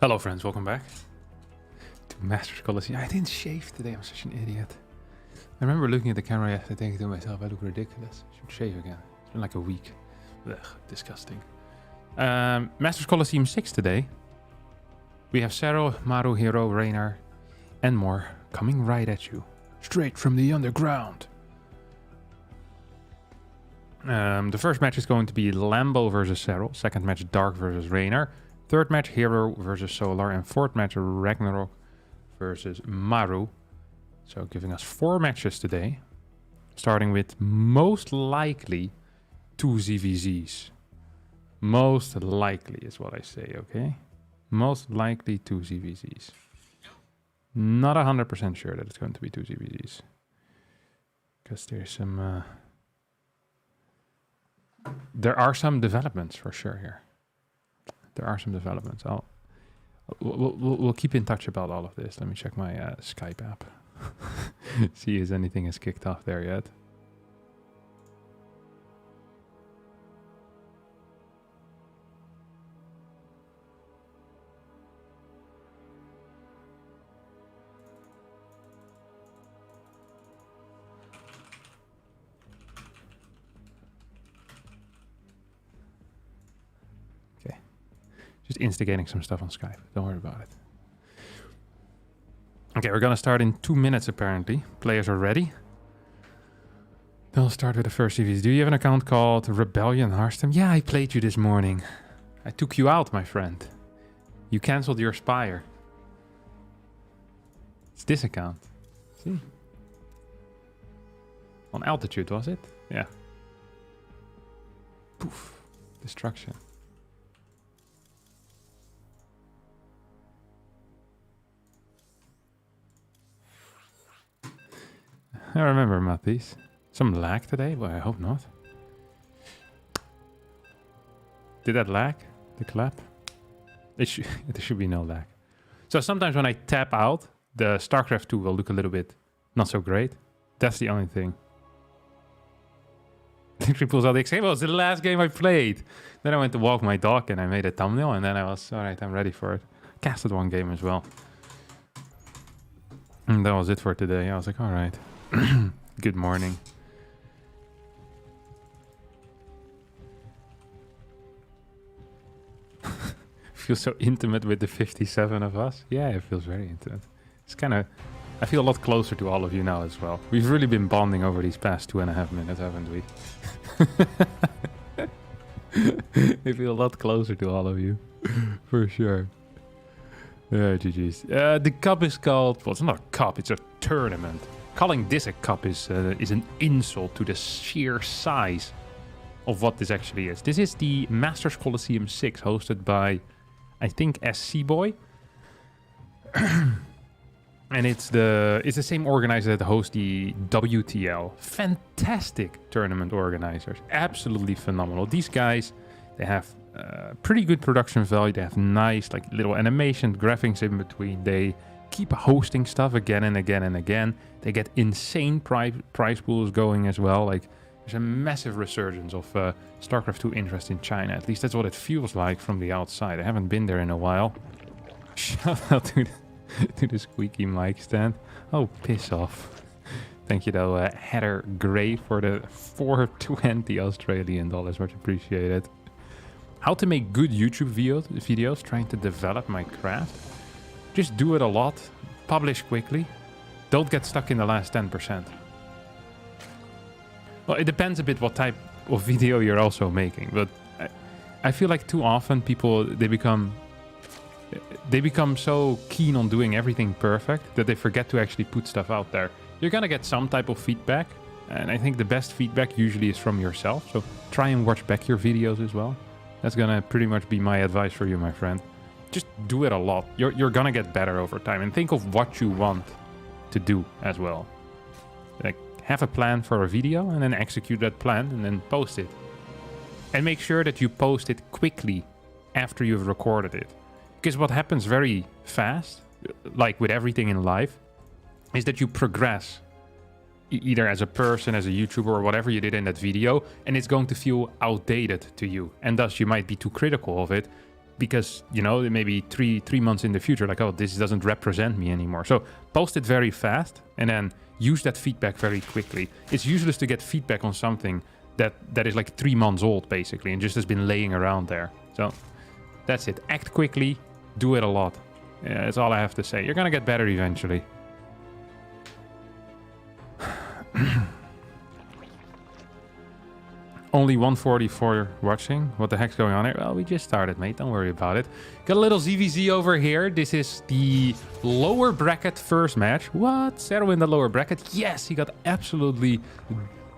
Hello friends, welcome back to Masters Coliseum. I didn't shave today, I'm such an idiot. I remember looking at the camera yesterday thinking to myself, I look ridiculous. I should shave again. It's been like a week. Ugh, disgusting. Masters Coliseum 6 today. We have Serral, Maru, Hero, Reynor and more coming right at you. Straight from the underground. The first match is going to be Lambo versus Serral. Second match, Dark versus Reynor. Third match, Hero versus Solar. And fourth match, Ragnarok versus Maru. So giving us 4 matches today. Starting with most likely 2 ZVZs. Most likely is what I say, okay? Most likely 2 ZVZs. Not 100% sure that it's going to be 2 ZVZs. Because there's some... there are some developments for sure here. There are some developments. We'll keep in touch about all of this. Let me check my Skype app. See if anything is kicked off there yet. Just instigating some stuff on Skype. Don't worry about it. Okay, we're gonna start in 2 minutes apparently. Players are ready. Then I'll start with the first CVs. Do you have an account called Rebellion Harstem? Yeah, I played you this morning. I took you out, my friend. You cancelled your Spire. It's this account. See? On altitude, was it? Yeah. Poof. Destruction. I remember Matthijs. Some lag today, but I hope not. Did that lag? The clap? There should be no lag. So sometimes when I tap out, the StarCraft 2 will look a little bit not so great. That's the only thing. He pulls out the XK. Well, it's the last game I played. Then I went to walk my dog and I made a thumbnail and then I was, alright, I'm ready for it. Casted 1 game as well. And that was it for today. I was like, alright. Good morning. Feels so intimate with the 57 of us. Yeah, it feels very intimate. It's kind of... I feel a lot closer to all of you now as well. We've really been bonding over these past 2.5 minutes, haven't we? I feel a lot closer to all of you. For sure. GG's. The cup is called... Well, it's not a cup, it's a tournament. Calling this a cup is an insult to the sheer size of what this actually is. This is the Masters Coliseum 6 hosted by, I think, SC Boy. And it's the same organizer that hosts the WTL. Fantastic tournament organizers. Absolutely phenomenal. These guys, they have pretty good production value. They have nice like little animation, graphics in between. They keep hosting stuff again and again and again. They get insane prize pools going as well. Like there's a massive resurgence of StarCraft 2 interest in China. At least that's what it feels like from the outside. I haven't been there in a while. Shout out to the squeaky mic stand. Oh, piss off. Thank you though, Heather Gray for the 420 Australian dollars. Much appreciated. How to make good YouTube videos trying to develop my craft. Just do it a lot, publish quickly, don't get stuck in the last 10%. Well, it depends a bit what type of video you're also making, but I feel like too often people, they become so keen on doing everything perfect that they forget to actually put stuff out there. You're gonna get some type of feedback, and I think the best feedback usually is from yourself, so try and watch back your videos as well. That's gonna pretty much be my advice for you, my friend. Just do it a lot. You're gonna get better over time. And think of what you want to do as well. Like, have a plan for a video and then execute that plan and then post it. And make sure that you post it quickly after you've recorded it. Because what happens very fast, like with everything in life, is that you progress. Either as a person, as a YouTuber, or whatever you did in that video, and it's going to feel outdated to you. And thus you might be too critical of it. because, you know, maybe three months in the future, like, oh, this doesn't represent me anymore. So post it very fast and then use that feedback very quickly. It's useless to get feedback on something that is like 3 months old, basically, and just has been laying around there. So that's it. Act quickly, do it a lot. Yeah, that's all I have to say. You're gonna get better eventually. Only 144 watching. What the heck's going on here? Well, we just started, mate. Don't worry about it. Got a little ZVZ over here. This is the lower bracket first match. What? Serral in the lower bracket? Yes, he got absolutely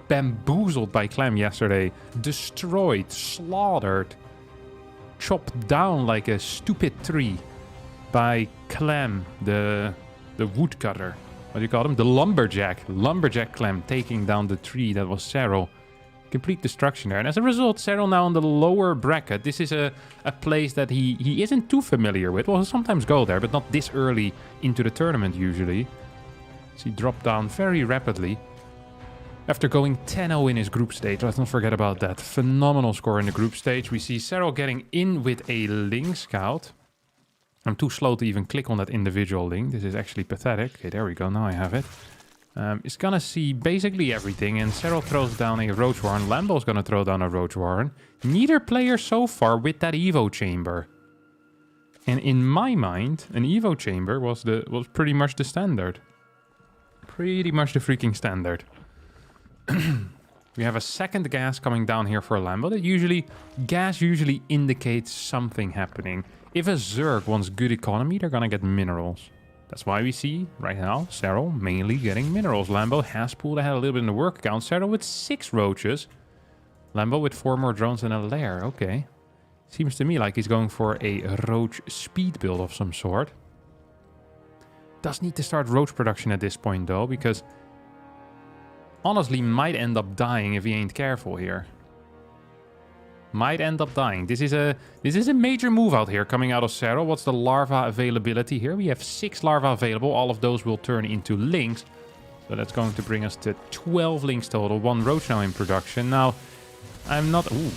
bamboozled by Clem yesterday. Destroyed, slaughtered, chopped down like a stupid tree by Clem, the woodcutter. What do you call him? The lumberjack. Lumberjack Clem taking down the tree that was Serral. Complete destruction there. And as a result, Serral now in the lower bracket. This is a place that he isn't too familiar with. Well, he'll sometimes go there, but not this early into the tournament usually. So he dropped down very rapidly. After going 10-0 in his group stage. Let's not forget about that. Phenomenal score in the group stage. We see Serral getting in with a Link Scout. I'm too slow to even click on that individual link. This is actually pathetic. Okay, there we go. Now I have it. It's gonna see basically everything, and Serral throws down a Roach Warren. Lambo's gonna throw down a Roach Warren. Neither player so far with that Evo Chamber. And in my mind, an Evo Chamber was pretty much the standard. Pretty much the freaking standard. We have a second gas coming down here for Lambo. Gas usually indicates something happening. If a Zerg wants good economy, they're gonna get minerals. That's why we see, right now, Serral mainly getting minerals. Lambo has pulled ahead a little bit in the work count. Serral with 6 roaches. Lambo with 4 more drones and a lair. Okay. Seems to me like he's going for a roach speed build of some sort. Does need to start roach production at this point, though, because honestly might end up dying if he ain't careful here. Might end up dying. This is a major move out here coming out of Serral. What's the larva availability here? We have 6 larvae available. All of those will turn into links. So that's going to bring us to 12 links total. 1 roach now in production. Now, I'm not... Ooh,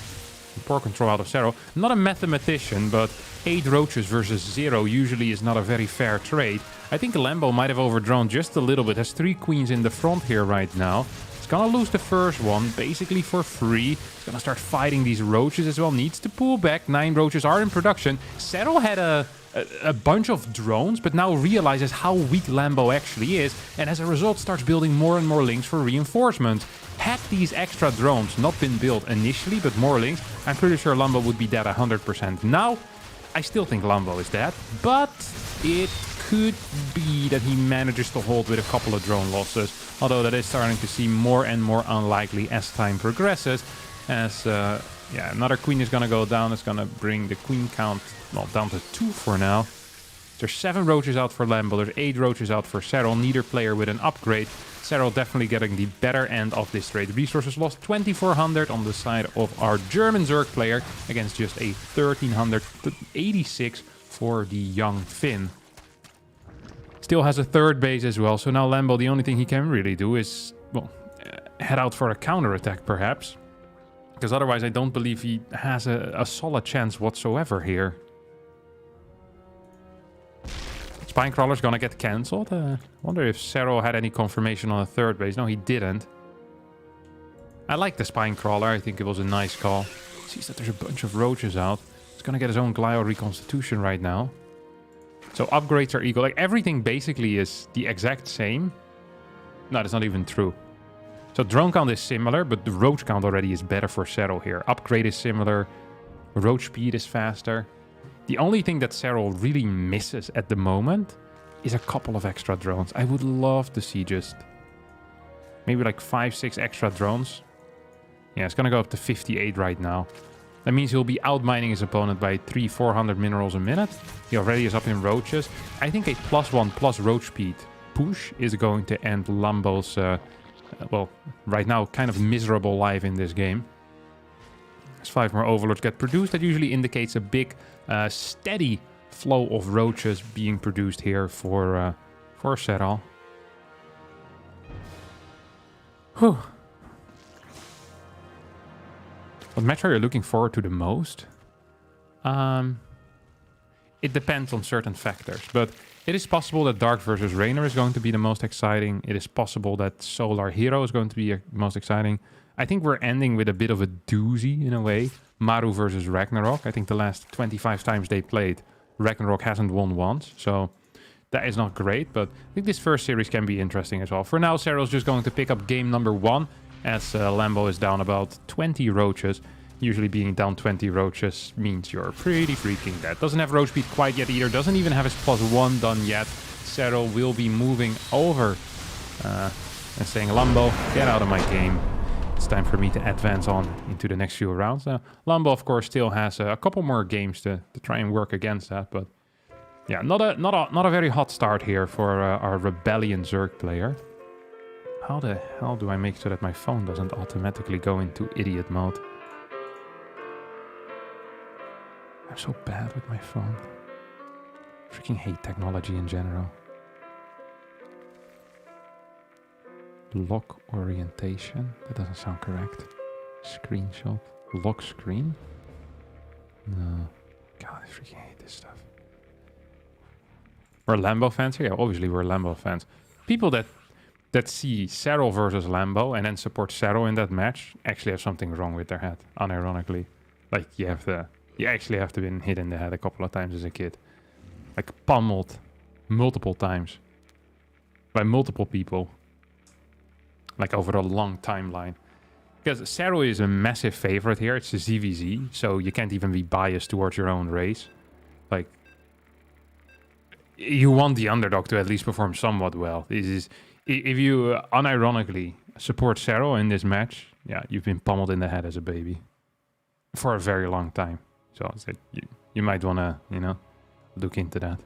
poor control out of Serral. I'm not a mathematician, but 8 roaches versus 0 usually is not a very fair trade. I think Lambo might have overdrone just a little bit. Has 3 queens in the front here right now. Gonna lose the first one, basically for free. He's gonna start fighting these roaches as well. Needs to pull back. 9 roaches are in production. Serral had a bunch of drones, but now realizes how weak Lambo actually is, and as a result starts building more and more links for reinforcement. Had these extra drones not been built initially, but more links, I'm pretty sure Lambo would be dead 100%. Now, I still think Lambo is dead, but it could be that he manages to hold with a couple of drone losses. Although that is starting to seem more and more unlikely as time progresses. As, yeah, another queen is going to go down. It's going to bring the queen count, well, down to 2 for now. There's 7 roaches out for Lambo. There's 8 roaches out for Serral. Neither player with an upgrade. Serral definitely getting the better end of this trade. Resources lost 2,400 on the side of our German Zerg player against just a 1,386 for the young Finn. Still has a third base as well, so now Lambo, the only thing he can really do is, well, head out for a counter-attack, perhaps. Because otherwise I don't believe he has a solid chance whatsoever here. Spinecrawler's gonna get cancelled. Wonder if Serral had any confirmation on a third base. No, he didn't. I like the Spinecrawler. I think it was a nice call. Sees that there's a bunch of roaches out. He's gonna get his own Glio reconstitution right now. So upgrades are equal. Like, everything basically is the exact same. No, that's not even true. So drone count is similar, but the roach count already is better for Serral here. Upgrade is similar. Roach speed is faster. The only thing that Serral really misses at the moment is a couple of extra drones. I would love to see just maybe like 5-6 extra drones. Yeah, it's gonna go up to 58 right now. That means he'll be outmining his opponent by 300-400 minerals a minute. He already is up in roaches. I think a +1+ roach speed push is going to end Lambo's, well, right now kind of miserable life in this game. As 5 more overlords get produced, that usually indicates a big, steady flow of roaches being produced here for Serral. Whew. What match are you looking forward to the most? it depends on certain factors. But it is possible that Dark versus Reynor is going to be the most exciting. It is possible that Solar Hero is going to be most exciting. I think we're ending with a bit of a doozy in a way. Maru versus Ragnarok. I think the last 25 times they played, Ragnarok hasn't won once. So that is not great, but I think this first series can be interesting as well. For now, Serral's just going to pick up game number 1 as Lambo is down about 20 roaches. Usually being down 20 roaches means you're pretty freaking dead. Doesn't have roach speed quite yet either. Doesn't even have his +1 done yet. Serral will be moving over and saying, Lambo, get out of my game. It's time for me to advance on into the next few rounds. Lambo, of course, still has a couple more games to try and work against that, but yeah, not a very hot start here for our Rebellion Zerg player. How the hell do I make sure that my phone doesn't automatically go into idiot mode? I'm so bad with my phone. Freaking hate technology in general. Lock orientation. That doesn't sound correct. Screenshot. Lock screen? No. God, I freaking hate this stuff. We're Lambo fans here? Yeah, obviously we're Lambo fans. People that see Serral versus Lambo and then support Serral in that match actually have something wrong with their head, unironically. Like, you actually have to been hit in the head a couple of times as a kid. Like, pummeled multiple times. By multiple people. Like, over a long timeline. Because Serral is a massive favorite here. It's a ZVZ, so you can't even be biased towards your own race. Like, you want the underdog to at least perform somewhat well. This is, if you unironically support Serral in this match, yeah, you've been pummeled in the head as a baby. For a very long time. So it's like, you might want to, you know, look into that.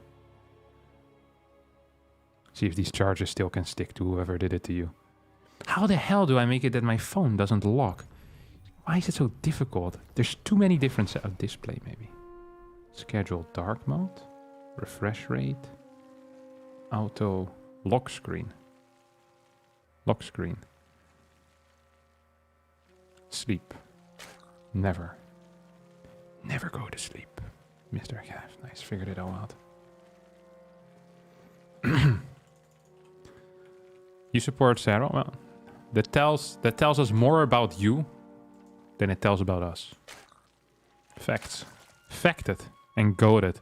See if these charges still can stick to whoever did it to you. How the hell do I make it that my phone doesn't lock? Why is it so difficult? There's too many different display maybe. Schedule dark mode. Refresh rate. Auto lock screen. Lock screen. Sleep. Never. Never go to sleep. Mr. Gav. Nice, figured it all out. You support Serral? Well, that tells us more about you than it tells about us. Facts. Facted and goated.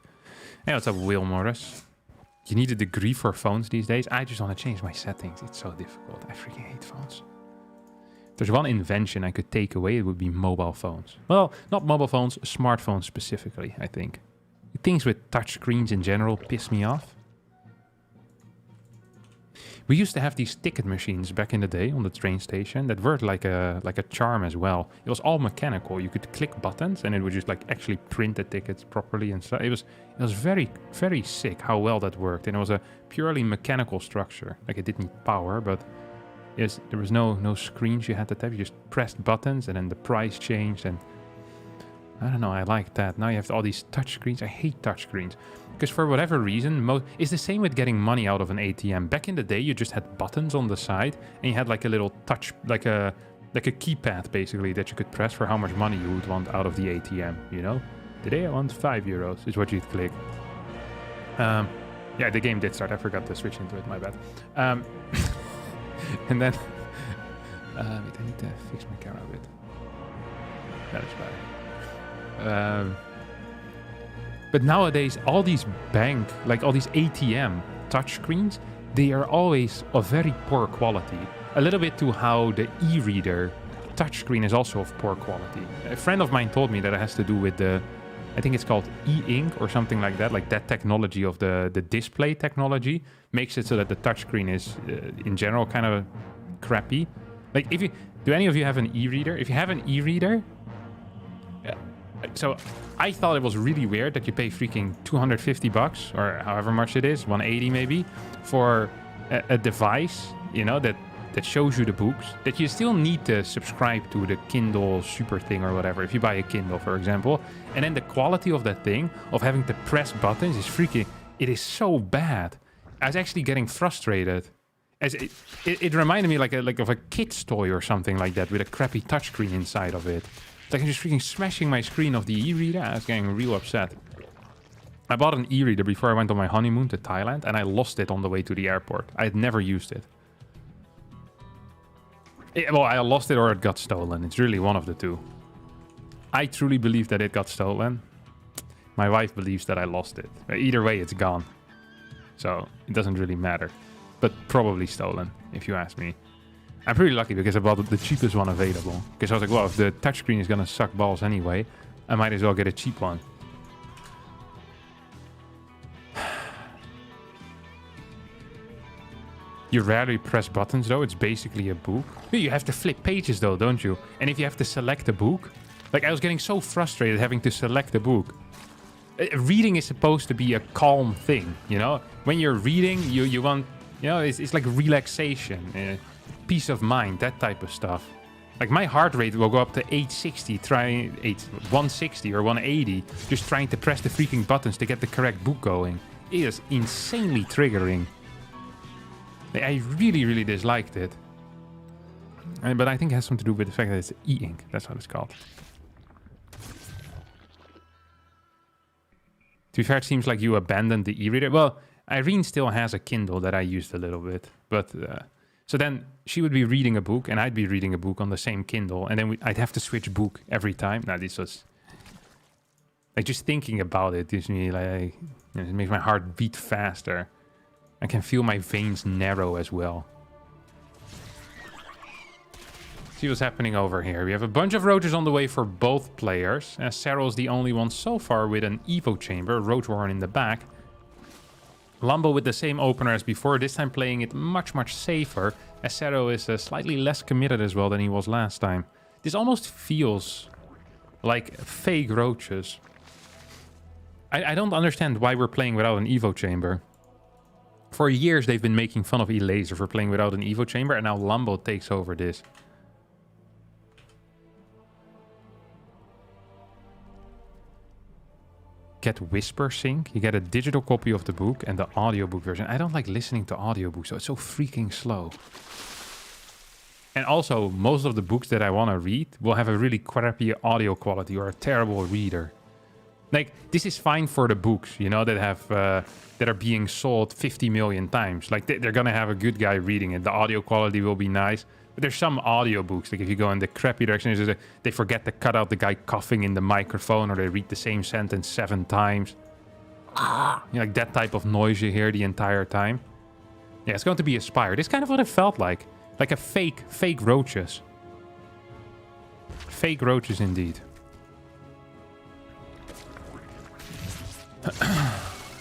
Hey, what's up, Will Morris? You need a degree for phones these days? I just want to change my settings. It's so difficult. I freaking hate phones. If there's one invention I could take away, it would be mobile phones. Well, not mobile phones, smartphones specifically, I think. Things with touch screens in general piss me off. We used to have these ticket machines back in the day on the train station that worked like a charm as well. It was all mechanical. You could click buttons and it would just like actually print the tickets properly and stuff. It was very, very sick how well that worked. And it was a purely mechanical structure. Like, it didn't need power, but yes, there was no screens you had to tap. You just pressed buttons and then the price changed. And I don't know, I like that. Now you have all these touch screens. I hate touch screens. Because for whatever reason, it's the same with getting money out of an ATM. Back in the day, you just had buttons on the side, and you had like a little touch, like a keypad basically that you could press for how much money you would want out of the ATM. You know, today I want €5 is what you'd click. Yeah, the game did start. I forgot to switch into it. My bad. And then, wait, I need to fix my camera a bit. That is better. But nowadays, all these all these ATM touchscreens, they are always of very poor quality. A little bit to how the e-reader touchscreen is also of poor quality. A friend of mine told me that it has to do with I think it's called e-ink or something like that technology of the display technology makes it so that the touchscreen is, in general, kind of crappy. Like, do any of you have an e-reader? If you have an e-reader, so I thought it was really weird that you pay freaking $250 or however much it is, 180 maybe, for a device, you know, that shows you the books, that you still need to subscribe to the Kindle Super thing or whatever, if you buy a Kindle, for example. And then the quality of that thing, of having to press buttons, is freaking, it is so bad. I was actually getting frustrated. As it reminded me like of a kid's toy or something like that with a crappy touchscreen inside of it. Like, I'm just freaking smashing my screen of the e-reader. I was getting real upset. I bought an e-reader before I went on my honeymoon to Thailand, and I lost it on the way to the airport. I had never used it. Well, I lost it or it got stolen. It's really one of the two. I truly believe that it got stolen. My wife believes that I lost it. Either way, it's gone. So it doesn't really matter. But probably stolen, if you ask me. I'm pretty lucky because I bought the cheapest one available. Because I was like, well, if the touchscreen is going to suck balls anyway, I might as well get a cheap one. You rarely press buttons, though. It's basically a book. You have to flip pages, though, don't you? And if you have to select a book... Like, I was getting so frustrated having to select a book. Reading is supposed to be a calm thing, you know? When you're reading, you want... You know, it's like relaxation, peace of mind, that type of stuff. Like, my heart rate will go up to 160 or 180, just trying to press the freaking buttons to get the correct book going. It is insanely triggering. I really, really disliked it. But I think it has something to do with the fact that it's e-ink. That's what it's called. To be fair, it seems like you abandoned the e-reader. Well, Irene still has a Kindle that I used a little bit. But so then she would be reading a book and I'd be reading a book on the same Kindle. And then I'd have to switch book every time. Now, this was... Like, just thinking about it gives me, like... You know, it makes my heart beat faster. I can feel my veins narrow as well. See what's happening over here. We have a bunch of roaches on the way for both players. Serral's the only one so far with an Evo chamber. Roach Warren in the back. Lambo with the same opener as before. This time playing it much, much safer. As Serral is slightly less committed as well than he was last time. This almost feels like fake roaches. I don't understand why we're playing without an Evo chamber. For years, they've been making fun of E-Laser for playing without an Evo chamber, and now Lambo takes over this. Get Whisper Sync. You get a digital copy of the book and the audiobook version. I don't like listening to audiobooks, so it's so freaking slow. And also, most of the books that I want to read will have a really crappy audio quality or a terrible reader. Like, this is fine for the books, you know, that have that are being sold 50 million times. Like, they're gonna have a good guy reading it. The audio quality will be nice. But there's some audiobooks, like if you go in the crappy direction, they forget to cut out the guy coughing in the microphone, or they read the same sentence 7 times. You know, like that type of noise you hear the entire time. Yeah, it's going to be a Spire. This is kind of what it felt like. Like a fake roaches. Fake roaches indeed.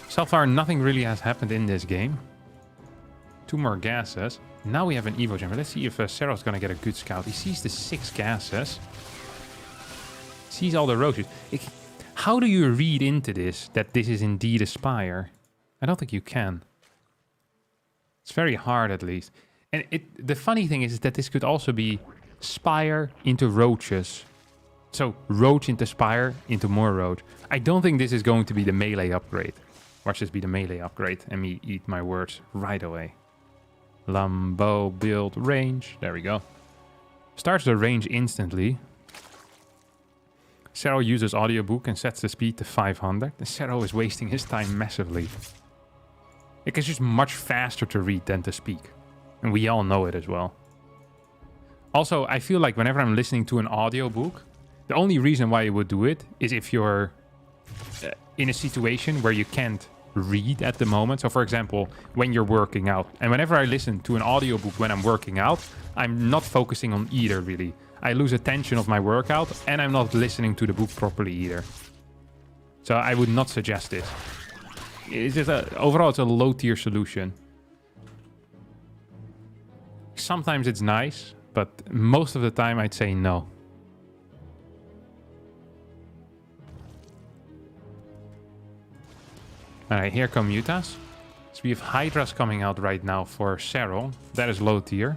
So far, nothing really has happened in this game. 2 more gases. Now we have an Evo chamber. Let's see if Serral's gonna get a good scout. He sees the 6 gases. Sees all the roaches. How do you read into this that this is indeed a Spire? I don't think you can. It's very hard, at least. And the funny thing is that this could also be Spire into roaches. So, roach into Spire into more roach. I don't think this is going to be the melee upgrade. Watch this be the melee upgrade and me eat my words right away. Lambo build range. There we go. Starts the range instantly. Serral uses audiobook and sets the speed to 500. And Serral is wasting his time massively. It's just much faster to read than to speak. And we all know it as well. Also, I feel like whenever I'm listening to an audiobook, the only reason why you would do it is if you're in a situation where you can't read at the moment. So for example, when you're working out. And whenever I listen to an audiobook when I'm working out, I'm not focusing on either really. I lose attention of my workout and I'm not listening to the book properly either. So I would not suggest it. It's just overall, it's a low tier solution. Sometimes it's nice, but most of the time I'd say no. Alright, here come Mutas. So we have Hydras coming out right now for Serral. That is low tier.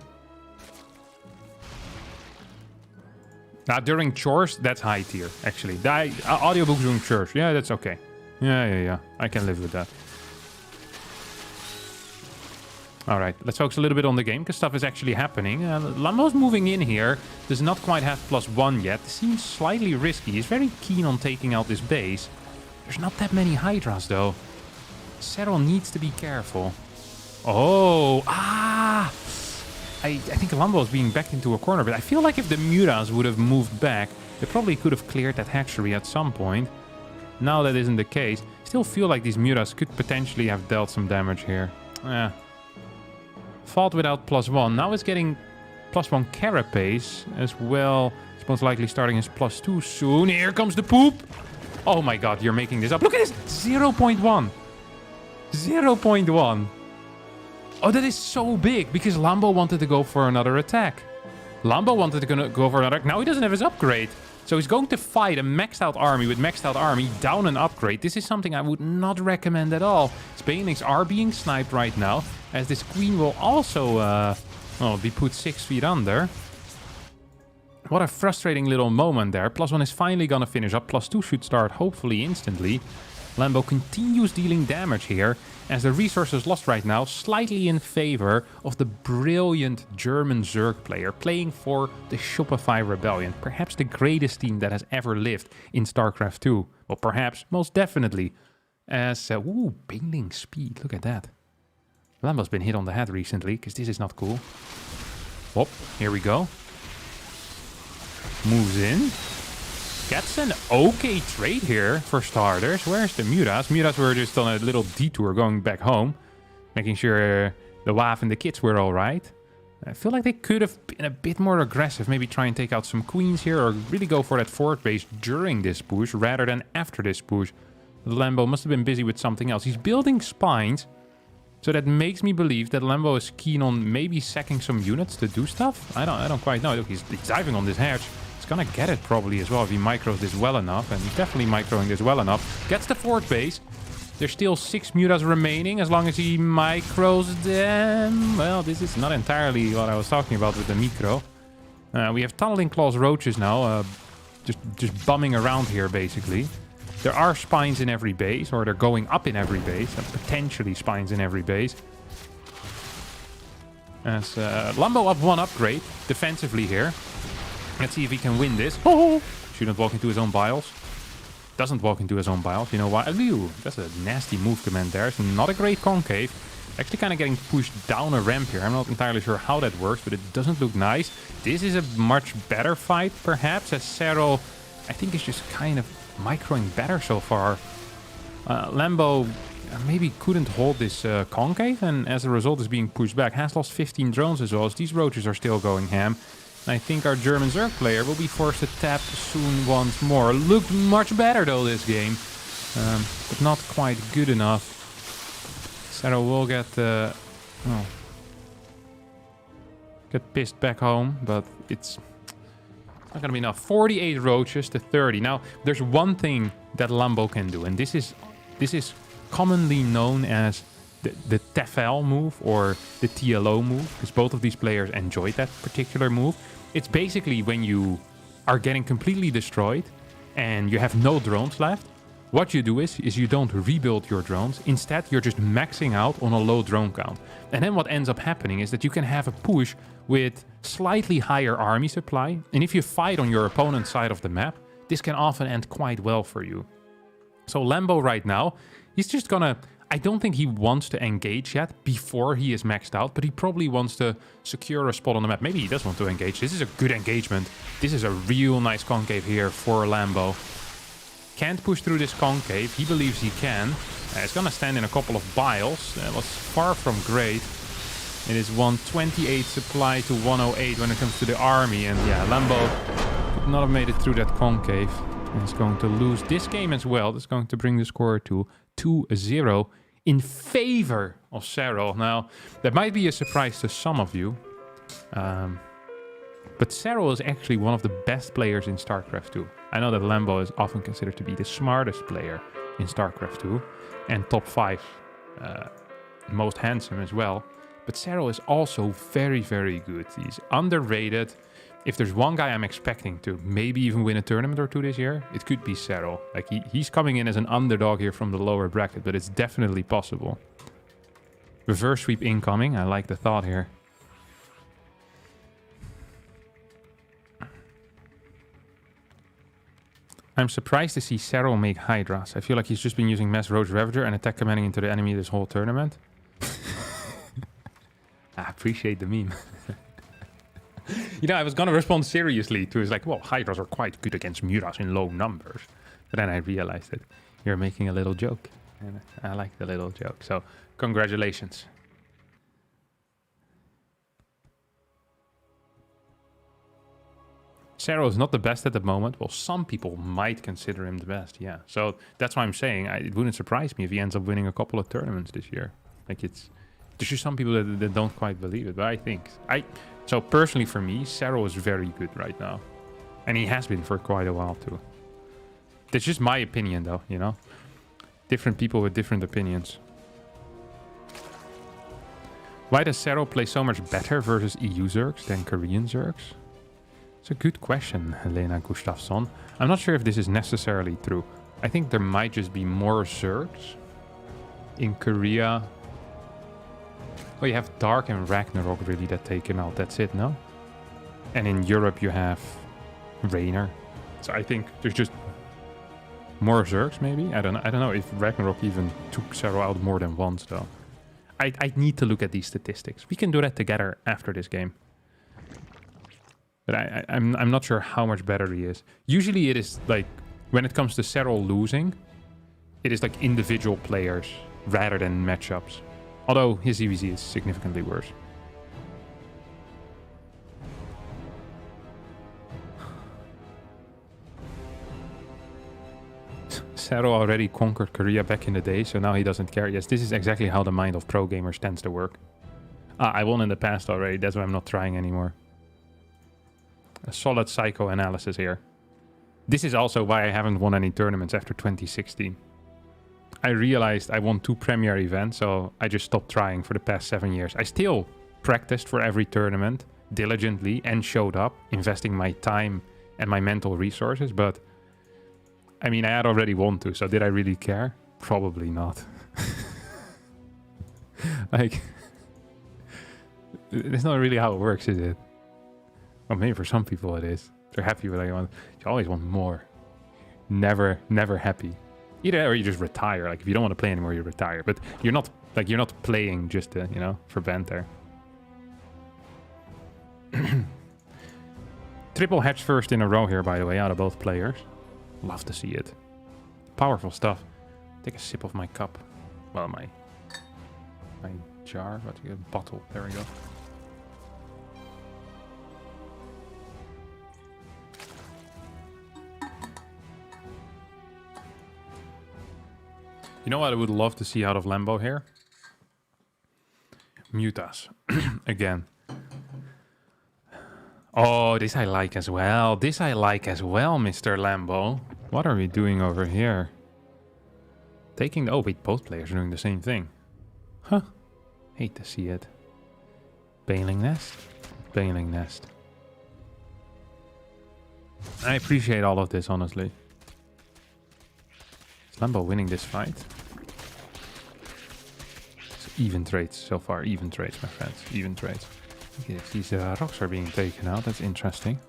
Now, during chores, that's high tier, actually. Audiobooks during chores, yeah, that's okay. Yeah. I can live with that. Alright, let's focus a little bit on the game, because stuff is actually happening. Lambo's moving in here. Does not quite have +1 yet. Seems slightly risky. He's very keen on taking out this base. There's not that many Hydras, though. Serral needs to be careful. Oh, I think Lambo is being backed into a corner, but I feel like if the Muras would have moved back, they probably could have cleared that hatchery at some point. Now that isn't the case. Still feel like these Muras could potentially have dealt some damage here. Fought without +1. Now it's getting +1 carapace as well. It's most likely starting his +2 soon. Here comes the poop. Oh my god, you're making this up. Look at this. 0.1. 0.1. Oh, that is so big because Lambo wanted to go for another attack. Lambo wanted to go for another. Now he doesn't have his upgrade. So he's going to fight a maxed out army with maxed out army down an upgrade. This is something I would not recommend at all. His Banelings are being sniped right now, as this queen will also be put 6 feet under. What a frustrating little moment there. +1 is finally going to finish up. +2 should start hopefully instantly. Lambo continues dealing damage here, as the resources lost right now slightly in favor of the brilliant German Zerg player playing for the Shopify Rebellion. Perhaps the greatest team that has ever lived in StarCraft 2. Well, perhaps, most definitely. As, Baneling speed, look at that. Lambo's been hit on the head recently, because this is not cool. Whoop, here we go. Moves in. Gets an okay trade here for starters. Where's the Muras? Muras were just on a little detour going back home. Making sure the WAF and the kids were alright. I feel like they could have been a bit more aggressive. Maybe try and take out some queens here. Or really go for that fort base during this push rather than after this push. Lambo must have been busy with something else. He's building spines. So that makes me believe that Lambo is keen on maybe sacking some units to do stuff. I don't quite know. Look, he's diving on this hatch. He's gonna get it probably as well if he micros this well enough. And he's definitely microing this well enough. Gets the fort base. There's still 6 Muras remaining as long as he micros them. Well, this is not entirely what I was talking about with the micro. We have Tunneling Claws Roaches now. Just bumming around here, basically. There are spines in every base, or they're going up in every base. And potentially spines in every base. As Lambo up 1 upgrade defensively here. Let's see if he can win this. Oh! Shouldn't walk into his own biles. Doesn't walk into his own biles. You know why? Ooh, that's a nasty move command there. It's not a great concave. Actually kind of getting pushed down a ramp here. I'm not entirely sure how that works, but it doesn't look nice. This is a much better fight, perhaps, as Serral, I think, is just kind of microing better so far. Lambo maybe couldn't hold this concave, and as a result is being pushed back. Has lost 15 drones as well, as these roaches are still going ham. I think our German Zerg player will be forced to tap soon once more. Looked much better though this game, but not quite good enough. Serral will get pissed back home, but it's not gonna be enough. 48 roaches to 30. Now, there's one thing that Lambo can do, and this is commonly known as the TFL move or the TLO move, because both of these players enjoyed that particular move. It's basically when you are getting completely destroyed and you have no drones left, what you do is you don't rebuild your drones. Instead, you're just maxing out on a low drone count. And then what ends up happening is that you can have a push with slightly higher army supply. And if you fight on your opponent's side of the map, this can often end quite well for you. So Lambo right now, he's just gonna... I don't think he wants to engage yet before he is maxed out, but he probably wants to secure a spot on the map. Maybe he does want to engage. This is a good engagement. This is a real nice concave here for Lambo. Can't push through this concave. He believes he can. It's going to stand in a couple of biles. That was far from great. It is 128 supply to 108 when it comes to the army. And yeah, Lambo could not have made it through that concave. And he's going to lose this game as well. That's going to bring the score to 2-0 in favor of Serral. Now, that might be a surprise to some of you. But Serral is actually one of the best players in StarCraft 2. I know that Lambo is often considered to be the smartest player in StarCraft 2. And top 5 most handsome as well. But Serral is also very, very good. He's underrated. If there's one guy I'm expecting to maybe even win a tournament or two this year, it could be Serral. Like he's coming in as an underdog here from the lower bracket, but it's definitely possible. Reverse sweep incoming. I like the thought here. I'm surprised to see Serral make Hydras. I feel like he's just been using Mass Roach Ravager and attack commanding into the enemy this whole tournament. I appreciate the meme. You know, I was gonna respond seriously to his like, well, Hydras are quite good against Muras in low numbers. But then I realized that you're making a little joke. And I like the little joke. So, congratulations. Serral is not the best at the moment. Well, some people might consider him the best, yeah. So that's why I'm saying it wouldn't surprise me if he ends up winning a couple of tournaments this year. Like there's just some people that don't quite believe it, but I think so personally for me, Serral is very good right now, and he has been for quite a while too. That's just my opinion, though. You know, different people with different opinions. Why does Serral play so much better versus EU Zergs than Korean Zergs? It's a good question, Helena Gustafsson. I'm not sure if this is necessarily true. I think there might just be more Zergs in Korea. Well, you have Dark and Ragnarok really that take him out. That's it, no? And in Europe you have Reynor. So I think there's just more Zergs, maybe? I don't know if Ragnarok even took Serral out more than once, though. I need to look at these statistics. We can do that together after this game. But I'm not sure how much better he is. Usually it is like, when it comes to Serral losing, it is like individual players rather than matchups. Although his EVZ is significantly worse. Serral already conquered Korea back in the day, so now he doesn't care. Yes, this is exactly how the mind of pro gamers tends to work. I won in the past already, that's why I'm not trying anymore. A solid psychoanalysis here. This is also why I haven't won any tournaments after 2016. I realized I won 2 premier events, so I just stopped trying for the past 7 years. I still practiced for every tournament diligently and showed up, investing my time and my mental resources, but I mean, I had already won 2, so did I really care? Probably not. Like, it's not really how it works, is it? Well, maybe for some people it is. They're happy with what they want. You always want more. Never happy. Either or you just retire. Like if you don't want to play anymore, you retire. But you're not playing just to, you know, for banter. Triple hatch first in a row here, by the way, out of both players. Love to see it. Powerful stuff. Take a sip of my cup. Well, my jar. What's a bottle? There we go. You know what I would love to see out of Lambo here? Mutas. Again. Oh, this I like as well. This I like as well, Mr. Lambo. What are we doing over here? Taking the... Oh, wait, both players are doing the same thing. Huh. Hate to see it. Bailing nest. Bailing nest. I appreciate all of this, honestly. Is Lambo winning this fight? It's even trades so far. Even trades, my friends. Even trades. Okay, these rocks are being taken out. That's interesting.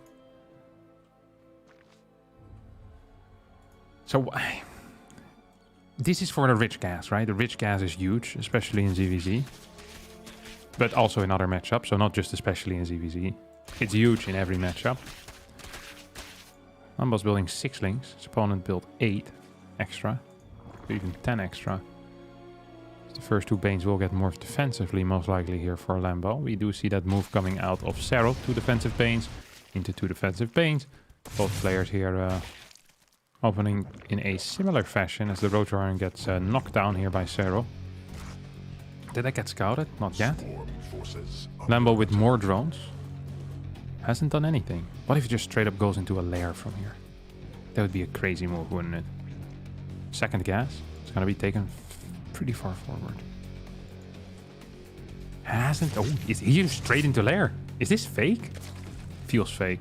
So, this is for the rich gas, right? The rich gas is huge, especially in ZVZ. But also in other matchups, so not just especially in ZVZ. It's huge in every matchup. Lambo's building 6 links. His opponent built 8 extra. Or even 10 extra. The first 2 Banes will get morphed defensively, most likely here for Lambo. We do see that move coming out of Serral. 2 defensive Banes into 2 defensive Banes. Both players here opening in a similar fashion as the Roadrunner gets knocked down here by Serral. Did that get scouted? Not yet. Lambo with more drones. Hasn't done anything. What if he just straight up goes into a lair from here? That would be a crazy move, wouldn't it? Second gas. It's going to be taken pretty far forward. Hasn't... Oh, is he just straight into lair? Is this fake? Feels fake.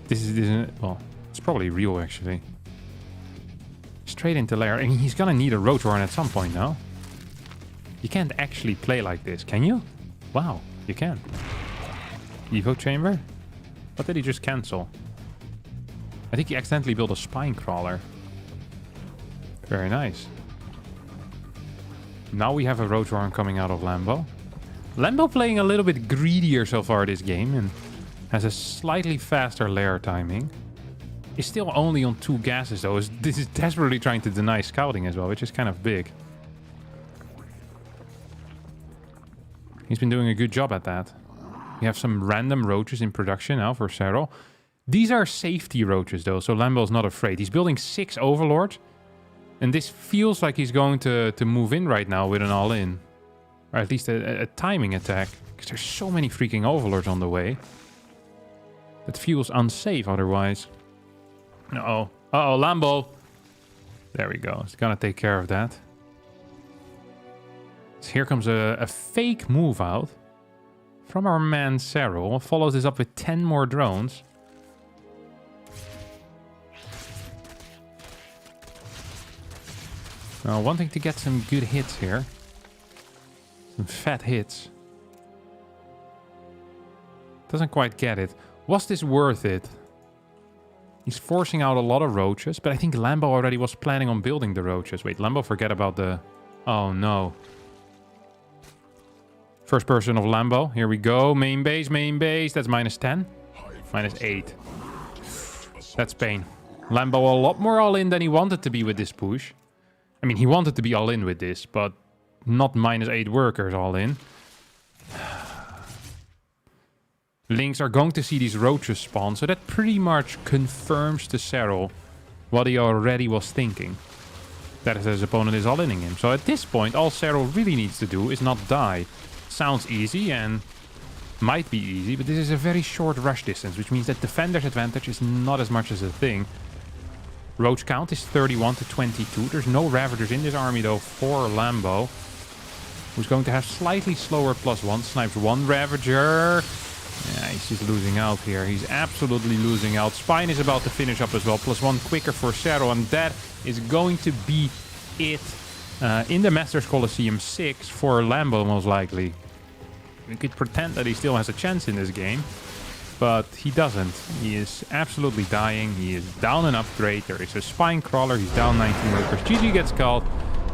This is... Well, it's probably real, actually. Straight into lair. I mean, he's going to need a Roadrunner at some point, no? You can't actually play like this, can you? Wow, you can. Evo chamber? What did he just cancel? I think he accidentally built a spine crawler. Very nice. Now we have a Roach Warren coming out of Lambo. Lambo playing a little bit greedier so far this game and has a slightly faster lair timing. He's still only on 2 gases though. This is desperately trying to deny scouting as well, which is kind of big. He's been doing a good job at that. We have some random roaches in production now for Serral. These are safety roaches though, so Lambo's not afraid. He's building 6 overlords. And this feels like he's going to move in right now with an all-in. Or at least a timing attack. Because there's so many freaking overlords on the way. That feels unsafe otherwise. Uh-oh. Uh-oh, Lambo. There we go. He's gonna take care of that. So here comes a fake move out. From our man Serral. Follows this up with 10 more drones. Wanting to get some good hits here. Some fat hits. Doesn't quite get it. Was this worth it? He's forcing out a lot of roaches, but I think Lambo already was planning on building the roaches. Wait, Lambo forget about the... Oh no. First person of Lambo. Here we go. Main base, main base. That's -10. -8. That's pain. Lambo a lot more all-in than he wanted to be with this push. I mean, he wanted to be all-in with this, but not -8 workers all-in. Lynx are going to see these roaches spawn, so that pretty much confirms to Serral what he already was thinking. That his opponent is all-inning him. So at this point, all Serral really needs to do is not die. Sounds easy and might be easy, but this is a very short rush distance, which means that defender's advantage is not as much as a thing. Roach count is 31 to 22. There's no Ravagers in this army, though, for Lambo. Who's going to have slightly slower +1. Snipes 1 Ravager. Yeah, he's just losing out here. He's absolutely losing out. Spine is about to finish up as well. +1 quicker for Serral. And that is going to be it in the Masters Coliseum 6 for Lambo, most likely. We could pretend that he still has a chance in this game. But he doesn't. He is absolutely dying. He is down an upgrade. There is a spine crawler. He's down 19 workers. GG gets called.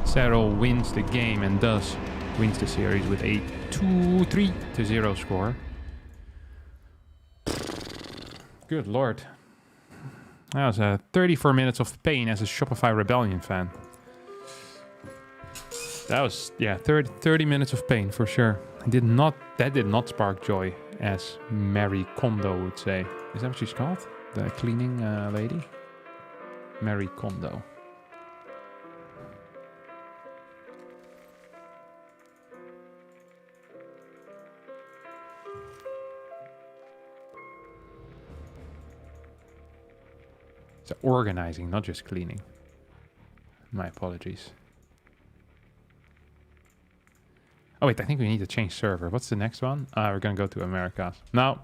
Serral wins the game and thus wins the series with a 2-3-0 score. Good lord. That was 34 minutes of pain as a Shopify Rebellion fan. That was, yeah, 30 minutes of pain for sure. That did not spark joy, as Mary Kondo would say. Is that what she's called? The cleaning lady? Mary Kondo. It's organizing, not just cleaning. My apologies. Oh wait, I think we need to change server. What's the next one? We're gonna go to Americas. Now,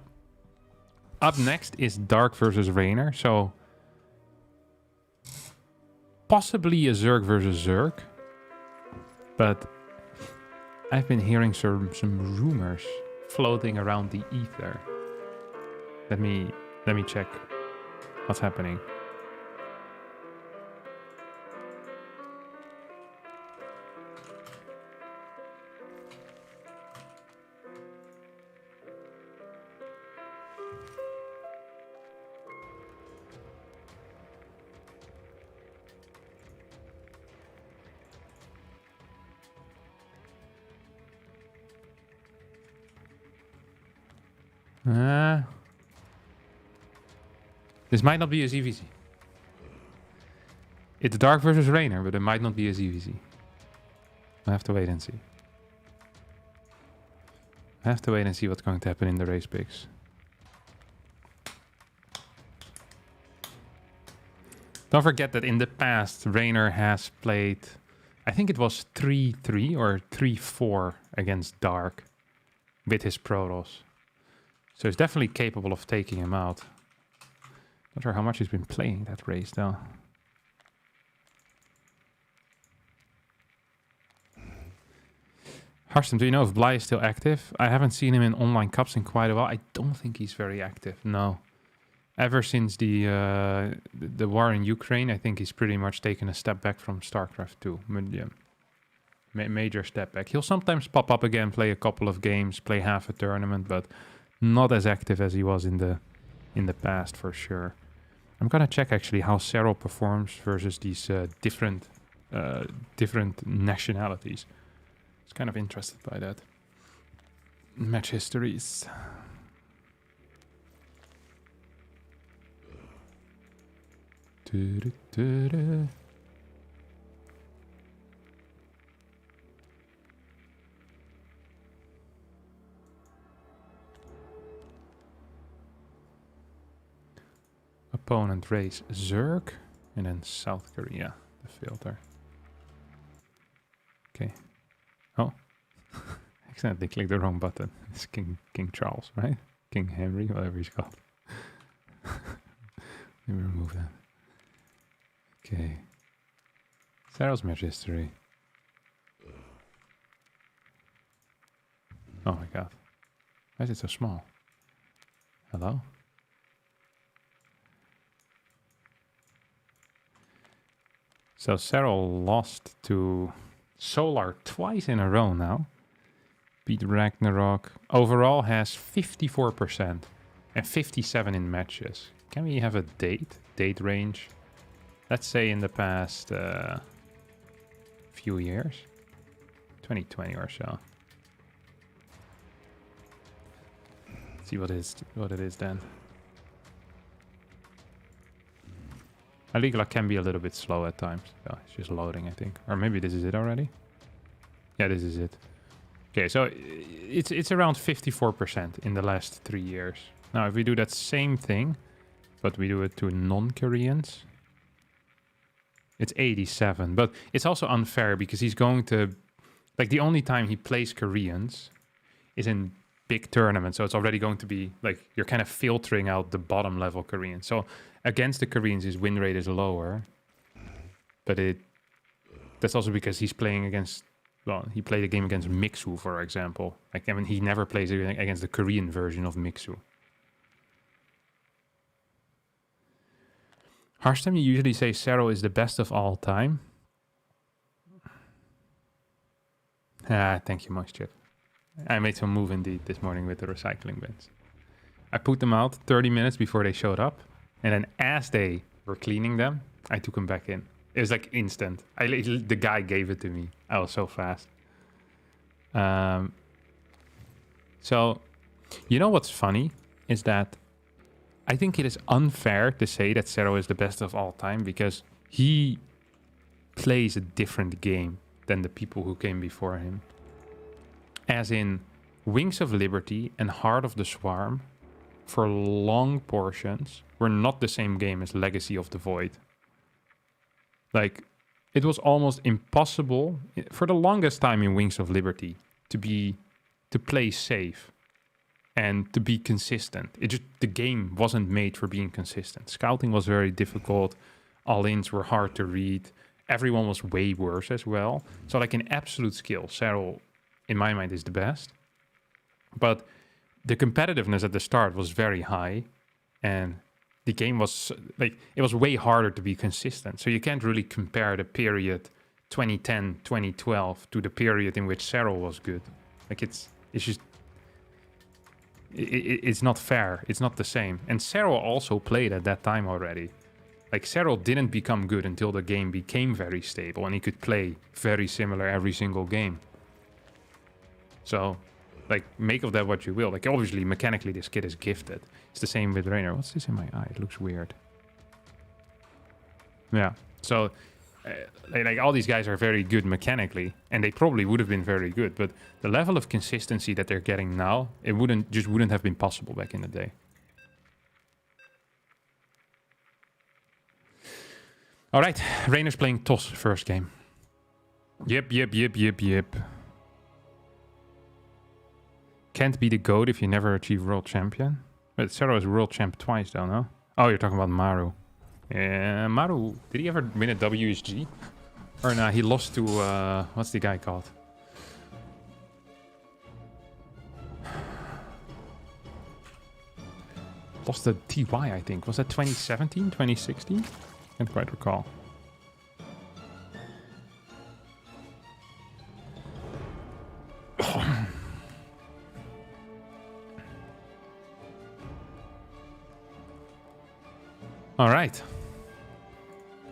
up next is Dark versus Reynor. So, possibly a Zerg versus Zerg. But I've been hearing some rumors floating around the ether. Let me check what's happening. This might not be as easy. It's Dark versus Reynor, but it might not be as easy. I'll have to wait and see. I have to wait and see what's going to happen in the race picks. Don't forget that in the past, Reynor has played, I think it was 3-3 or 3-4 against Dark with his Protoss. So he's definitely capable of taking him out. Not sure how much he's been playing that race though. Harstem, do you know if Bly is still active? I haven't seen him in online cups in quite a while. I don't think he's very active, no. Ever since the war in Ukraine, I think he's pretty much taken a step back from StarCraft 2. Yeah. Major step back. He'll sometimes pop up again, play a couple of games, play half a tournament, but not as active as he was in the past for sure. I'm gonna check actually how Serral performs versus these different nationalities. I was kind of interested by that. Match histories. Opponent race Zerg and then South Korea, the filter. Okay. Oh, accidentally clicked the wrong button. It's King Charles, right? King Henry, whatever he's called. Let me remove that. Okay. Serral's match history. Oh my god. Why is it so small? Hello? So Serral lost to Solar twice in a row now. Beat Ragnarok. Overall has 54% and 57 in matches. Can we have a date range? Let's say in the past few years. 2020 or so. Let's see what it is then. Aligla can be a little bit slow at times. Oh, it's just loading, I think. Or maybe this is it already? Yeah, this is it. Okay, so it's around 54% in the last 3 years. Now, if we do that same thing, but we do it to non-Koreans, it's 87. But it's also unfair because he's going to... Like, the only time he plays Koreans is in big tournaments. So it's already going to be, like, you're kind of filtering out the bottom level Koreans. So against the Koreans, his win rate is lower. But that's also because he's playing against... Well, he played a game against Mixu, for example. Like, I mean, he never plays against the Korean version of Mixu. Harstem, you usually say Serral is the best of all time. Thank you, Moist Chip. I made some move indeed this morning with the recycling bins. I put them out 30 minutes before they showed up. And then as they were cleaning them, I took them back in. It was like instant. The guy gave it to me. I was so fast. So, you know what's funny? Is that I think it is unfair to say that Serral is the best of all time because he plays a different game than the people who came before him. As in, Wings of Liberty and Heart of the Swarm, for long portions, were not the same game as Legacy of the Void. Like, it was almost impossible for the longest time in Wings of Liberty to play safe and to be consistent. The game wasn't made for being consistent. Scouting was very difficult. All-ins were hard to read. Everyone was way worse as well. So like in absolute skill, Serral, in my mind, is the best. But the competitiveness at the start was very high. And the game was like, it was way harder to be consistent. So you can't really compare the period 2010, 2012 to the period in which Serral was good. Like it's just, it's not fair. It's not the same. And Serral also played at that time already. Like Serral didn't become good until the game became very stable and he could play very similar every single game. So, like, make of that what you will. Like, obviously, mechanically, this kid is gifted. It's the same with Reynor. What's this in my eye? It looks weird. Yeah. So, like, all these guys are very good mechanically, and they probably would have been very good. But the level of consistency that they're getting now, it wouldn't have been possible back in the day. All right. Reynor's playing TOS first game. Yep. Can't be the GOAT if you never achieve world champion. But Serral is world champ twice though, no? Oh, you're talking about Maru. Yeah, Maru, did he ever win a WSG? Or no, he lost to, what's the guy called? was the TY, I think. Was that 2017, 2016? Can't quite recall. All right.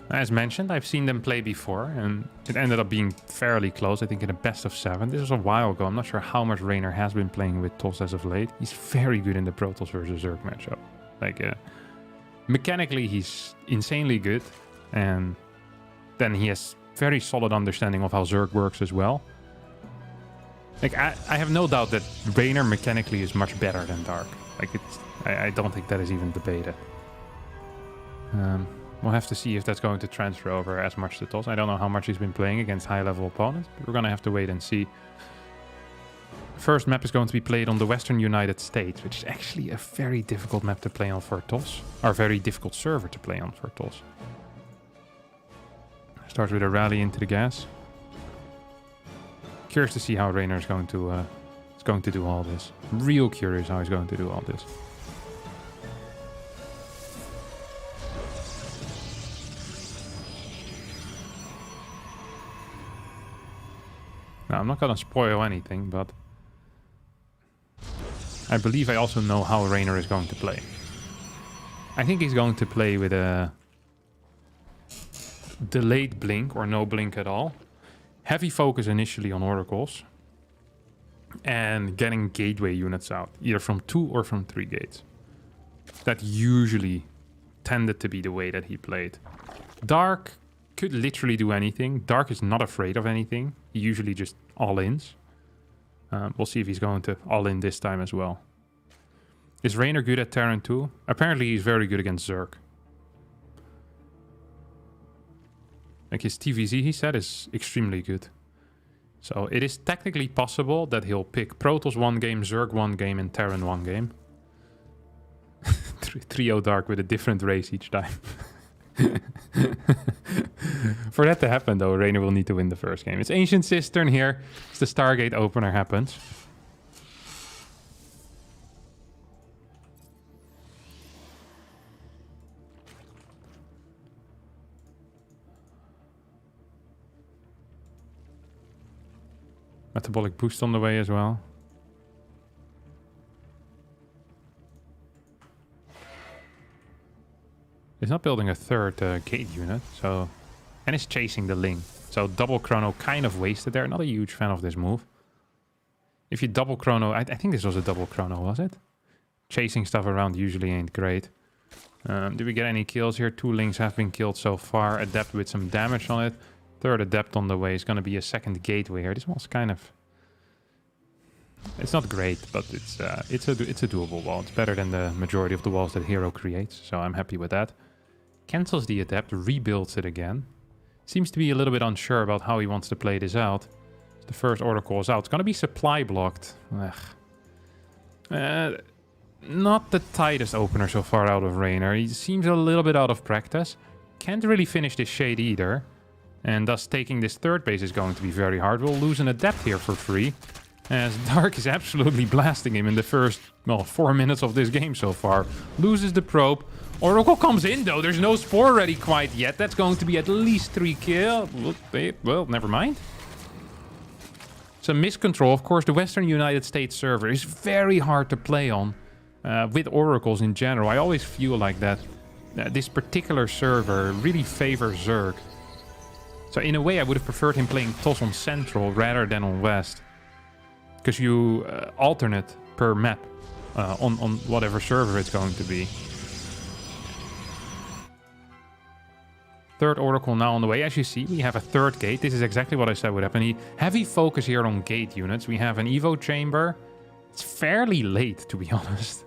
As mentioned, I've seen them play before, and it ended up being fairly close, I think in a best of 7. This was a while ago. I'm not sure how much Reynor has been playing with TOS as of late. He's very good in the Protoss versus Zerg matchup. Like, mechanically, he's insanely good, and then he has very solid understanding of how Zerg works as well. Like, I have no doubt that Reynor mechanically is much better than Dark. Like, I don't think that is even debated. We'll have to see if that's going to transfer over as much to TOS. I don't know how much he's been playing against high-level opponents, but we're going to have to wait and see. First map is going to be played on the Western United States, which is actually a very difficult map to play on for TOS, or a very difficult server to play on for TOS. Starts with a rally into the gas. Curious to see how Reynor is going to do all this. Real curious how he's going to do all this. Now, I'm not going to spoil anything, but I believe I also know how Reynor is going to play. I think he's going to play with a delayed blink or no blink at all. Heavy focus initially on oracles. And getting gateway units out, either from 2 or from 3 gates. That usually tended to be the way that he played. Dark could literally do anything. Dark is not afraid of anything. He usually just all-ins. We'll see if he's going to all-in this time as well. Is Reynor good at Terran too? Apparently he's very good against Zerg. Like his TVZ, he said, is extremely good. So it is technically possible that he'll pick Protoss 1 game, Zerg 1 game, and Terran 1 game. Trio Dark with a different race each time. For that to happen, though, Reynor will need to win the first game. It's Ancient Cistern here. It's the Stargate opener happens. Metabolic boost on the way as well. He's not building a third gate unit, so... And he's chasing the Ling. So double chrono kind of wasted there. Not a huge fan of this move. If you double chrono... I think this was a double chrono, was it? Chasing stuff around usually ain't great. Did we get any kills here? 2 Lings have been killed so far. Adept with some damage on it. Third Adept on the way. Is going to be a second gateway here. This one's kind of... It's not great, but it's a doable wall. It's better than the majority of the walls that Hero creates, so I'm happy with that. Cancels the Adept, rebuilds it again. Seems to be a little bit unsure about how he wants to play this out. The first Oracle is out. It's going to be supply blocked. Not the tightest opener so far out of Reynor. He seems a little bit out of practice. Can't really finish this shade either. And thus taking this third base is going to be very hard. We'll lose an Adept here for free. As Dark is absolutely blasting him in the first, well, 4 minutes of this game so far. Loses the probe. Oracle comes in, though. There's no Spore ready quite yet. That's going to be at least 3 kills. Well, never mind. Some miscontrol. Of course, the Western United States server is very hard to play on. With Oracles in general. I always feel like that this particular server really favors Zerg. So in a way, I would have preferred him playing TOS on Central rather than on West. Because you alternate per map on whatever server it's going to be. Third Oracle now on the way. As you see, we have a third gate. This is exactly what I said would happen. Heavy focus here on gate units. We have an Evo chamber. It's fairly late, to be honest.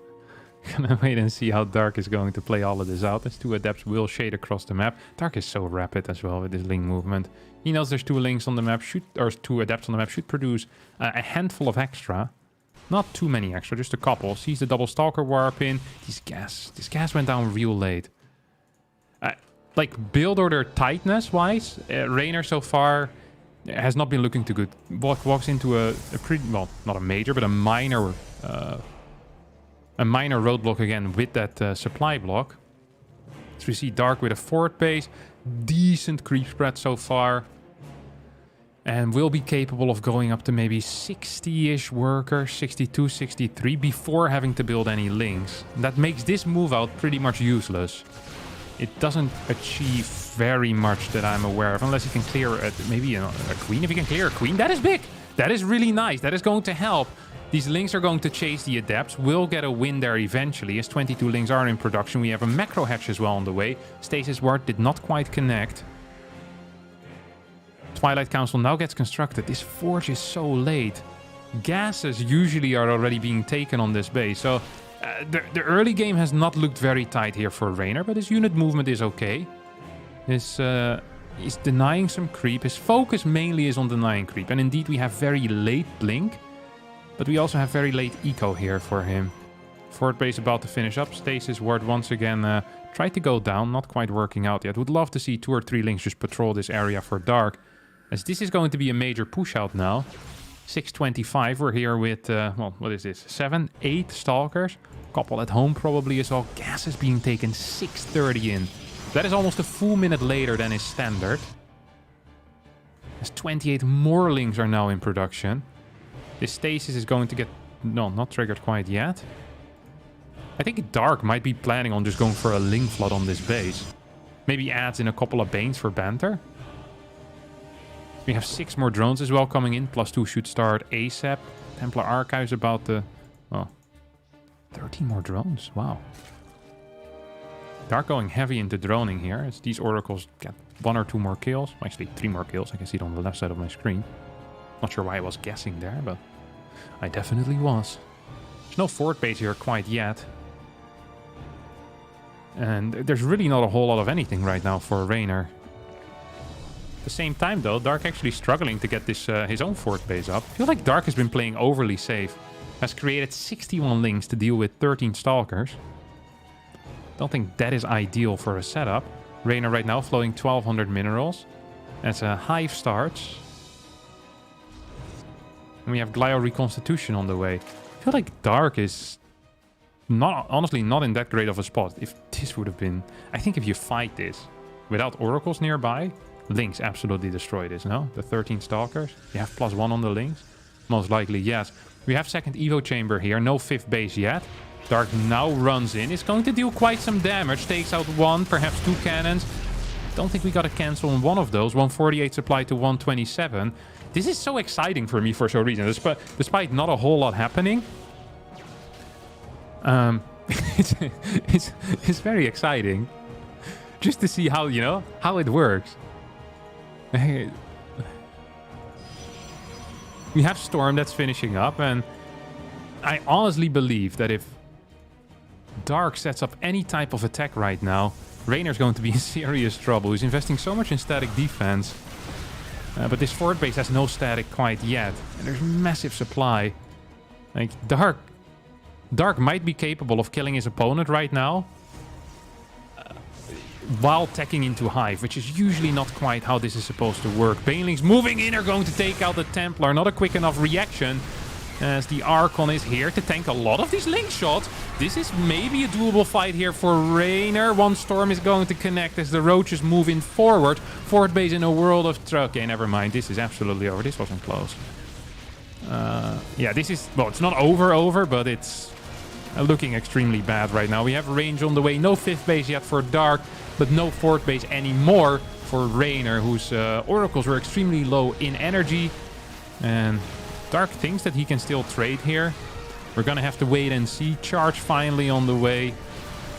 Gonna wait and see how Dark is going to play all of this out. These 2 Adepts will shade across the map. Dark is so rapid as well with his Ling movement. He knows there's 2 Lings on the map, or 2 Adepts on the map, should produce a handful of extra. Not too many extra, just a couple. Sees the double Stalker warp in. This gas went down real late. Like, build order tightness-wise, Reynor so far has not been looking too good. Walks into a pretty, well, not a major, but a minor a minor roadblock again with that supply block. So we see Dark with a forward base. Decent creep spread so far. And will be capable of going up to maybe 60-ish workers, 62, 63, before having to build any links. That makes this move out pretty much useless. It doesn't achieve very much that I'm aware of, unless you can clear maybe a queen. If you can clear a queen, that is big. That is really nice. That is going to help. These links are going to chase the adepts. We'll get a win there eventually, as 22 links are in production. We have a macro hatch as well on the way. Stasis ward did not quite connect. Twilight Council now gets constructed. This forge is so late. Gases usually are already being taken on this base. So the early game has not looked very tight here for Reynor, but his unit movement is okay. He's denying some creep. His focus mainly is on denying creep. And indeed, we have very late blink, but we also have very late eco here for him. Fort base about to finish up. Stasis ward once again tried to go down. Not quite working out yet. Would love to see 2 or 3 links just patrol this area for Dark, as this is going to be a major push out now. 625, we're here with, well, what is this? 7, 8 Stalkers. Couple at home probably as well. Gas is being taken 6:30 in. That is almost a full minute later than is standard. As 28 more links are now in production. This stasis is going to get... No, not triggered quite yet. I think Dark might be planning on just going for a link flood on this base. Maybe adds in a couple of Banes for banter. We have 6 more drones as well coming in. +2 should start ASAP. Templar Archives about to... Well, 13 more drones. Wow. Dark going heavy into droning here, as these oracles get 1 or 2 more kills. Actually, 3 more kills. I can see it on the left side of my screen. Not sure why I was guessing there, but I definitely was. There's no fort base here quite yet. And there's really not a whole lot of anything right now for Reynor. At the same time, though, Dark actually struggling to get this his own fort base up. I feel like Dark has been playing overly safe. Has created 61 links to deal with 13 Stalkers. Don't think that is ideal for a setup. Reynor right now flowing 1200 minerals. As a hive starts. And we have Glio Reconstitution on the way. I feel like Dark is honestly not in that great of a spot. If this would have been... I think if you fight this without oracles nearby, links absolutely destroy this, no? The 13 Stalkers. You have +1 on the links? Most likely, yes. We have second Evo chamber here. No 5th base yet. Dark now runs in. It's going to deal quite some damage. Takes out 1, perhaps 2 cannons. Don't think we got a cancel on one of those. 148 supply to 127. This is so exciting for me for some reason. Despite not a whole lot happening. It's very exciting. Just to see how, you know, how it works. We have Storm that's finishing up, and I honestly believe that if Dark sets up any type of attack right now, Reynor's going to be in serious trouble. He's investing so much in static defense. But this fort base has no static quite yet. And there's massive supply. Like, Dark might be capable of killing his opponent right now. While teching into Hive, which is usually not quite how this is supposed to work. Banelings moving in are going to take out the Templar. Not a quick enough reaction. As the Archon is here to tank a lot of these link shots. This is maybe a doable fight here for Reynor. 1 Storm is going to connect as the Roaches move in forward. Fort base in a world of... Okay, never mind. This is absolutely over. This wasn't close. Yeah, this is... Well, it's not over, but it's looking extremely bad right now. We have range on the way. No 5th base yet for Dark, but no fort base anymore for Reynor, whose oracles were extremely low in energy. And Dark thinks that he can still trade here. We're gonna have to wait and see. Charge finally on the way.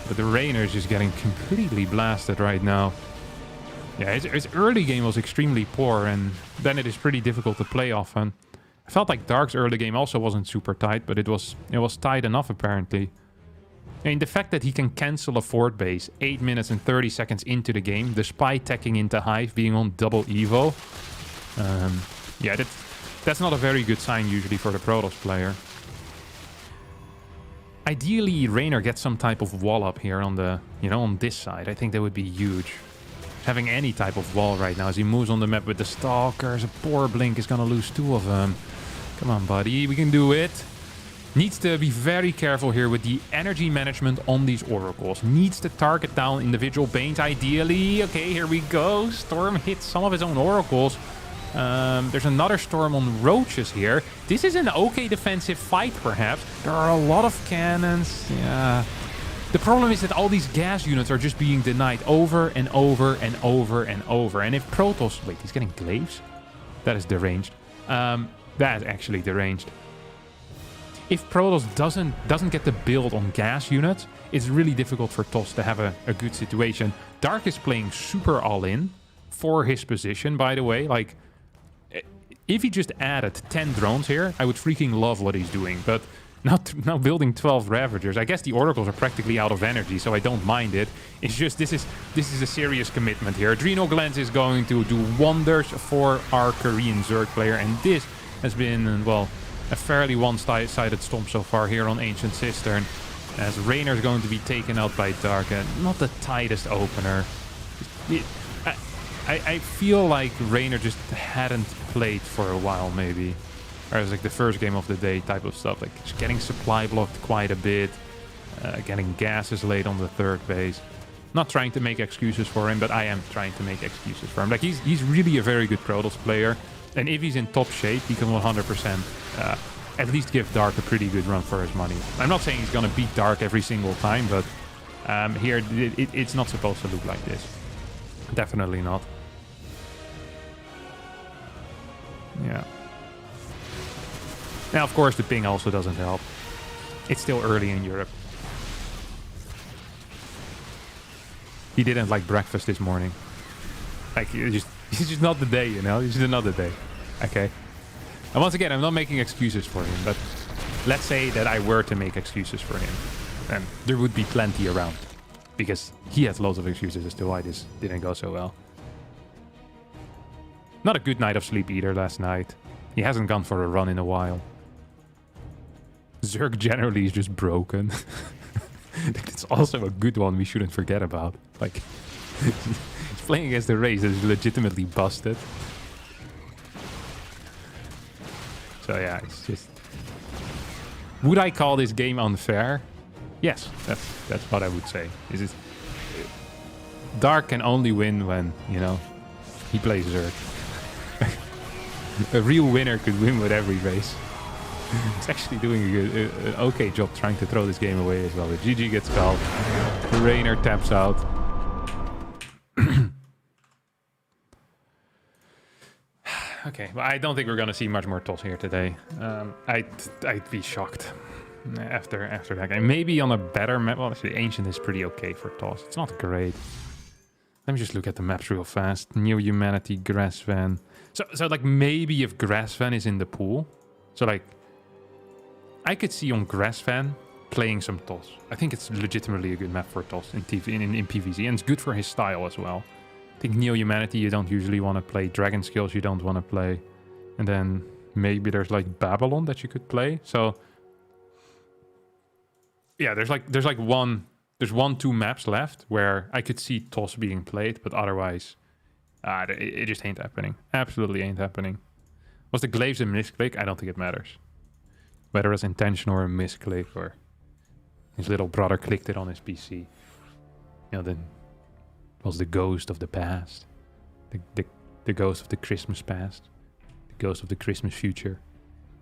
But the Reynor is just getting completely blasted right now. Yeah, his early game was extremely poor, and then it is pretty difficult to play often. I felt like Dark's early game also wasn't super tight, but it was tight enough apparently. I mean, the fact that he can cancel a fort base 8 minutes and 30 seconds into the game, despite teching into Hive, being on double Evo. Yeah, that's not a very good sign usually for the Protoss player. Ideally, Reynor gets some type of wall up here on the, you know, on this side. I think that would be huge. Having any type of wall right now as he moves on the map with the Stalkers. A poor Blink is gonna lose 2 of them. Come on, buddy. We can do it. Needs to be very careful here with the energy management on these oracles. Needs to target down individual Banes ideally. Okay, here we go. Storm hits some of his own oracles. There's another Storm on Roaches here. This is an okay defensive fight, perhaps. There are a lot of cannons. Yeah. The problem is that all these gas units are just being denied over and over and over and over. And if Protoss... Wait, he's getting glaives? That is deranged. That is actually deranged. If Protoss doesn't get the build on gas units, it's really difficult for TOS to have a good situation. Dark is playing super all-in for his position, by the way. Like, if he just added 10 drones here, I would freaking love what he's doing. But now building 12 Ravagers, I guess the Oracles are practically out of energy, so I don't mind it. It's just, this is a serious commitment here. Adrenal Glands is going to do wonders for our Korean Zerg player, and this has been, well, a fairly one-sided stomp so far here on Ancient Cistern, as Reynor is going to be taken out by Dark. Not the tightest opener. I feel like Reynor just hadn't played for a while, maybe. Or it was like the first game of the day type of stuff. Like, just getting supply blocked quite a bit. Getting gases late on the third base. Not trying to make excuses for him, but I am trying to make excuses for him. Like, he's really a very good Protoss player. And if he's in top shape, he can 100% at least give Dark a pretty good run for his money. I'm not saying he's going to beat Dark every single time, but here it's not supposed to look like this. Definitely not. Yeah. Now, of course, the ping also doesn't help. It's still early in Europe. He didn't like breakfast this morning. Like, it's just not the day, you know? It's just another day. Okay? And once again, I'm not making excuses for him, but let's say that I were to make excuses for him. And there would be plenty around. Because he has loads of excuses as to why this didn't go so well. Not a good night of sleep either last night. He hasn't gone for a run in a while. Zerg generally is just broken. It's also a good one we shouldn't forget about. Like, he's playing against the race that is legitimately busted. So yeah, it's just... Would I call this game unfair? Yes, that's what I would say. Is it... Dark can only win when, you know, he plays Zerg. A real winner could win with every race. He's actually doing an okay job trying to throw this game away as well. The GG gets called. Reynor taps out. Okay, well, I don't think we're going to see much more TOS here today. I'd be shocked after that game. Maybe on a better map. Well, actually, Ancient is pretty okay for TOS. It's not great. Let me just look at the maps real fast. New Humanity, Grassvan. So like, maybe if Grassvan is in the pool. So, like, I could see on Grassvan playing some TOS. I think it's legitimately a good map for TOS in PvZ, and it's good for his style as well. I think Neo Humanity you don't usually want to play. Dragon Skills you don't want to play. And then maybe there's like Babylon that you could play. So yeah, there's 1-2 maps left where I could see TOS being played, but otherwise it just ain't happening. Absolutely ain't happening. Was the glaives a misclick? I don't think it matters. Whether it's intentional or a misclick, or his little brother clicked it on his PC. You know, then was the ghost of the past. The ghost of the Christmas past. The ghost of the Christmas future.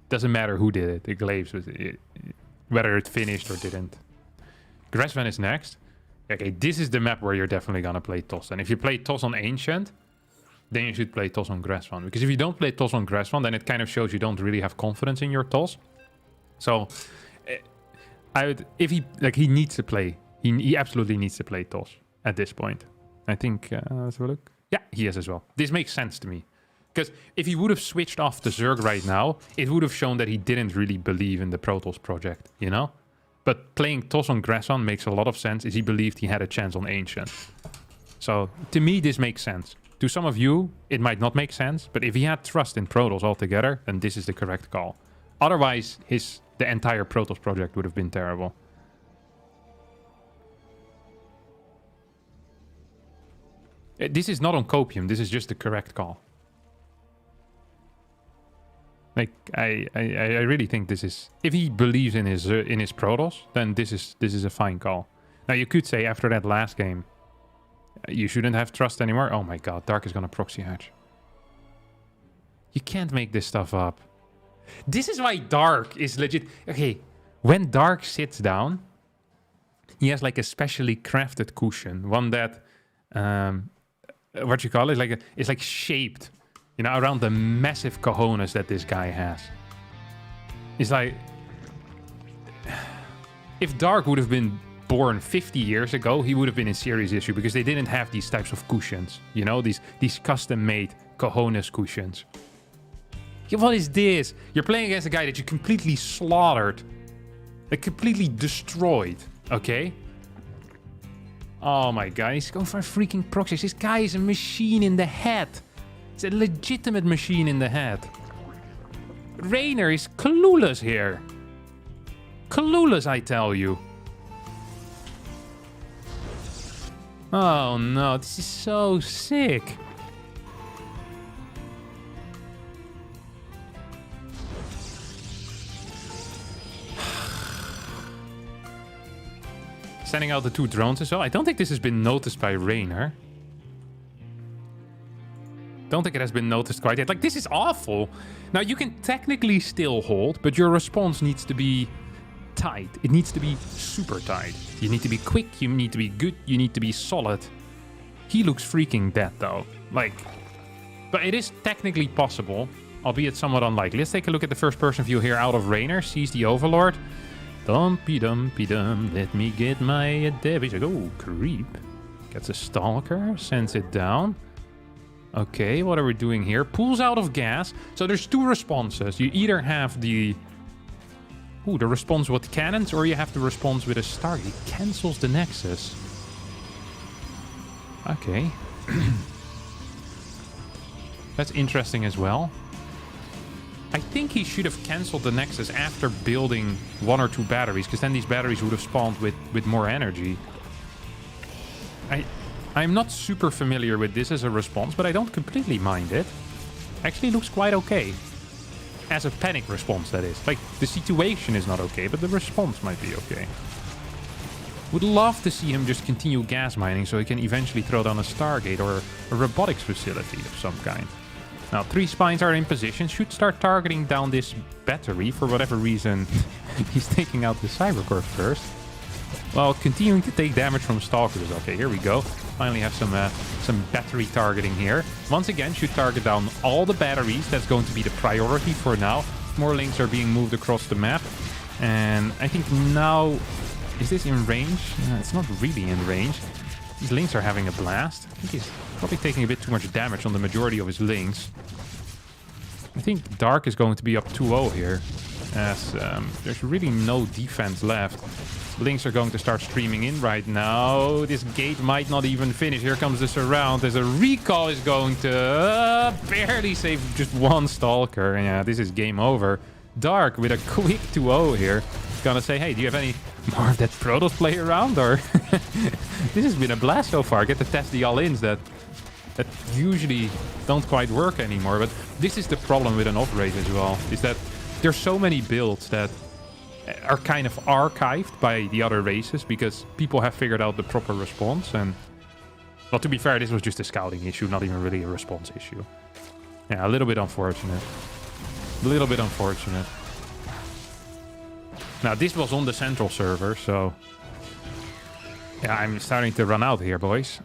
Doesn't matter who did it. The glaives was it, whether it finished or didn't. Grassvan is next. Okay, this is the map where you're definitely gonna play TOS. And if you play TOS on Ancient, then you should play TOS on Grassvan. Because if you don't play TOS on Grassvan, then it kind of shows you don't really have confidence in your TOS. So, I would, if he needs to play, he absolutely needs to play TOS at this point. I think, let's have a look. Yeah, he is as well. This makes sense to me. Because if he would have switched off the Zerg right now, it would have shown that he didn't really believe in the Protoss project, you know? But playing TOS on Grassvan makes a lot of sense, as he believed he had a chance on Ancient. So, to me, this makes sense. To some of you, it might not make sense, but if he had trust in Protoss altogether, then this is the correct call. Otherwise, the entire Protoss project would have been terrible. This is not on Copium, this is just the correct call. Like, I really think this is... If he believes in his Protoss, then this is a fine call. Now, you could say after that last game, you shouldn't have trust anymore. Oh my god, Dark is gonna proxy hatch. You can't make this stuff up. This is why Dark is legit... Okay, when Dark sits down, he has like a specially crafted cushion. One that... what you call it? It's like shaped, you know, around the massive cojones that this guy has. It's like... If Dark would have been born 50 years ago, he would have been in serious issue because they didn't have these types of cushions. You know, these custom-made cojones cushions. What is this? You're playing against a guy that you completely slaughtered. Like, completely destroyed. Okay? Oh my god, he's going for a freaking proxy. This guy is a machine in the head. It's a legitimate machine in the head. Reynor is clueless here. Clueless, I tell you. Oh no, this is so sick. Sending out the 2 drones as well. I don't think this has been noticed by Reynor. Don't think it has been noticed quite yet. Like, this is awful. Now, you can technically still hold, but your response needs to be tight. It needs to be super tight. You need to be quick, you need to be good, you need to be solid. He looks freaking dead, though. Like, but it is technically possible, albeit somewhat unlikely. Let's take a look at the first-person view here out of Reynor. Sees the Overlord. Dumpy dumpy dum, let me get my Debbie's like, oh, creep. Gets a Stalker, sends it down. Okay, what are we doing here? Pulls out of gas. So there's 2 responses. You either have the response with cannons, or you have the response with a Stargate. It cancels the Nexus. Okay. That's interesting as well. I think he should have cancelled the Nexus after building 1 or 2 batteries, because then these batteries would have spawned with more energy. I'm not super familiar with this as a response, but I don't completely mind it. Actually looks quite okay. As a panic response, that is. Like, the situation is not okay, but the response might be okay. Would love to see him just continue gas mining so he can eventually throw down a Stargate or a robotics facility of some kind. Now, 3 spines are in position. Should start targeting down this battery. For whatever reason, he's taking out the Cybercore first. Well, continuing to take damage from Stalkers. Okay, here we go. Finally have some battery targeting here. Once again, should target down all the batteries. That's going to be the priority for now. More links are being moved across the map. And I think now... Is this in range? It's not really in range. These links are having a blast. I think he's probably taking a bit too much damage on the majority of his links. I think Dark is going to be up 2-0 here, as there's really no defense left. Links are going to start streaming in right now. This gate might not even finish. Here comes the surround. There's a recall is going to barely save just 1 Stalker. Yeah, this is game over. Dark with a quick 2-0 here. Gonna say, hey, do you have any more of that Protoss play around? Or this has been a blast so far. Get to test the all-ins that usually don't quite work anymore. But this is the problem with an off-rate as well, is that there's so many builds that are kind of archived by the other races because people have figured out the proper response. And, well, to be fair, this was just a scouting issue, not even really a response issue. Yeah, a little bit unfortunate. A little bit unfortunate. Now, this was on the central server, so... Yeah, I'm starting to run out here, boys.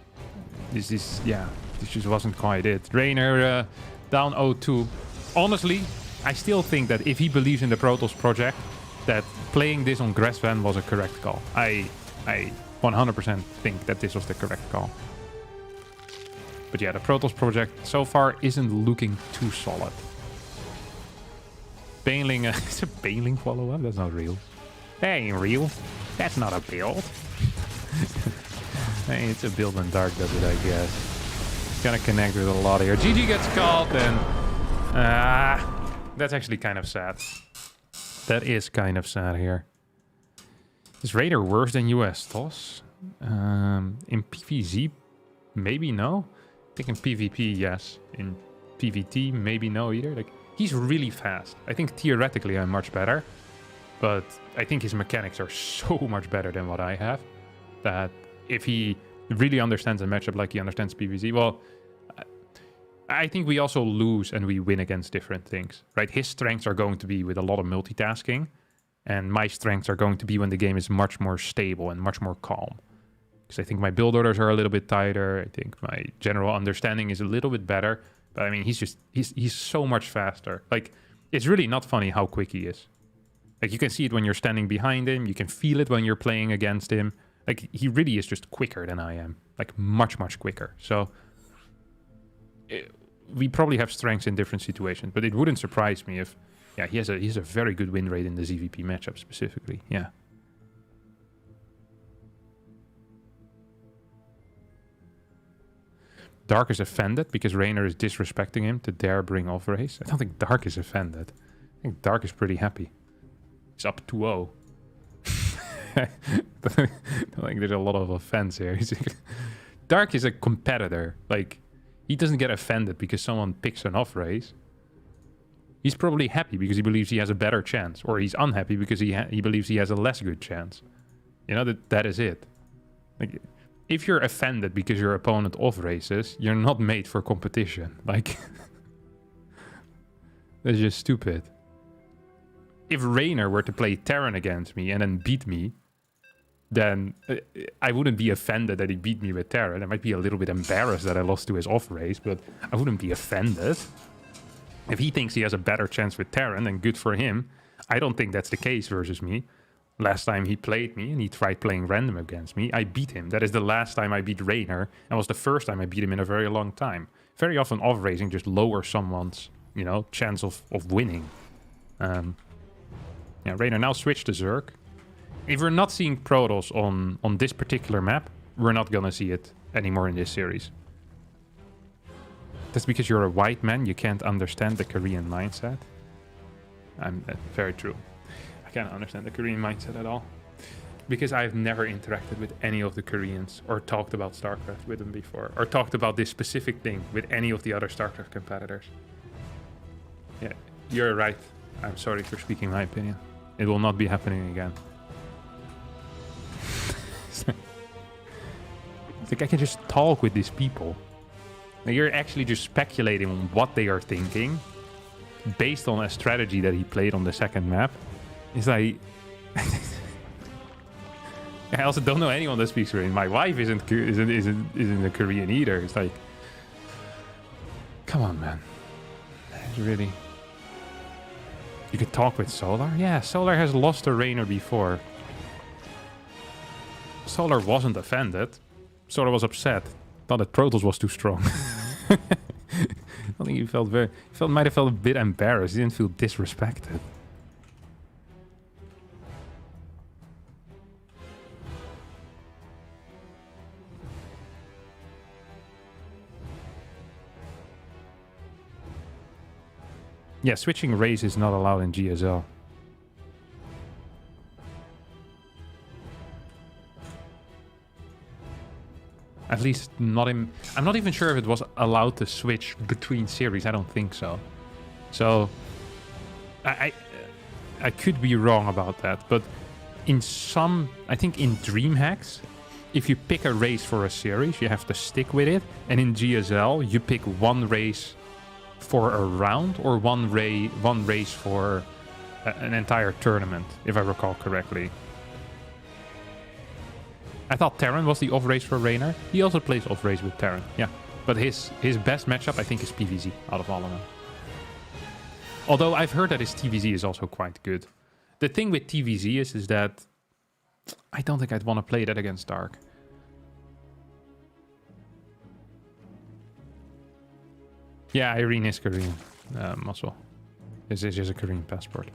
This just wasn't quite it. Reynor down 0-2. Honestly, I still think that if he believes in the Protoss project, that playing this on Grassvan was a correct call. I 100% think that this was the correct call. But yeah, the Protoss project so far isn't looking too solid. Baneling, it's a Baneling follow-up? That's not real. That ain't real. That's not a build. Hey, it's a build when Dark does it, I guess. It's gonna connect with a lot here. GG gets called, and... that's actually kind of sad. That is kind of sad here. Is Raider worse than US TOS? In PvZ, maybe no. I think in PvP, yes. In PvT, maybe no either. Like, He's really fast. I think theoretically I'm much better, but I think his mechanics are so much better than what I have, that if he really understands a matchup like he understands PvZ, well, I think we also lose and we win against different things, right? His strengths are going to be with a lot of multitasking, and my strengths are going to be when the game is much more stable and much more calm. Because I think my build orders are a little bit tighter. I think my general understanding is a little bit better. But I mean, he's so much faster. Like, it's really not funny how quick he is. Like, you can see it when you're standing behind him. You can feel it when you're playing against him. Like, he really is just quicker than I am. Like, much, much quicker. So we probably have strengths in different situations, but it wouldn't surprise me if, yeah, he has a very good win rate in the ZVP matchup specifically. Yeah. Dark is offended because Reynor is disrespecting him to dare bring off race. I don't think Dark is offended. I think Dark is pretty happy. He's up 2-0. I think there's a lot of offense here. Dark is a competitor. Like, he doesn't get offended because someone picks an off race. He's probably happy because he believes he has a better chance, or he's unhappy because he believes he has a less good chance. You know, that is it. Like, if you're offended because your opponent off races, you're not made for competition. Like, that's just stupid. If Reynor were to play Terran against me and then beat me, then I wouldn't be offended that he beat me with Terran. I might be a little bit embarrassed that I lost to his off race, but I wouldn't be offended. If he thinks he has a better chance with Terran, then good for him. I don't think that's the case versus me. Last time he played me and he tried playing random against me, I beat him. That is the last time I beat Reynor, and was the first time I beat him in a very long time. Very often off-racing just lowers someone's, you know, chance of winning. Yeah, Reynor now switched to Zerg. If we're not seeing Protoss on this particular map, we're not gonna see it anymore in this series. That's because you're a white man, you can't understand the Korean mindset. Very true. I can't understand the Korean mindset at all. Because I've never interacted with any of the Koreans or talked about StarCraft with them before. Or talked about this specific thing with any of the other StarCraft competitors. Yeah, you're right. I'm sorry for speaking my opinion. It will not be happening again. It's like I can just talk with these people. Now you're actually just speculating on what they are thinking based on a strategy that he played on the second map. It's like... I also don't know anyone that speaks Korean. My wife isn't a Korean either. It's like... Come on, man. It's really... You could talk with Solar? Yeah, Solar has lost to Reynor before. Solar wasn't offended. Solar was upset. Thought that Protoss was too strong. I think he felt might have felt a bit embarrassed. He didn't feel disrespected. Yeah, switching race is not allowed in GSL. At least not in... I'm not even sure if it was allowed to switch between series. I don't think so. So... I could be wrong about that. But in some... I think in DreamHacks, if you pick a race for a series, you have to stick with it. And in GSL, you pick one race for a round or one race for an entire tournament, if I recall correctly. I thought Terran was the off-race for Reynor. He also plays off-race with Terran, yeah. But his best matchup, I think, is PvZ out of all of them. Although I've heard that his TVZ is also quite good. The thing with TVZ is that I don't think I'd want to play that against Dark. Yeah, Irene is Korean. Also. This is just a Korean passport.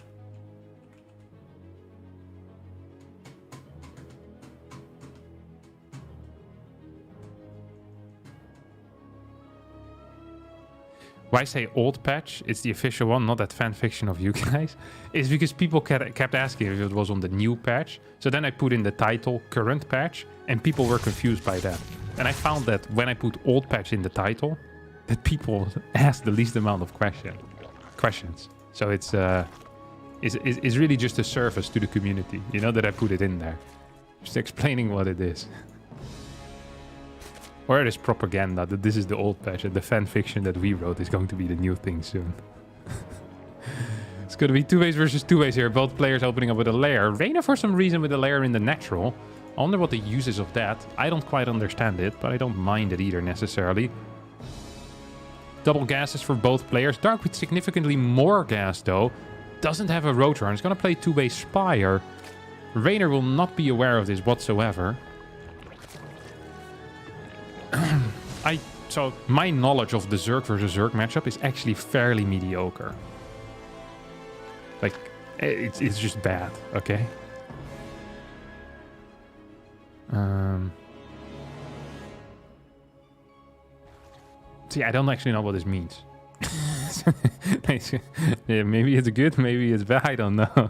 Why I say old patch? It's the official one, not that fan fiction of you guys. It's because people kept asking if it was on the new patch. So then I put in the title current patch and people were confused by that. And I found that when I put old patch in the title, that people ask the least amount of questions. questions. So it's really just a service to the community, you know, that I put it in there. Just explaining what it is. Or it is propaganda that this is the old patch and the fan fiction that we wrote is going to be the new thing soon. It's going to be 2-ways versus 2-ways here. Both players opening up with a lair. Reynor for some reason with a lair in the natural. I wonder what the use is of that. I don't quite understand it, but I don't mind it either necessarily. Double gases for both players. Dark with significantly more gas though. Doesn't have a rotor. It's going to play 2-way Spire. Reynor will not be aware of this whatsoever. So my knowledge of the Zerg versus Zerg matchup is actually fairly mediocre. Like, it's just bad, okay? See, I don't actually know what this means. Yeah, maybe it's good, maybe it's bad, I don't know.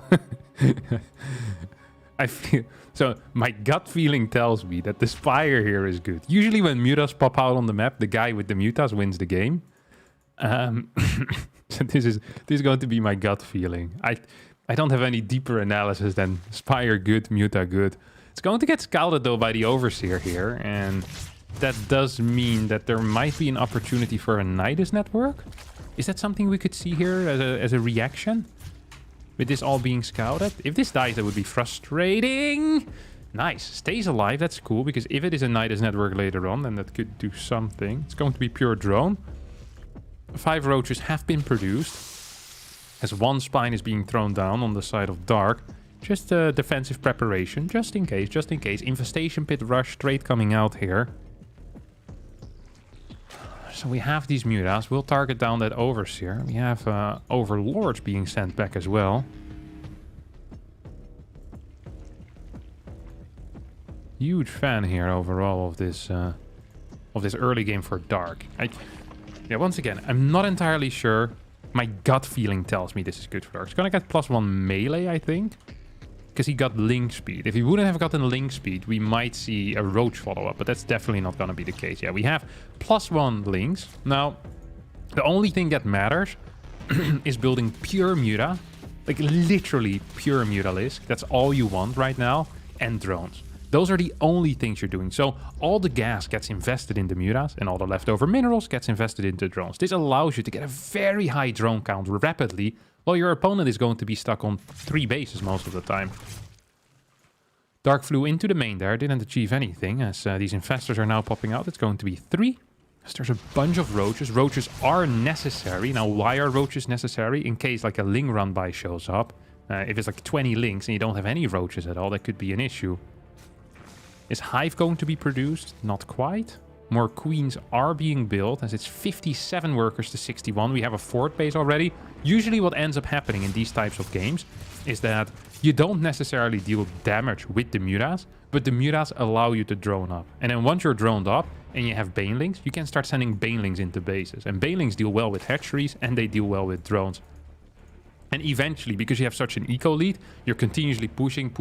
I feel... So, my gut feeling tells me that the Spire here is good. Usually when mutas pop out on the map, the guy with the mutas wins the game. So this is going to be my gut feeling. I don't have any deeper analysis than Spire good, muta good. It's going to get scouted though by the Overseer here, and that does mean that there might be an opportunity for a Nidus network. Is that something we could see here as a reaction? With this all being scouted? If this dies, that would be frustrating. Nice. Stays alive. That's cool, because if it is a Nidus network later on, then that could do something. It's going to be pure drone. 5 roaches have been produced. As 1 spine is being thrown down on the side of Dark. Just a defensive preparation, just in case, just in case. Infestation pit rush straight coming out here. So we have these mutas. We'll target down that Overseer. We have Overlords being sent back as well. Huge fan here overall of this early game for Dark. Yeah, once again, I'm not entirely sure. My gut feeling tells me this is good for Dark. It's gonna get +1 melee, I think. Because he got link speed. If he wouldn't have gotten link speed, we might see a roach follow-up. But that's definitely not going to be the case. Yeah, we have +1 links. Now, the only thing that matters is building pure muta. Like, literally pure mutalisk. That's all you want right now. And drones. Those are the only things you're doing. So, all the gas gets invested in the mutas. And all the leftover minerals gets invested into drones. This allows you to get a very high drone count rapidly. Well, your opponent is going to be stuck on 3 bases most of the time. Dark flew into the main there, didn't achieve anything, as these infestors are now popping out. It's going to be 3. As there's a bunch of roaches. Roaches are necessary. Now, why are roaches necessary? In case like a ling run by shows up. If it's like 20 links and you don't have any roaches at all, that could be an issue. Is Hive going to be produced? Not quite. More queens are being built, as it's 57 workers to 61. We have a fort base already. Usually what ends up happening in these types of games is that you don't necessarily deal damage with the mutas, but the mutas allow you to drone up. And then once you're droned up and you have banelings, you can start sending banelings into bases. And banelings deal well with hatcheries and they deal well with drones. And eventually, because you have such an eco lead, you're continuously pushing.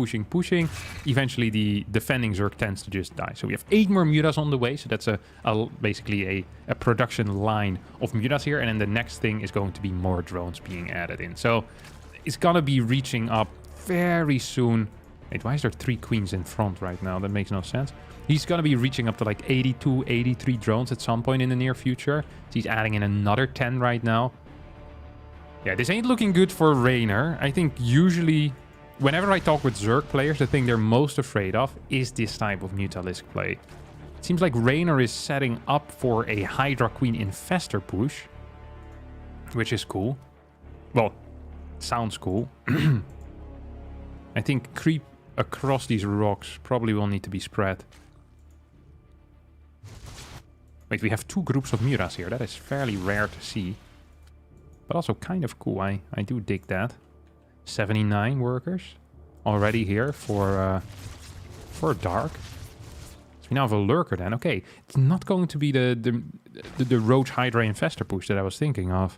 Eventually, the defending Zerg tends to just die. So we have 8 more mutas on the way. So that's basically a production line of mutas here. And then the next thing is going to be more drones being added in. So it's going to be reaching up very soon. Wait, why is there 3 queens in front right now? That makes no sense. He's going to be reaching up to like 82, 83 drones at some point in the near future. So he's adding in another 10 right now. Yeah, this ain't looking good for Reynor. I think usually, whenever I talk with Zerg players, the thing they're most afraid of is this type of Mutalisk play. It seems like Reynor is setting up for a Hydra Queen Infestor push, which is cool. Well, sounds cool. I think creep across these rocks probably will need to be spread. Wait, we have 2 groups of mutas here. That is fairly rare to see. But also kind of cool. I do dig that. 79 workers already here for Dark. So we now have a lurker then. Okay, it's not going to be the Roach Hydra Infestor push that I was thinking of.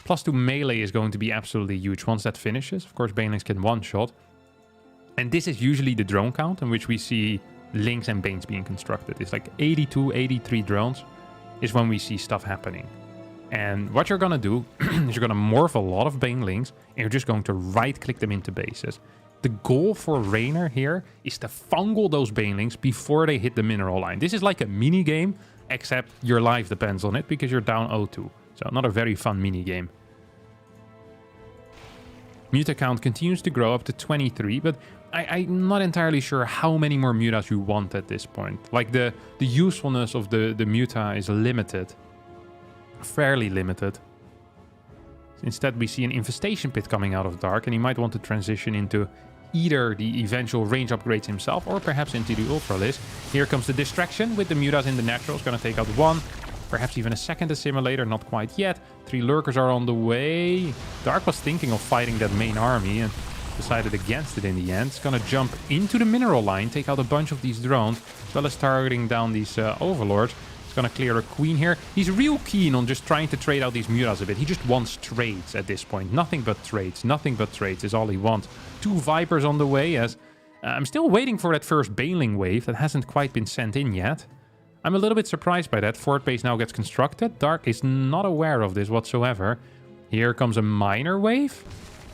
+2 melee is going to be absolutely huge once that finishes. Of course, banelings can one-shot. And this is usually the drone count in which we see Lynx and Banes being constructed. It's like 82, 83 drones is when we see stuff happening. And what you're going to do is you're going to morph a lot of Banelings, and you're just going to right-click them into bases. The goal for Reynor here is to fungal those Banelings before they hit the mineral line. This is like a mini-game, except your life depends on it because you're down 0-2. So not a very fun mini-game. Muta count continues to grow up to 23, but I'm not entirely sure how many more mutas you want at this point. Like the usefulness of the muta is limited. Fairly limited. Instead, we see an infestation pit coming out of Dark, and he might want to transition into either the eventual range upgrades himself or perhaps into the Ultralisk. Here comes the distraction with the mutas in the natural. It's going to take out one, perhaps even a second assimilator, not quite yet. 3 lurkers are on the way. Dark was thinking of fighting that main army and decided against it in the end. It's going to jump into the mineral line, take out a bunch of these drones, as well as targeting down these overlords. It's going to clear a queen here. He's real keen on just trying to trade out these mutas a bit. He just wants trades at this point. Nothing but trades. Nothing but trades is all he wants. 2 Vipers on the way, as I'm still waiting for that first Baneling wave that hasn't quite been sent in yet. I'm a little bit surprised by that. Fort base now gets constructed. Dark is not aware of this whatsoever. Here comes a minor wave.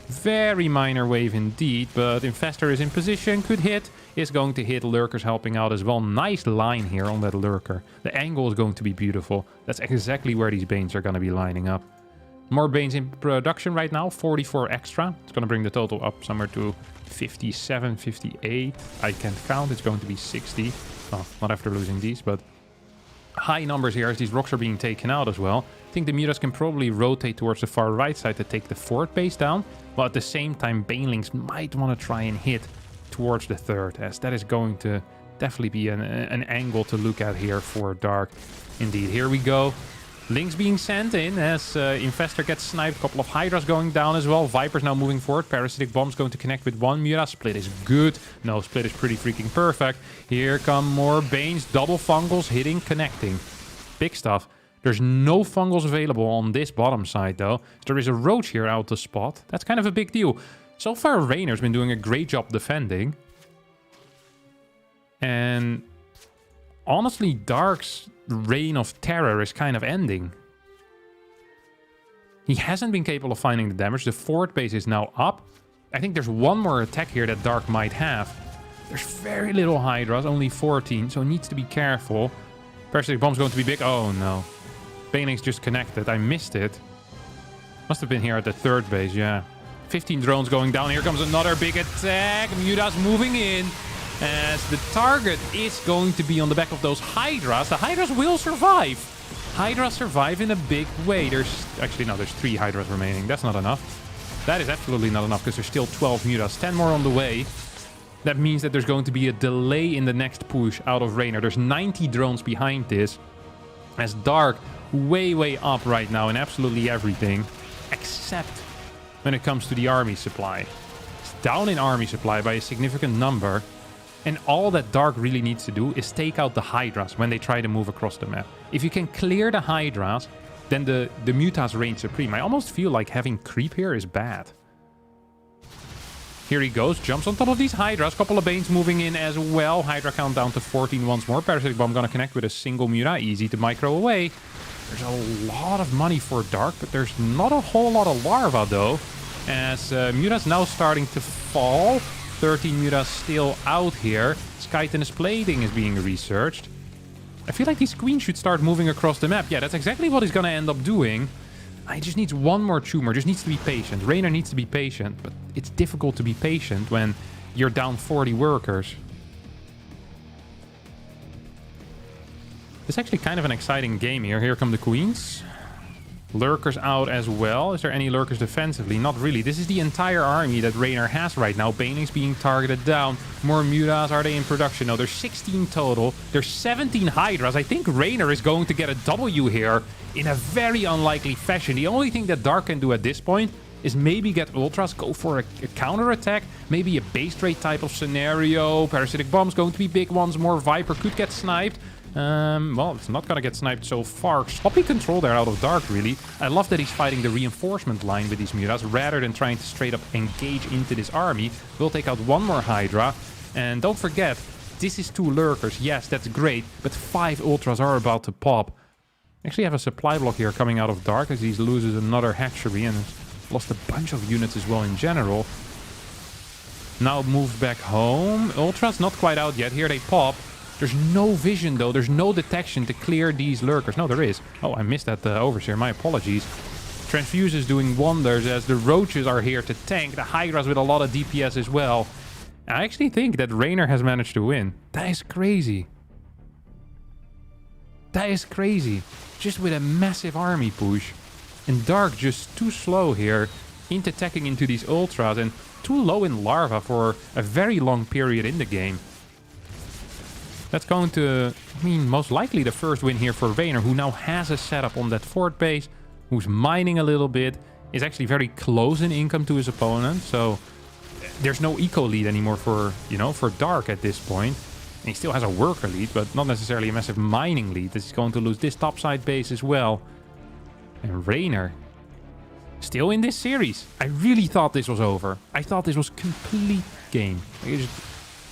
Very minor wave indeed, but Infestor is in position, could hit, is going to hit. Lurkers helping out as well. Nice line here on that Lurker. The angle is going to be beautiful. That's exactly where these Banes are going to be lining up. More Banes in production right now, 44 extra. It's going to bring the total up somewhere to 57, 58. I can't count, it's going to be 60. Well, not after losing these, but high numbers here as these rocks are being taken out as well. I think the mutas can probably rotate towards the far right side to take the fort base down, while at the same time Banelings might want to try and hit towards the third, as that is going to definitely be an angle to look at here for Dark. Indeed, here we go. Lynx being sent in as Infestor gets sniped. A couple of Hydras going down as well. Vipers now moving forward. Parasitic Bomb's going to connect with one Muta. Split is good. No, Split is pretty freaking perfect. Here come more Banes. Double Fungals hitting, connecting. Big stuff. There's no Fungals available on this bottom side though. There is a Roach here out to spot. That's kind of a big deal. So far, Reynor's been doing a great job defending. And honestly, Dark's reign of terror is kind of ending. He hasn't been capable of finding the damage. The fort base is now up. I think there's one more attack here that Dark might have. There's very little Hydras, only 14, so needs to be careful. Parasitic Bomb's going to be big. Oh no. Banelings just connected. I missed it. Must have been here at the third base, yeah. 15 drones going down. Here comes another big attack. Muta's moving in. As the target is going to be on the back of those Hydras. The Hydras will survive. Hydras survive in a big way. There's actually, no, there's 3 Hydras remaining. That's not enough. That is absolutely not enough because there's still 12 Mutas. 10 more on the way. That means that there's going to be a delay in the next push out of Reynor. There's 90 drones behind this. As Dark way up right now in absolutely everything. Except when it comes to the army supply. It's down in army supply by a significant number. And all that Dark really needs to do is take out the Hydras when they try to move across the map. If you can clear the Hydras, then the Mutas reign supreme. I almost feel like having creep here is bad. Here he goes, jumps on top of these Hydras. Couple of Banes moving in as well. Hydra count down to 14 once more. Parasitic Bomb gonna connect with a single Muta. Easy to micro away. There's a lot of money for Dark, but there's not a whole lot of Larva though. As Muta's now starting to fall. 13 Mutas still out here. Skytenus plating is being researched. I feel like these queens should start moving across the map. Yeah, that's exactly what he's gonna end up doing. I just needs one more tumor. Just needs to be patient. Reynor needs to be patient, but it's difficult to be patient when you're down 40 workers. It's actually kind of an exciting game here. Here come the queens. Lurkers out as well. Is there any lurkers defensively? Not really. This is the entire army that Reynor has right now. Banelings being targeted down. More Mutas. Are they in production? No, there's 16 total. There's 17 Hydras. I think Reynor is going to get a W here in a very unlikely fashion. The only thing that Dark can do at this point is maybe get Ultras, go for a counter-attack, maybe a base trade type of scenario. Parasitic Bomb's going to be big once more. Viper could get sniped. Well, it's not gonna get sniped so far. Sloppy control there out of Dark, really. I love that he's fighting the reinforcement line with these Mutas rather than trying to straight up engage into this army. We'll take out one more Hydra. And don't forget, This is 2 lurkers. Yes, that's great. But 5 ultras are about to pop. Actually have a supply block here coming out of dark as he loses another hatchery and lost a bunch of units as well in general. Now moves back home. Ultras not quite out yet. Here they pop. There's no vision though. There's no detection to clear these lurkers. No, there is. Oh, I missed that overseer. My apologies. Transfuse is doing wonders as the roaches are here to tank. The Hydras with a lot of DPS as well. I actually think that Reynor has managed to win. That is crazy. That is crazy. Just with a massive army push. And Dark just too slow here. Into attacking into these ultras and too low in larva for a very long period in the game. That's going to mean most likely the first win here for Reynor, who now has a setup on that fort base, who's mining a little bit, is actually very close in income to his opponent. So there's no eco lead anymore for, you know, for Dark at this point. And he still has a worker lead, but not necessarily a massive mining lead. He's going to lose this topside base as well. And Reynor still in this series. I really thought this was over. I thought this was complete game.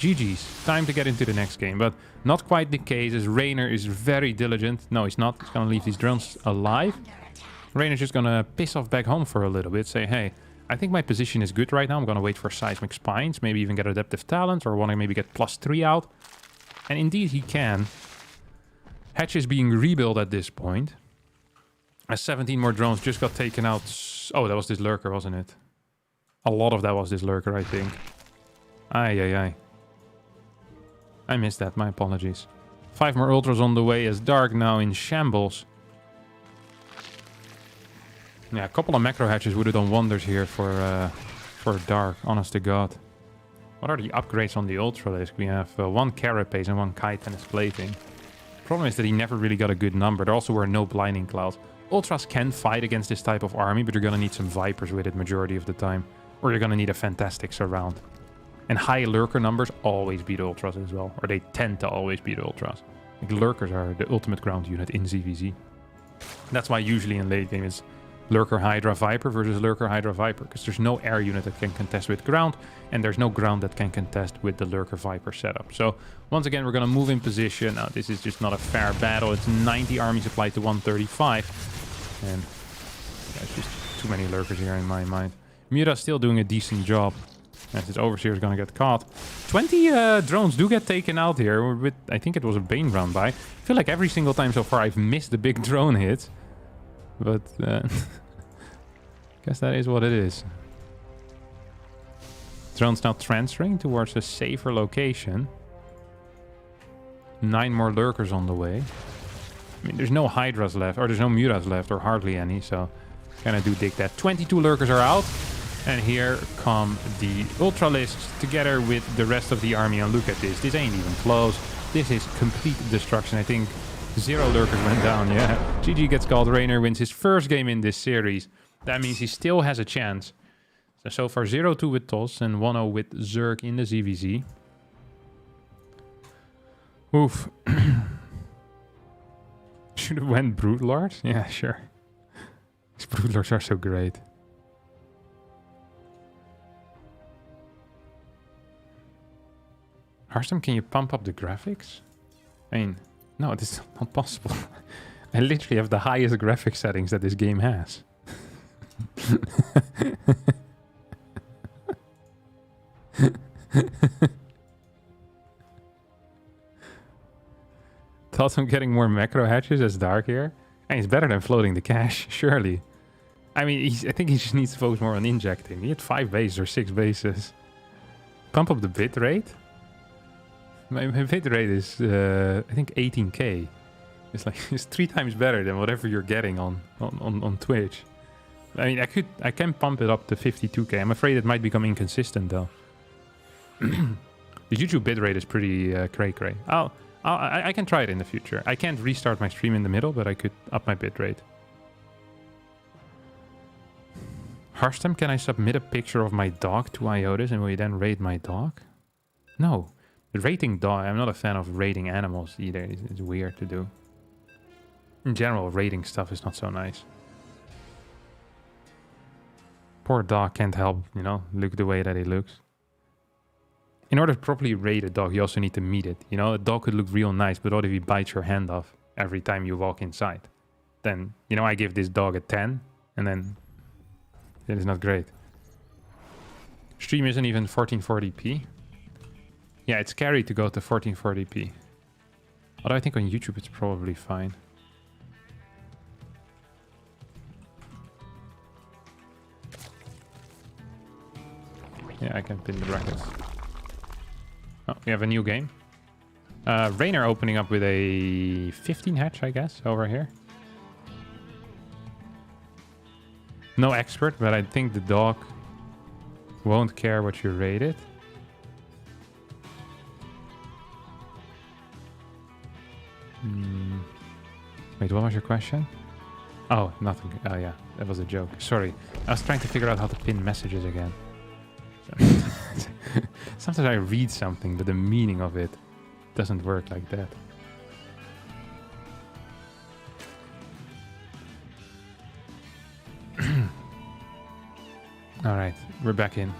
GG's. Time to get into the next game. But not quite the case as Reynor is very diligent. No, he's not. He's going to leave these drones alive. Reynor's just going to piss off back home for a little bit. Say, hey, I think my position is good right now. I'm going to wait for seismic spines. Maybe even get adaptive talent or want to maybe get +3 out. And indeed he can. Hatch is being rebuilt at this point. As 17 more drones just got taken out. Oh, that was this lurker, wasn't it? A lot of that was this lurker, I think. Aye. I missed that, my apologies. 5 more ultras on the way as Dark now in shambles. Yeah, a couple of macro hatches would have done wonders here for Dark, honest to God. What are the upgrades on the Ultralisk? We have 1 Carapace and 1 Chitinous Plating. Problem is that he never really got a good number. There also were no Blinding Clouds. Ultras can fight against this type of army, but you're going to need some Vipers with it majority of the time. Or you're going to need a fantastic surround. And high Lurker numbers always beat Ultras as well. Or they tend to always beat Ultras. Like Lurkers are the ultimate ground unit in ZVZ. That's why usually in late game it's Lurker Hydra Viper versus Lurker Hydra Viper. Because there's no air unit that can contest with ground. And there's no ground that can contest with the Lurker Viper setup. So once again we're going to move in position. Now this is just not a fair battle. It's 90 armies applied to 135. And yeah, it's just too many Lurkers here in my mind. Mura's still doing a decent job. As his Overseer is going to get caught. 20 drones do get taken out here. With, I think it was a Bane round by. I feel like every single time so far I've missed the big drone hits. But guess that is what it is. Drone's now transferring towards a safer location. 9 more Lurkers on the way. I mean, there's no Hydras left. Or there's no Muras left. Or hardly any. So kind of do dig that. 22 Lurkers are out. And here come the Ultralisks together with the rest of the army. And look at this. This ain't even close. This is complete destruction. I think 0 Lurkers went down. Yeah. GG gets called. Reynor wins his first game in this series. That means he still has a chance. So far 0-2 with Toss and 1-0 with Zerg in the ZVZ. Oof. Should have went Broodlords? Yeah, sure. These Broodlords are so great. Harstem, can you pump up the graphics? I mean, no, this is not possible. I literally have the highest graphics settings that this game has. Thought I'm getting more macro hatches as Dark here. And it's better than floating the cache, surely. I mean, I think he just needs to focus more on injecting. He had 5 bases or 6 bases. Pump up the bit rate. My bit rate is, I think 18k. It's like, it's 3 times better than whatever you're getting on Twitch. I mean, I can pump it up to 52k. I'm afraid it might become inconsistent though. The YouTube bitrate is pretty cray-cray. I can try it in the future. I can't restart my stream in the middle, but I could up my bitrate. Harstem, can I submit a picture of my dog to IOTIS and will you then rate my dog? No. Rating dog, I'm not a fan of rating animals either. It's weird to do. In general, rating stuff is not so nice. Poor dog can't help, you know, look the way that he looks. In order to properly rate a dog, you also need to meet it. You know, a dog could look real nice, but what if he bites your hand off every time you walk inside? Then, you know, I give this dog a 10, and then it is not great. Stream isn't even 1440p. Yeah, it's scary to go to 1440p. Although I think on YouTube it's probably fine. Yeah, I can pin the brackets. Oh, we have a new game. Reynor opening up with a 15 hatch, I guess, over here. No expert, but I think the dog won't care what you rate it. Wait, what was your question? Oh, nothing. Oh, yeah, that was a joke. Sorry. I was trying to figure out how to pin messages again. Sometimes I read something, but the meaning of it doesn't work like that. Alright, we're back in.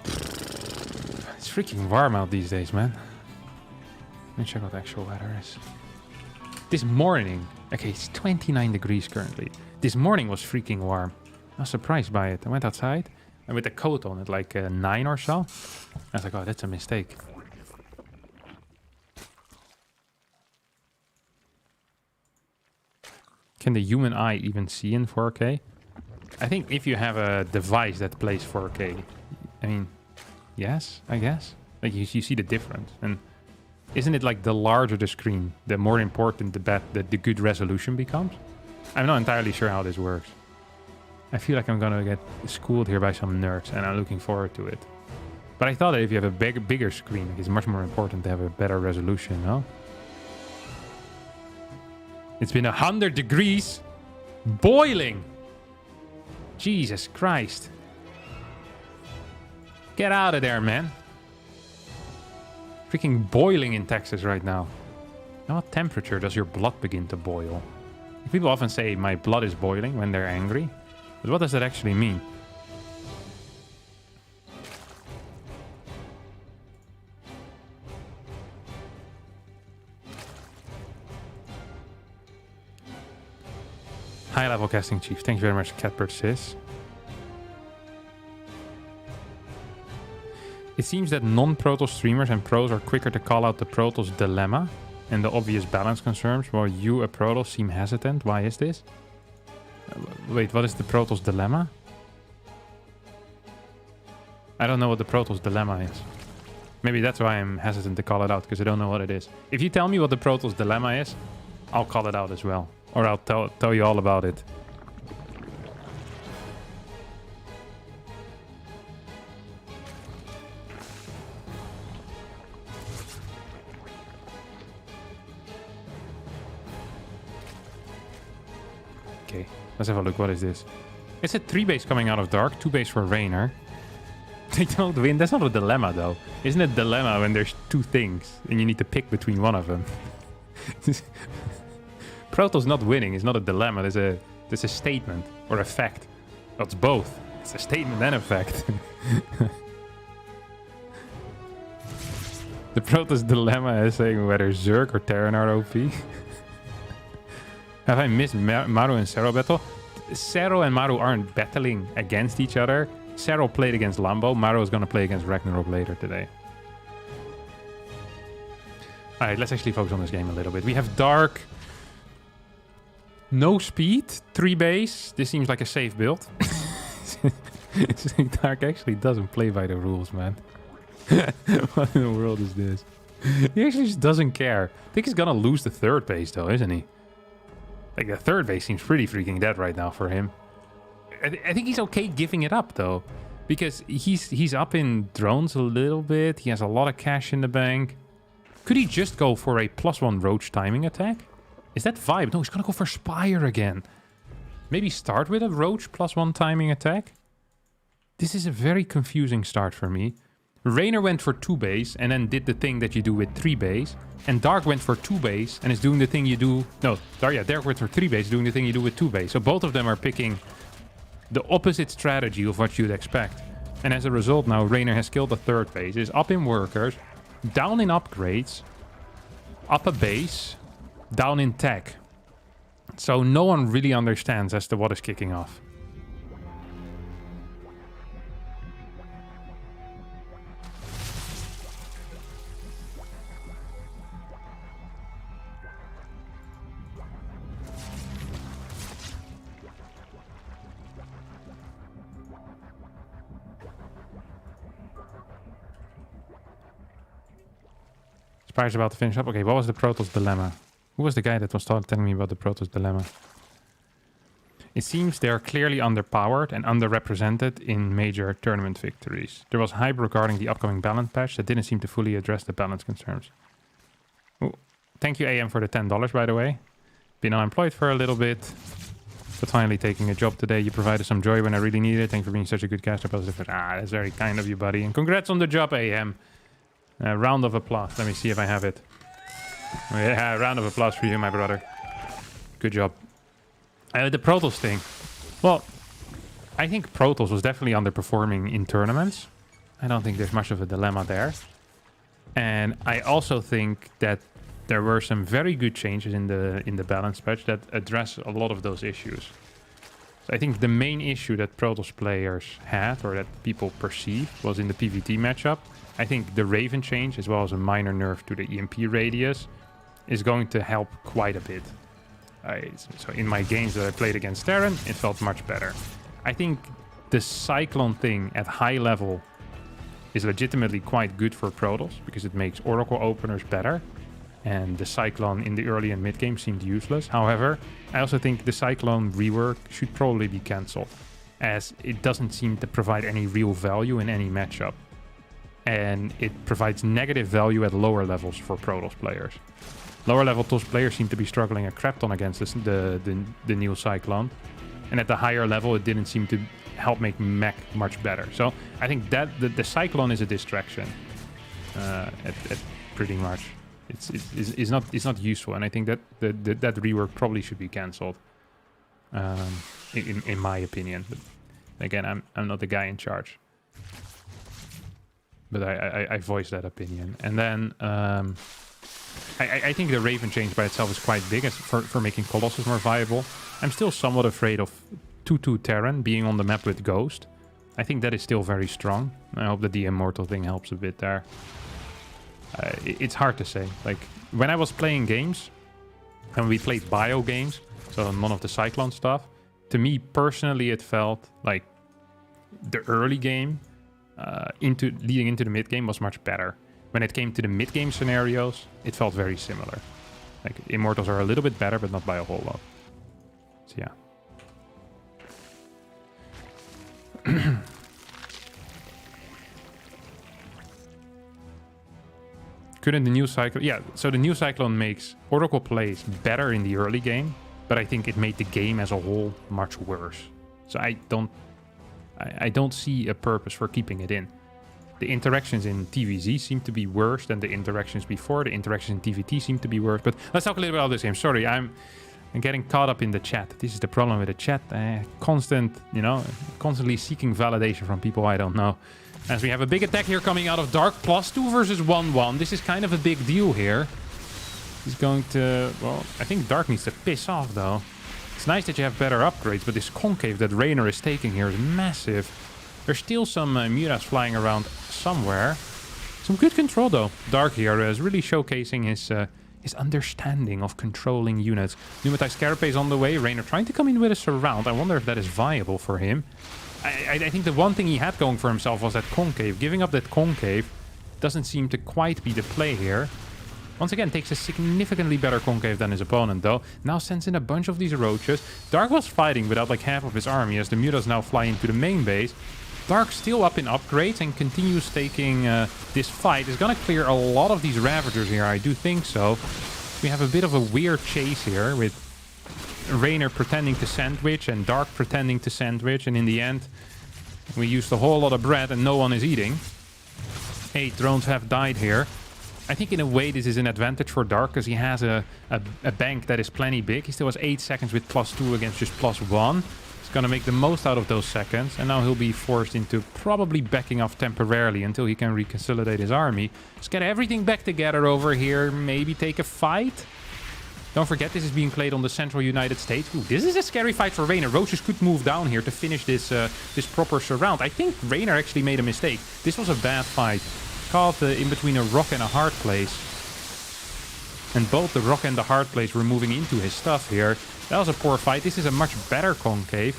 It's freaking warm out these days, man. Let me check what the actual weather is. This morning, okay, it's 29 degrees currently. This morning was freaking warm. I was surprised by it. I went outside and with the coat on at like 9 or so. I was like, oh, that's a mistake. Can the human eye even see in 4K? I think if you have a device that plays 4K, I mean, yes, I guess. Like you see the difference. And isn't it like the larger the screen, the more important the good resolution becomes? I'm not entirely sure how this works. I feel like I'm gonna get schooled here by some nerds, and I'm looking forward to it. But I thought that if you have a bigger screen, it's much more important to have a better resolution, no? It's been 100 degrees, boiling. Jesus Christ. Get out of there, man. Freaking boiling in Texas right now. At what temperature does your blood begin to boil? People often say my blood is boiling when they're angry. But what does that actually mean? High level casting chief. Thank you very much, Catbird Sis. It seems that non-Protoss streamers and pros are quicker to call out the Protoss dilemma and the obvious balance concerns, while you, a Protoss, seem hesitant. Why is this? Wait, what is the Protoss dilemma? I don't know what the Protoss dilemma is. Maybe that's why I'm hesitant to call it out, because I don't know what it is. If you tell me what the Protoss dilemma is, I'll call it out as well. Or I'll tell you all about it. Okay, let's have a look. What is this? It's a 3 base coming out of Dark, 2 base for Reynor. They don't win. That's not a dilemma, though. Isn't it a dilemma when there's 2 things and you need to pick between one of them? Protoss not winning is not a dilemma. There's a statement or a fact. Well, it's both. It's a statement and a fact. The Protoss dilemma is saying whether Zerg or Terran are OP. Have I missed Maru and Serral battle? Serral and Maru aren't battling against each other. Serral played against Lambo. Maru is going to play against Ragnarok later today. Alright, let's actually focus on this game a little bit. We have Dark. No speed, 3 base. This seems like a safe build. Dark actually doesn't play by the rules, man. What in the world is this? He actually just doesn't care. I think he's gonna lose the 3rd base though, isn't he? Like the 3rd base seems pretty freaking dead right now for him. I think he's okay giving it up though, because he's up in drones a little bit. He has a lot of cash in the bank. Could he just go for a +1 roach timing attack? Is that vibe? No, he's gonna go for Spire again. Maybe start with a roach +1 timing attack? This is a very confusing start for me. Reynor went for 2 base and then did the thing that you do with 3 base. And Dark went for 2 base and is doing the thing you do... No, Dark went for 3 base, doing the thing you do with 2 base. So both of them are picking the opposite strategy of what you'd expect. And as a result, now Reynor has killed the third base, is up in workers, down in upgrades, up a base, down in tech. So no one really understands as to what is kicking off. Spire's about to finish up. Okay, what was the Protoss dilemma? Who was the guy that was telling me about the Protoss dilemma? It seems they are clearly underpowered and underrepresented in major tournament victories. There was hype regarding the upcoming balance patch that didn't seem to fully address the balance concerns. Ooh, thank you, AM, for the $10, by the way. Been unemployed for a little bit, but finally taking a job today. You provided some joy when I really needed it. Thanks for being such a good caster. That's very kind of you, buddy. And congrats on the job, AM. Round of applause. Let me see if I have it. Yeah, round of applause for you, my brother. Good job. The Protoss thing. Well, I think Protoss was definitely underperforming in tournaments. I don't think there's much of a dilemma there. And I also think that there were some very good changes in the balance patch that address a lot of those issues. So I think the main issue that Protoss players had, or that people perceived, was in the PvT matchup. I think the Raven change, as well as a minor nerf to the EMP radius, is going to help quite a bit. So in my games that I played against Terran, it felt much better. I think the Cyclone thing at high level is legitimately quite good for Protoss, because it makes Oracle openers better. And the Cyclone in the early and mid game seemed useless. However, I also think the Cyclone rework should probably be cancelled, as it doesn't seem to provide any real value in any matchup. And it provides negative value at lower levels for Protoss players. Lower level TOS players seem to be struggling a crap ton against the new Cyclone. And at the higher level, it didn't seem to help make mech much better. So I think that the Cyclone is a distraction, at pretty much. It's not useful, and I think that that rework probably should be cancelled, in my opinion. But again, I'm not the guy in charge. But I voice that opinion. And then I think the Raven change by itself is quite big for making Colossus more viable. I'm still somewhat afraid of 2-2 Terran being on the map with Ghost. I think that is still very strong. I hope that the Immortal thing helps a bit there. It's hard to say. Like, when I was playing games, and we played bio games, so none of the Cyclone stuff, to me personally it felt like the early game leading into the mid game was much better. When it came to the mid game scenarios, it felt very similar. Like, Immortals are a little bit better, but not by a whole lot. So yeah. Couldn't the new Cyclone... Yeah, so the new Cyclone makes Oracle plays better in the early game, but I think it made the game as a whole much worse. So I don't see a purpose for keeping it in. The interactions in TVZ seem to be worse than the interactions before. The interactions in TVT seem to be worse. But let's talk a little bit about this game. Sorry, I'm getting caught up in the chat. This is the problem with the chat. Constantly seeking validation from people I don't know. As we have a big attack here coming out of Dark. +2 versus 1-1. This is kind of a big deal here. He's going to... Well, I think Dark needs to piss off, though. It's nice that you have better upgrades, but this concave that Reynor is taking here is massive. There's still some Miras flying around somewhere. Some good control, though. Dark here is really showcasing his understanding of controlling units. Pneumatized Carapace on the way. Reynor trying to come in with a surround. I wonder if that is viable for him. I think the one thing he had going for himself was that concave. Giving up that concave doesn't seem to quite be the play here. Once again, takes a significantly better concave than his opponent, though. Now sends in a bunch of these roaches. Dark was fighting without like half of his army as the Mutas now fly into the main base. Dark still up in upgrades and continues taking this fight. Is going to clear a lot of these Ravagers here, I do think so. We have a bit of a weird chase here with Reynor pretending to sandwich and Dark pretending to sandwich. And in the end, we used a whole lot of bread and no one is eating. 8 drones have died here. I think in a way this is an advantage for Dark because he has a bank that is plenty big. He still has 8 seconds with +2 against just +1. It's Gonna make the most out of those seconds, and now he'll be forced into probably backing off temporarily until he can reconsolidate his army. Just get everything back together over here, maybe take a fight. Don't forget, this is being played on the central United States. Ooh, this is a scary fight for Reynor. Roaches could move down here to finish this this proper surround. I think Reynor actually made a mistake. This was a bad fight. Caught in between a rock and a hard place. And both the rock and the hard place were moving into his stuff here. That was a poor fight. This is a much better concave.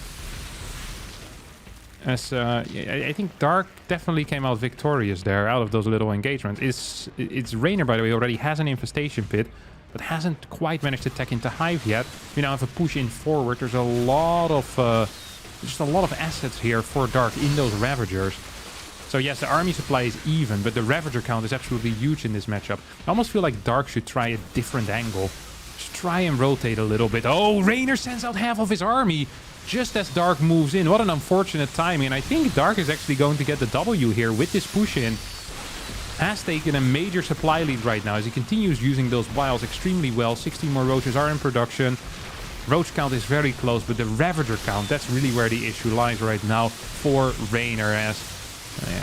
As I think Dark definitely came out victorious there out of those little engagements. It's Reynor, by the way, already has an infestation pit, but hasn't quite managed to tech into Hive yet. We now have a push in forward. There's a lot of just a lot of assets here for Dark in those Ravagers. So yes, the army supply is even, but the Ravager count is absolutely huge in this matchup. I almost feel like Dark should try a different angle. Just try and rotate a little bit. Oh, Reynor sends out half of his army just as Dark moves in. What an unfortunate timing. And I think Dark is actually going to get the W here with this push in. Has taken a major supply lead right now as he continues using those vials extremely well. 16 more Roaches are in production. Roach count is very close, but the Ravager count, that's really where the issue lies right now for Reynor, as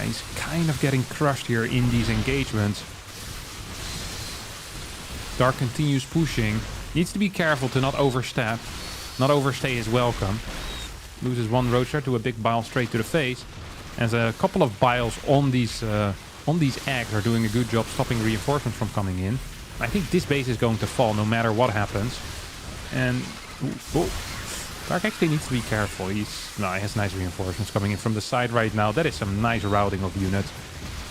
he's kind of getting crushed here in these engagements. Dark continues pushing. Needs to be careful to not overstep. Not overstay his welcome. Loses one Roacher to a big bile straight to the face. As a couple of biles on these eggs are doing a good job stopping reinforcements from coming in. I think this base is going to fall no matter what happens. And Dark actually needs to be careful. He has nice reinforcements coming in from the side right now. That is some nice routing of units.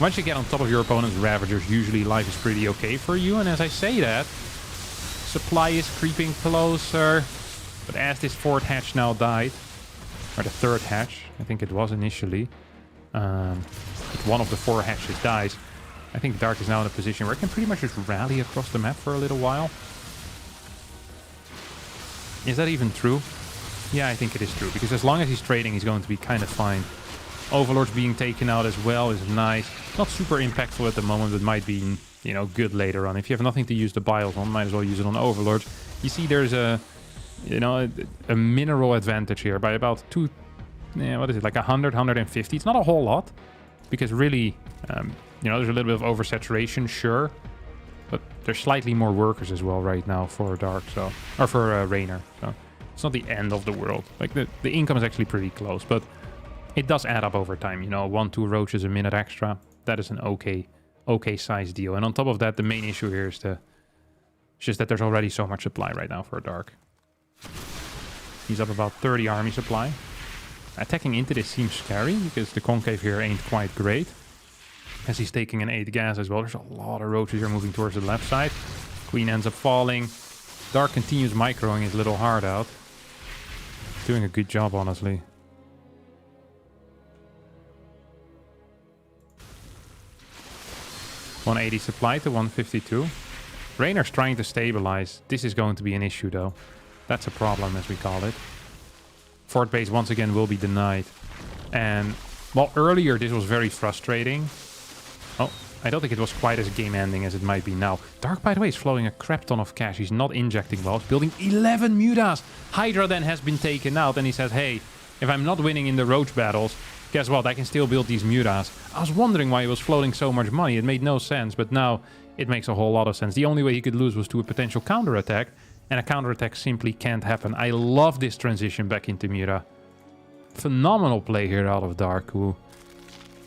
Once you get on top of your opponent's Ravagers, usually life is pretty okay for you. And as I say that, supply is creeping closer. But as this fourth hatch now died, or the third hatch, I think it was initially, if one of the 4 hatches dies, I think Dark is now in a position where it can pretty much just rally across the map for a little while. Is that even true? Yeah, I think it is true, because as long as he's trading, he's going to be kind of fine. Overlords being taken out as well is nice. Not super impactful at the moment, but might be, you know, good later on. If you have nothing to use the bios on, might as well use it on Overlords. You see there's a mineral advantage here by about what is it, like 100, 150. It's not a whole lot, because really, there's a little bit of oversaturation, sure. But there's slightly more workers as well right now for Dark, or for Reynor. So it's not the end of the world. Like the income is actually pretty close, but it does add up over time. 1-2 Roaches a minute extra. That is an okay size deal. And on top of that, the main issue here is just that there's already so much supply right now for Dark. He's up about 30 army supply. Attacking into this seems scary because the concave here ain't quite great. As he's taking an 8 gas as well. There's a lot of Roaches here moving towards the left side. Queen ends up falling. Dark continues microing his little heart out. Doing a good job, honestly. $180 supply to 152. Reynor's trying to stabilize. This is going to be an issue, though. That's a problem, as we call it. Fort base, once again, will be denied. And, well, earlier this was very frustrating. Oh, I don't think it was quite as game-ending as it might be now. Dark, by the way, is flowing a crap ton of cash. He's not injecting wells, building 11 Mutas. Hydra then has been taken out, and he says, hey, if I'm not winning in the Roach battles, guess what? I can still build these Mutas. I was wondering why he was floating so much money. It made no sense, but now it makes a whole lot of sense. The only way he could lose was to a potential counterattack, and a counterattack simply can't happen. I love this transition back into Muta. Phenomenal play here out of Dark, who...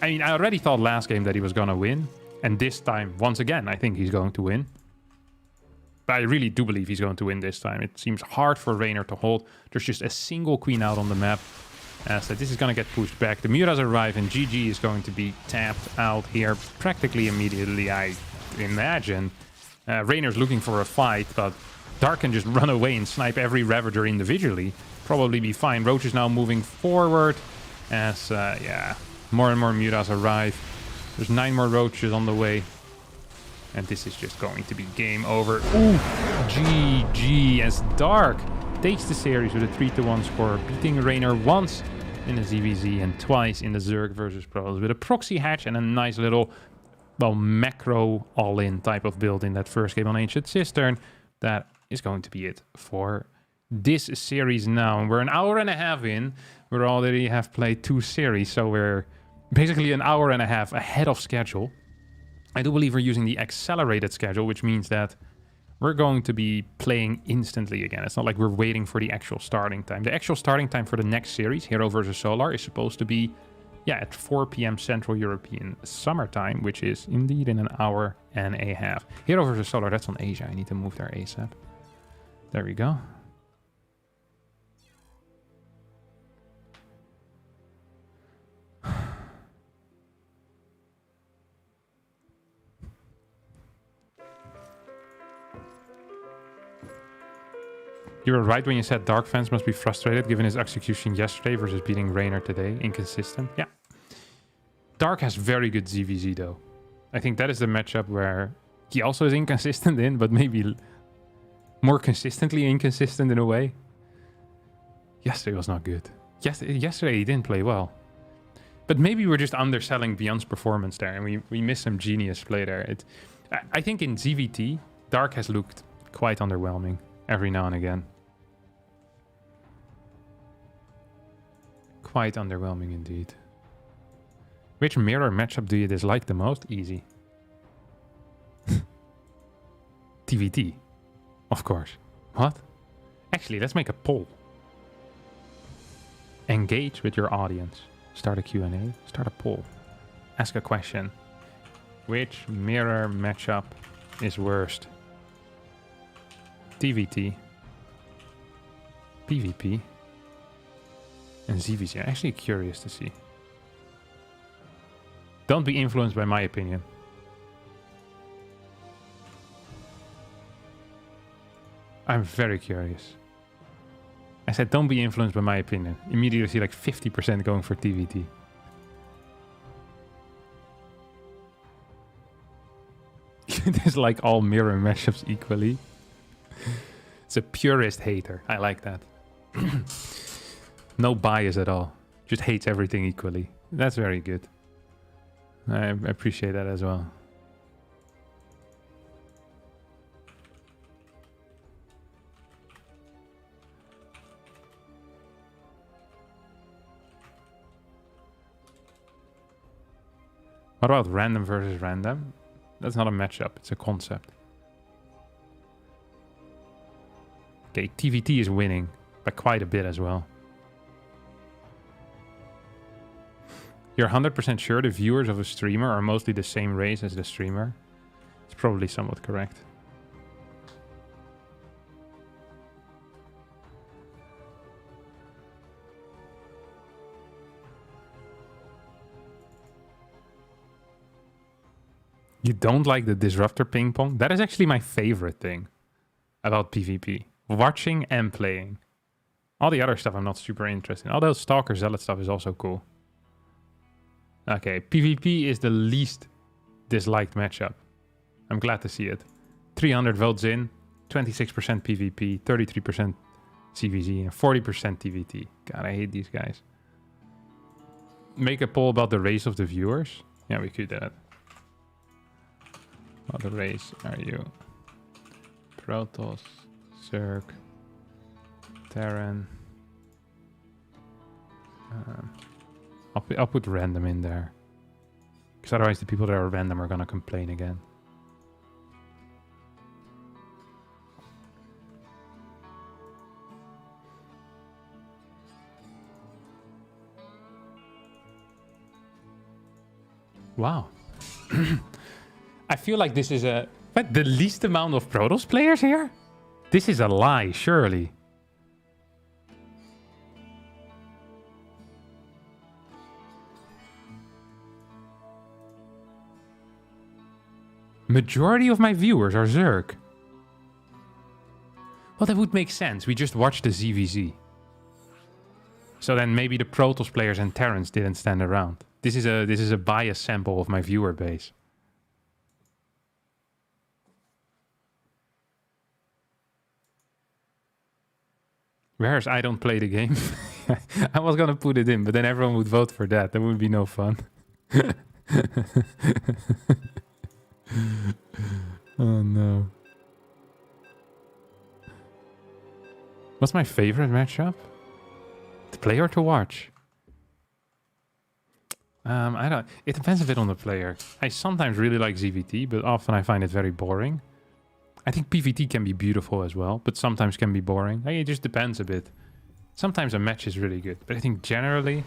I mean, I already thought last game that he was going to win, and this time, once again, I think he's going to win. But I really do believe he's going to win this time. It seems hard for Reynor to hold. There's just a single queen out on the map. So this is going to get pushed back. The Mutas arrive, and GG is going to be tapped out here practically immediately, I imagine. Reynor's looking for a fight, but Dark can just run away and snipe every Ravager individually. Probably be fine. Roach is now moving forward as, more and more Mutas arrive. There's 9 more Roaches on the way. And this is just going to be game over. Ooh, GG as Dark takes the series with a 3-1 score, beating Reynor once in the ZVZ and twice in the Zerg versus Pros with a proxy hatch and a nice little, well, macro all-in type of build in that first game on Ancient Cistern. That is going to be it for this series now. And we're an hour and a half in. We already have played 2 series, so we're basically an hour and a half ahead of schedule. I do believe we're using the accelerated schedule, which means that we're going to be playing instantly again. It's not like we're waiting for the actual starting time. The actual starting time for the next series, Hero vs. Solar, is supposed to be, yeah, at 4 p.m. Central European Summer Time, which is indeed in an hour and a half. Hero vs. Solar, that's on Asia. I need to move there ASAP. There we go. You were right when you said Dark fans must be frustrated given his execution yesterday versus beating Reynor today. Inconsistent. Yeah. Dark has very good ZVZ though. I think that is the matchup where he also is inconsistent in, but maybe more consistently inconsistent in a way. Yesterday was not good. Yesterday he didn't play well. But maybe we're just underselling Beyond's performance there and we missed some genius play there. I think in ZVT, Dark has looked quite underwhelming every now and again. Quite underwhelming indeed. Which mirror matchup do you dislike the most? Easy. TVT. Of course. What? Actually, let's make a poll. Engage with your audience. Start a Q&A. Start a poll. Ask a question. Which mirror matchup is worst? TVT, PvP, and ZVC. I'm actually curious to see. Don't be influenced by my opinion. I'm very curious. I said don't be influenced by my opinion. Immediately see like 50% going for TVT. You dislike all mirror matchups equally. It's a purist hater. I like that. No bias at all. Just hates everything equally. That's very good. I appreciate that as well. What about random versus random? That's not a matchup. It's a concept. Okay, TVT is winning by quite a bit as well. You're 100% sure the viewers of a streamer are mostly the same race as the streamer? It's probably somewhat correct. You don't like the disruptor ping pong? That is actually my favorite thing about PvP. Watching and playing. All the other stuff I'm not super interested in. Although Stalker Zealot stuff is also cool. Okay, PvP is the least disliked matchup. I'm glad to see it. 300 votes in, 26% PvP, 33% CVZ, and 40% TVT. God, I hate these guys. Make a poll about the race of the viewers? Yeah, we could do that. What race are you? Protoss, Zerg, Terran. I'll put random in there. Because otherwise the people that are random are gonna complain again. Wow. I feel like this is a... What, the least amount of Protoss players here? This is a lie, surely. Majority of my viewers are Zerg. Well, that would make sense. We just watched the ZVZ. So then maybe the Protoss players and Terrans didn't stand around. This is a biased sample of my viewer base. Whereas I don't play the game. I was gonna put it in, but then everyone would vote for that. That would be no fun. Oh no. What's my favorite matchup? To play or to watch? I don't... It depends a bit on the player. I sometimes really like ZVT, but often I find it very boring. I think PvT can be beautiful as well, but sometimes can be boring. Like, it just depends a bit. Sometimes a match is really good, but I think generally,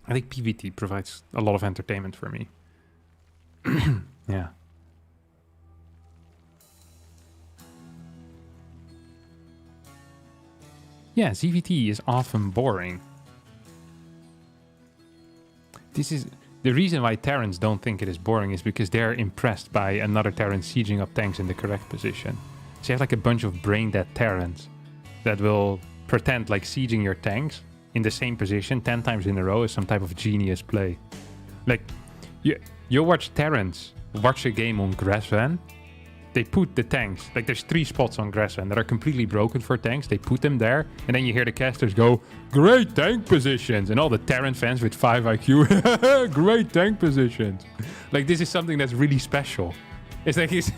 I think PvT provides a lot of entertainment for me. Yeah. Yeah, ZVT is often boring. This is the reason why Terrans don't think it is boring is because they're impressed by another Terran sieging up tanks in the correct position. So you have like a bunch of brain-dead Terrans that will pretend like sieging your tanks in the same position 10 times in a row is some type of genius play. Like, you watch Terrans watch a game on Grassvan. They put the tanks, like there's 3 spots on Grassvan that are completely broken for tanks. They put them there, and then you hear the casters go, "Great tank positions!" And all the Terran fans with 5 IQ, "Great tank positions!" Like, this is something that's really special. It's like, it's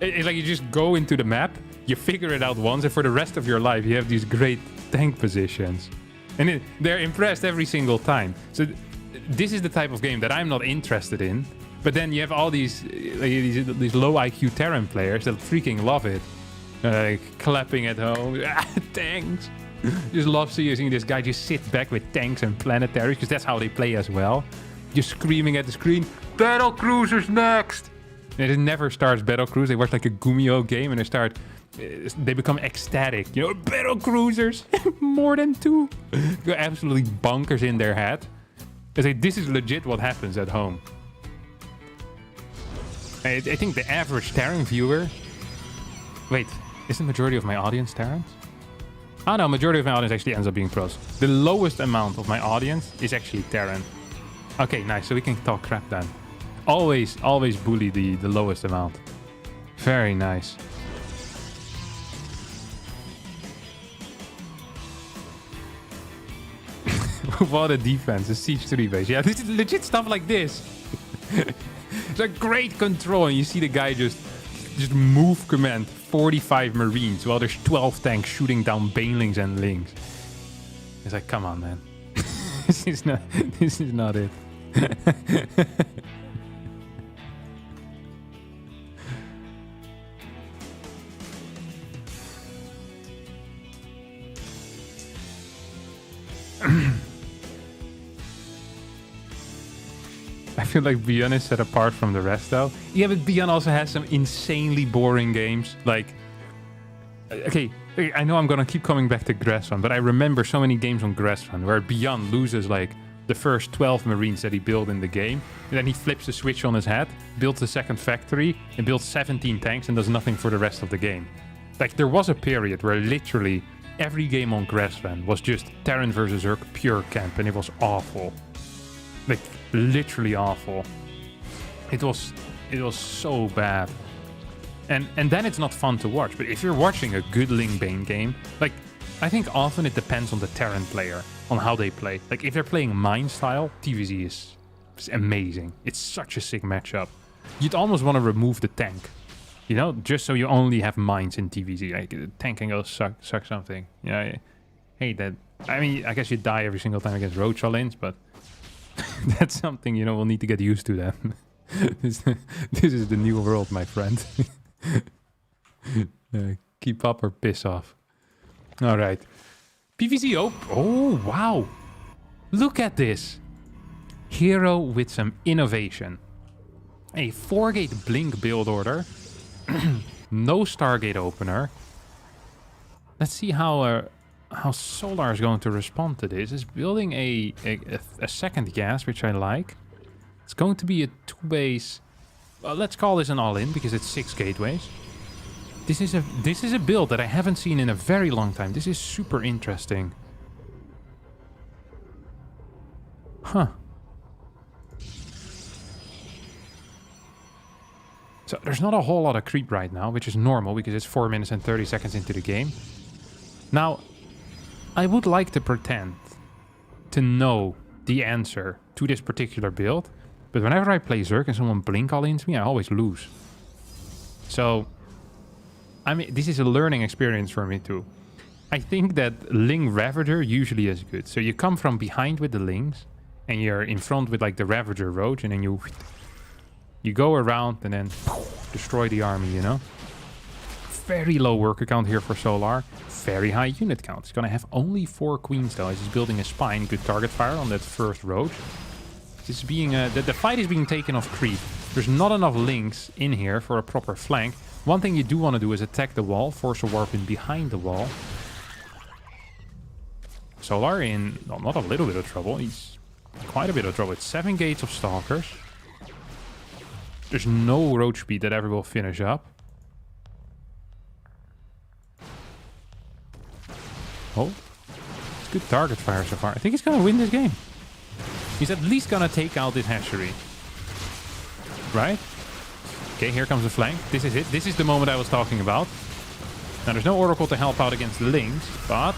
like you just go into the map, you figure it out once, and for the rest of your life, you have these great tank positions. And they're impressed every single time. So this is the type of game that I'm not interested in. But then you have all these low IQ Terran players that freaking love it. Clapping at home. Tanks. Just love seeing this guy just sit back with tanks and planetaries, because that's how they play as well. Just screaming at the screen, "Battle cruisers next!" And it never starts battle cruise. They watch like a Gumio game and they become ecstatic. You know, battle cruisers, more than 2. Go absolutely bonkers in their head. It's like, this is legit what happens at home. I think the average Terran viewer... Wait, is the majority of my audience Terrans? Oh no, majority of my audience actually ends up being pros. The lowest amount of my audience is actually Terran. Okay, nice, so we can talk crap then. Always bully the lowest amount. Very nice. What a defense, a Siege 3 base. Yeah, this is legit stuff like this. It's a great control, and you see the guy just move command 45 Marines while there's 12 tanks shooting down Banelings and Lings. It's like, come on, man. This is not it. I feel like Beyond is set apart from the rest, though. Yeah, but Beyond also has some insanely boring games. Like, okay, I know I'm gonna keep coming back to Grassvan, but I remember so many games on Grassvan where Beyond loses like the first 12 Marines that he built in the game, and then he flips the switch on his head, builds a second factory, and builds 17 tanks and does nothing for the rest of the game. Like, there was a period where literally every game on Grassvan was just Terran versus Zerg pure camp, and it was awful. Like, literally awful. It was so bad. And then it's not fun to watch. But if you're watching a good Ling Bane game, like, I think often it depends on the Terran player, on how they play. Like, if they're playing mine style, TVZ is amazing. It's such a sick matchup. You'd almost want to remove the tank, you know, just so you only have mines in TVZ. Like, the tank can go suck something. You know, I hate that. I mean, I guess you die every single time against roach all-ins, but that's something, you know, we'll need to get used to then. This is the new world, my friend. Keep up or piss off. All right. PVZ oh, wow. Look at this. Hero with some innovation. A 4-gate blink build order. No Stargate opener. Let's see how Solar is going to respond to this. It's building a second gas, which I like. It's going to be a 2-base. Well, let's call this an all-in because it's 6 gateways. This is a build that I haven't seen in a very long time. This is super interesting. Huh. So there's not a whole lot of creep right now, which is normal because it's 4 minutes and 30 seconds into the game. Now, I would like to pretend to know the answer to this particular build, but whenever I play Zerg and someone blink all-ins me, I always lose. So, I mean, this is a learning experience for me too. I think that Ling Ravager usually is good. So you come from behind with the Lings, and you're in front with like the Ravager Roach, and then you go around and then destroy the army, you know? Very low worker count here for Solar. Very high unit count. He's gonna have only 4 queens though. He's building a spine. Good target fire on that first Roach. This is being the fight is being taken off creep. There's not enough links in here for a proper flank. One thing you do want to do is attack the wall, force a warp in behind the wall. Solar in not a little bit of trouble. He's quite a bit of trouble. It's 7 gates of stalkers. There's no roach speed that ever will finish up. Oh, it's good target fire so far. I think he's gonna win this game. He's at least gonna take out this hatchery. Right? Okay, here comes the flank. This is it. This is the moment I was talking about. Now, there's no Oracle to help out against the Lings, but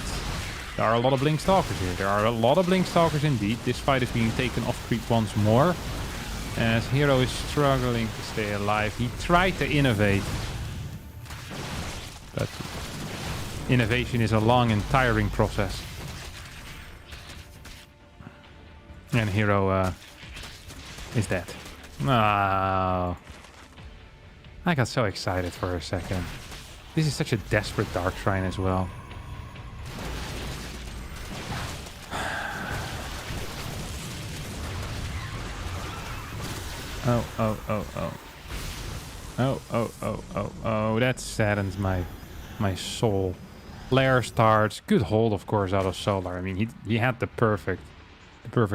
there are a lot of Blink Stalkers here. There are a lot of Blink Stalkers indeed. This fight is being taken off creep once more. As Hero is struggling to stay alive. He tried to innovate. But innovation is a long and tiring process. And Hero is dead. Oh. I got so excited for a second. This is such a desperate Dark Shrine as well. Oh, that saddens my soul. Lair starts. Good hold, of course, out of Solar. I mean, he had the perfect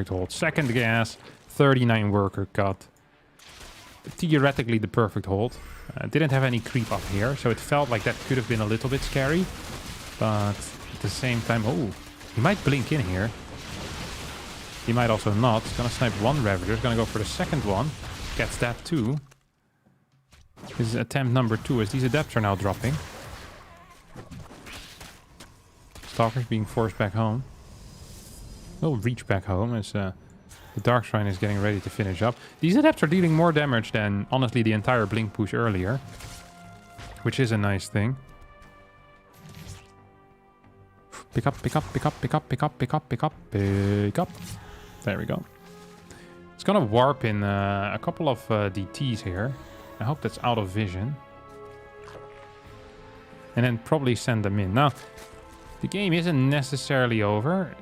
hold. Second gas, 39 worker cut. Theoretically, the perfect hold. Didn't have any creep up here, so it felt like that could have been a little bit scary. But at the same time, oh, he might blink in here. He might also not. He's gonna snipe one Ravager. He's gonna go for the second one. Gets that too. This is attempt number 2 as these adepts are now dropping. Stalkers being forced back home. Will reach back home as the Dark Shrine is getting ready to finish up. These adepts are dealing more damage than, honestly, the entire blink push earlier. Which is a nice thing. Pick up, pick up, pick up, pick up, pick up, pick up, pick up, pick up. There we go. It's gonna warp in a couple of DTs here. I hope that's out of vision. And then probably send them in. Now, the game isn't necessarily over.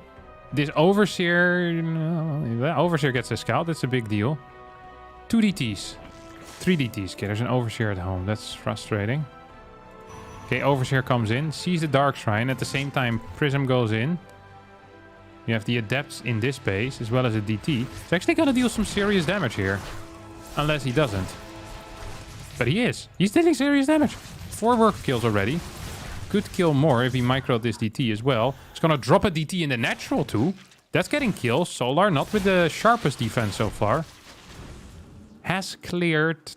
This Overseer... Overseer gets a scout. That's a big deal. 2 DTs. 3 DTs. Okay, there's an Overseer at home. That's frustrating. Okay, Overseer comes in. Sees the Dark Shrine. At the same time, Prism goes in. You have the Adepts in this base, as well as a DT. He's actually going to deal some serious damage here. Unless he doesn't. But he is. He's dealing serious damage. 4 work kills already. Could kill more if he microed this DT as well. He's gonna drop a DT in the natural too. That's getting kills. Solar, not with the sharpest defense so far. Has cleared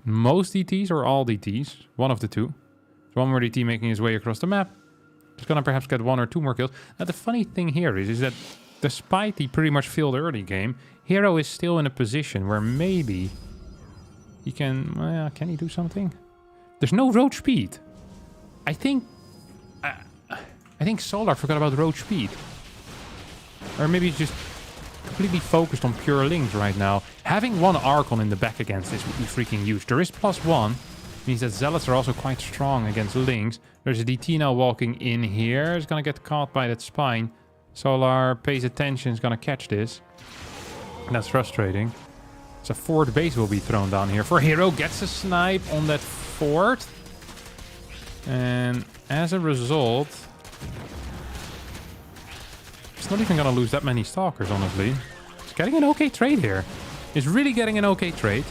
most DTs or all DTs. One of the two. So one more DT making his way across the map. He's gonna perhaps get 1 or 2 more kills. Now the funny thing here is that despite he pretty much failed early game, Hero is still in a position where maybe he can... can he do something? There's no roach speed. I think Solar forgot about roach speed. Or maybe he's just completely focused on pure links right now. Having 1 Archon in the back against this would be freaking huge. There is +1. Means that Zealots are also quite strong against links. There's a DT now walking in here. He's gonna get caught by that spine. Solar pays attention. He's gonna catch this. And that's frustrating. So 4th base will be thrown down here. For Hero, gets a snipe on that 4th. And as a result, it's not even going to lose that many Stalkers, honestly. It's getting an okay trade here. It's really getting an okay trade.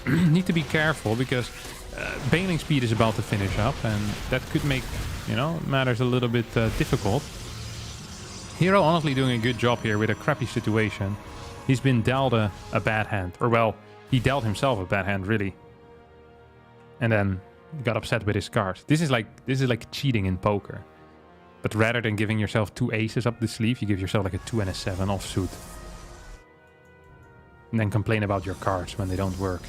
Need to be careful because Baneling speed is about to finish up. And that could make, matters a little bit difficult. Hero honestly doing a good job here with a crappy situation. He's been dealt a bad hand. Or well, he dealt himself a bad hand, really. And then... got upset with his cards. This is like cheating in poker. But rather than giving yourself 2 aces up the sleeve, you give yourself like a 2 and a 7 offsuit. And then complain about your cards when they don't work.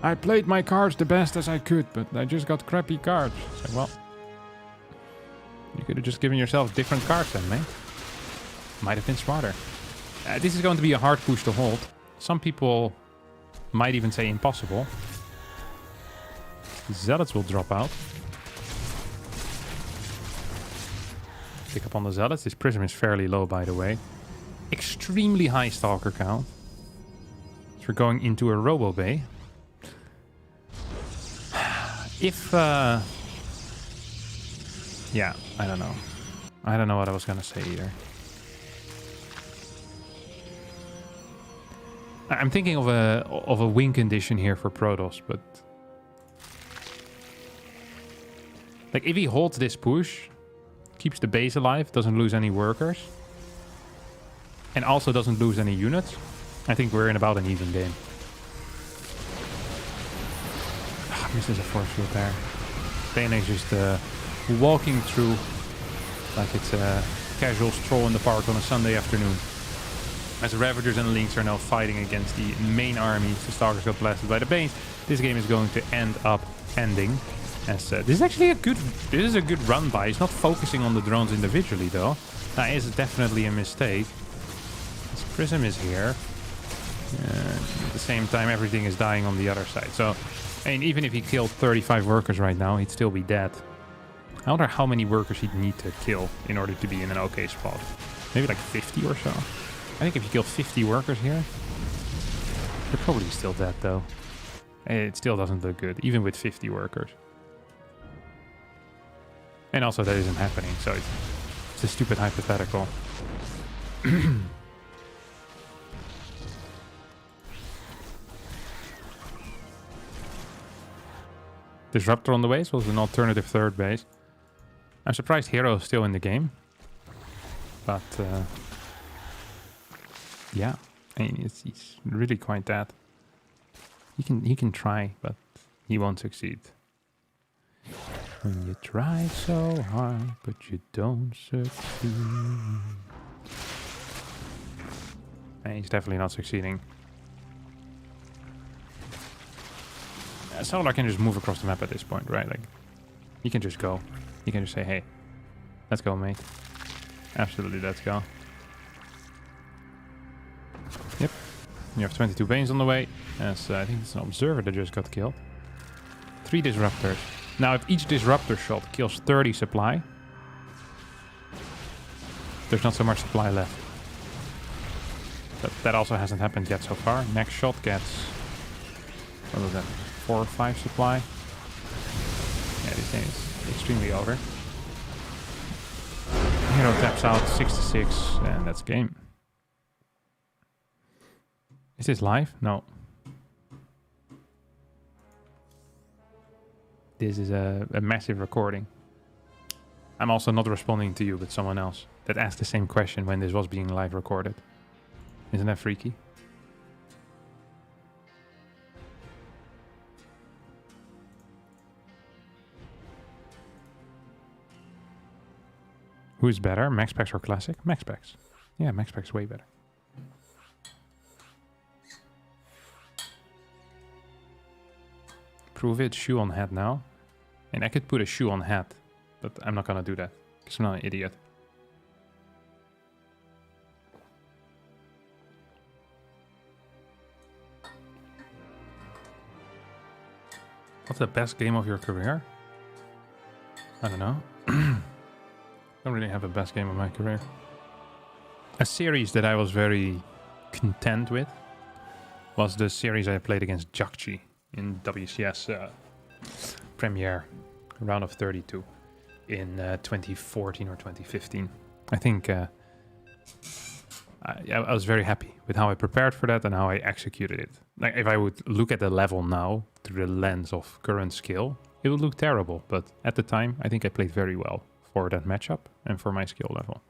I played my cards the best as I could, but I just got crappy cards. It's like, well, You could have just given yourself different cards then, mate. Might have been smarter. This is going to be a hard push to hold. Some people might even say impossible. Zealots will drop out. Pick up on the Zealots. This Prism is fairly low, by the way. Extremely high Stalker count. So we're going into a Robo Bay. If... yeah, I don't know. I don't know what I was going to say here. I'm thinking of a win condition here for Protoss, but... like, if he holds this push, keeps the base alive, doesn't lose any workers, and also doesn't lose any units, I think we're in about an even game. Misses a force field there. Dana is just walking through like it's a casual stroll in the park on a Sunday afternoon. As the Ravagers and Lynx are now fighting against the main armies, the Stalkers got blasted by the Banes. This game is going to end up ending. As this is actually a good run by. He's not focusing on the drones individually though. That is definitely a mistake. This Prism is here. At the same time, everything is dying on the other side. So, I mean, even if he killed 35 workers right now, he'd still be dead. I wonder how many workers he'd need to kill in order to be in an okay spot. Maybe like 50 or so. I think if you kill 50 workers here, you're probably still dead though. It still doesn't look good, even with 50 workers. And also that isn't happening, so it's a stupid hypothetical. Disruptor on the base was an alternative third base. I'm surprised Hero is still in the game. But, yeah. I mean, he's really quite dead. He can try, but he won't succeed. When you try so hard, but you don't succeed. And he's definitely not succeeding. Serral can just move across the map at this point, right? Like, he can just go. He can just say, hey, let's go, mate. Absolutely, let's go. Yep. You have 22 Banes on the way. As I think it's an Observer that just got killed. 3 Disruptors. Now, if each Disruptor shot kills 30 supply, there's not so much supply left. But that also hasn't happened yet so far. Next shot gets... what was that? 4 or 5 supply. Yeah, this thing is extremely over. Hero taps out 6-6, and that's game. Is this live? No. This is a massive recording. I'm also not responding to you, but someone else that asked the same question when this was being live recorded. Isn't that freaky? Who's better, Max Packs or Classic? Max Packs. Yeah, Max Packs way better. Prove it, shoe on head now. And I could put a shoe on head, but I'm not gonna do that, because I'm not an idiot. What's the best game of your career? I don't know. Don't really have a best game of my career. A series that I was very content with was the series I played against Jakchi in WCS Premiere, round of 32 in 2014 or 2015. I think I was very happy with how I prepared for that and how I executed it. Like, if I would look at the level now through the lens of current skill, it would look terrible. But at the time, I think I played very well for that matchup and for my skill level.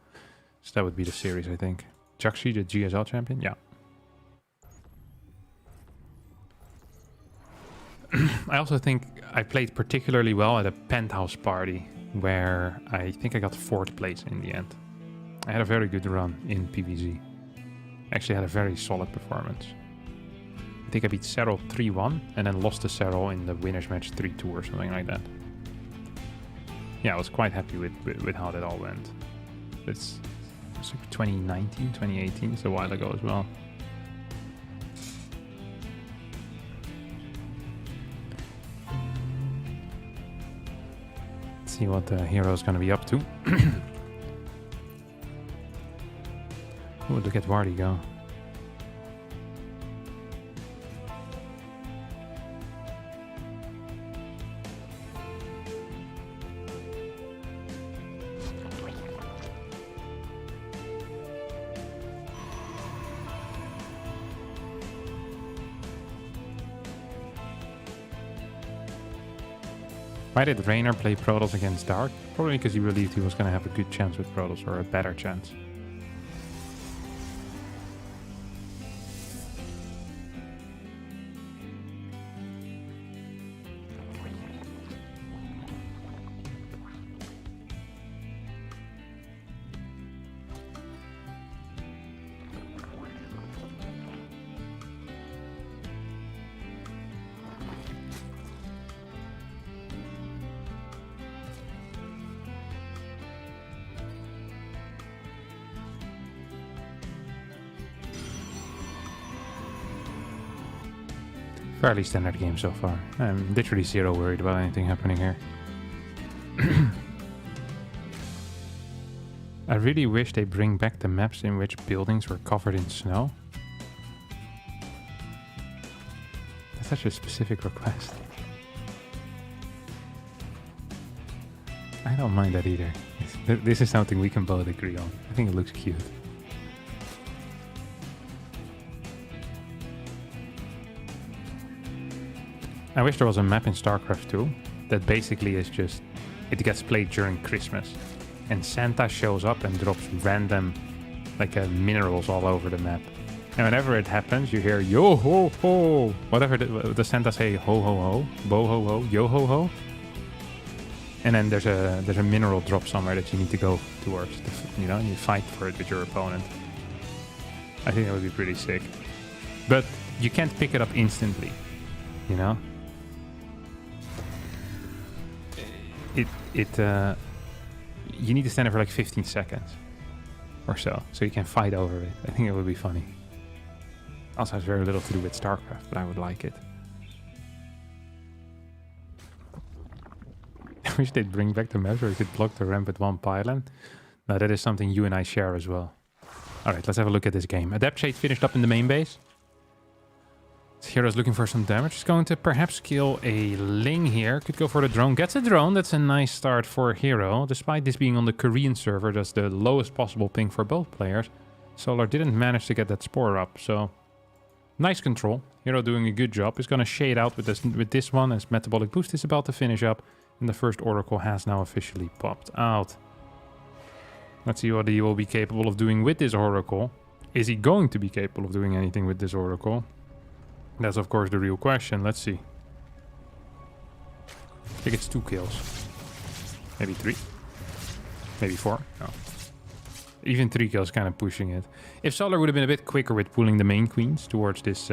So that would be the series, I think. Jakshi, the GSL champion? Yeah. I also think I played particularly well at a penthouse party where I think I got 4th place in the end. I had a very good run in PvZ. Actually had a very solid performance. I think I beat Serral 3-1 and then lost to Serral in the winner's match 3-2 or something like that. yeah, I was quite happy with how that all went. It's like 2019, 2018, so a while ago as well. Let's see what the hero is going to be up to. Oh, look at Wardy go. Why did Reynor play Protoss against Dark? Probably because he believed he was going to have a good chance with Protoss, or a better chance. Fairly standard game so far. I'm literally zero worried about anything happening here. I really wish they bring back the maps in which buildings were covered in snow. That's such a specific request. I don't mind that either. This is something we can both agree on. I think it looks cute. I wish there was a map in StarCraft 2 that basically is just, it gets played during Christmas and Santa shows up and drops random minerals all over the map. And whenever it happens, you hear yo ho ho, whatever the Santa say, ho ho ho, bo ho ho, yo ho ho. And then there's a mineral drop somewhere that you need to go towards. You know, you fight for it with your opponent. I think that would be pretty sick. But you can't pick it up instantly, you know? You need to stand there for like 15 seconds or so you can fight over it. I think it would be funny. Also has very little to do with StarCraft, but I would like it. I wish they'd bring back the map where you could block the ramp with one pylon. Now that is something you and I share as well. Alright, let's have a look at this game. Adept Shade finished up in the main base. Hero's looking for some damage. He's going to perhaps kill a Ling here. Could go for the drone. Gets a drone. That's a nice start for Hero. Despite this being on the Korean server, that's the lowest possible ping for both players. Solar didn't manage to get that spore up, so nice control. Hero doing a good job. He's going to shade out with this one as Metabolic Boost is about to finish up. And the first Oracle has now officially popped out. Let's see what he will be capable of doing with this Oracle. Is he going to be capable of doing anything with this Oracle? That's of course the real question. Let's see. I think it's 2 kills. Maybe 3. Maybe 4. No. Even 3 kills kind of pushing it. If Solar would have been a bit quicker with pulling the main queens towards this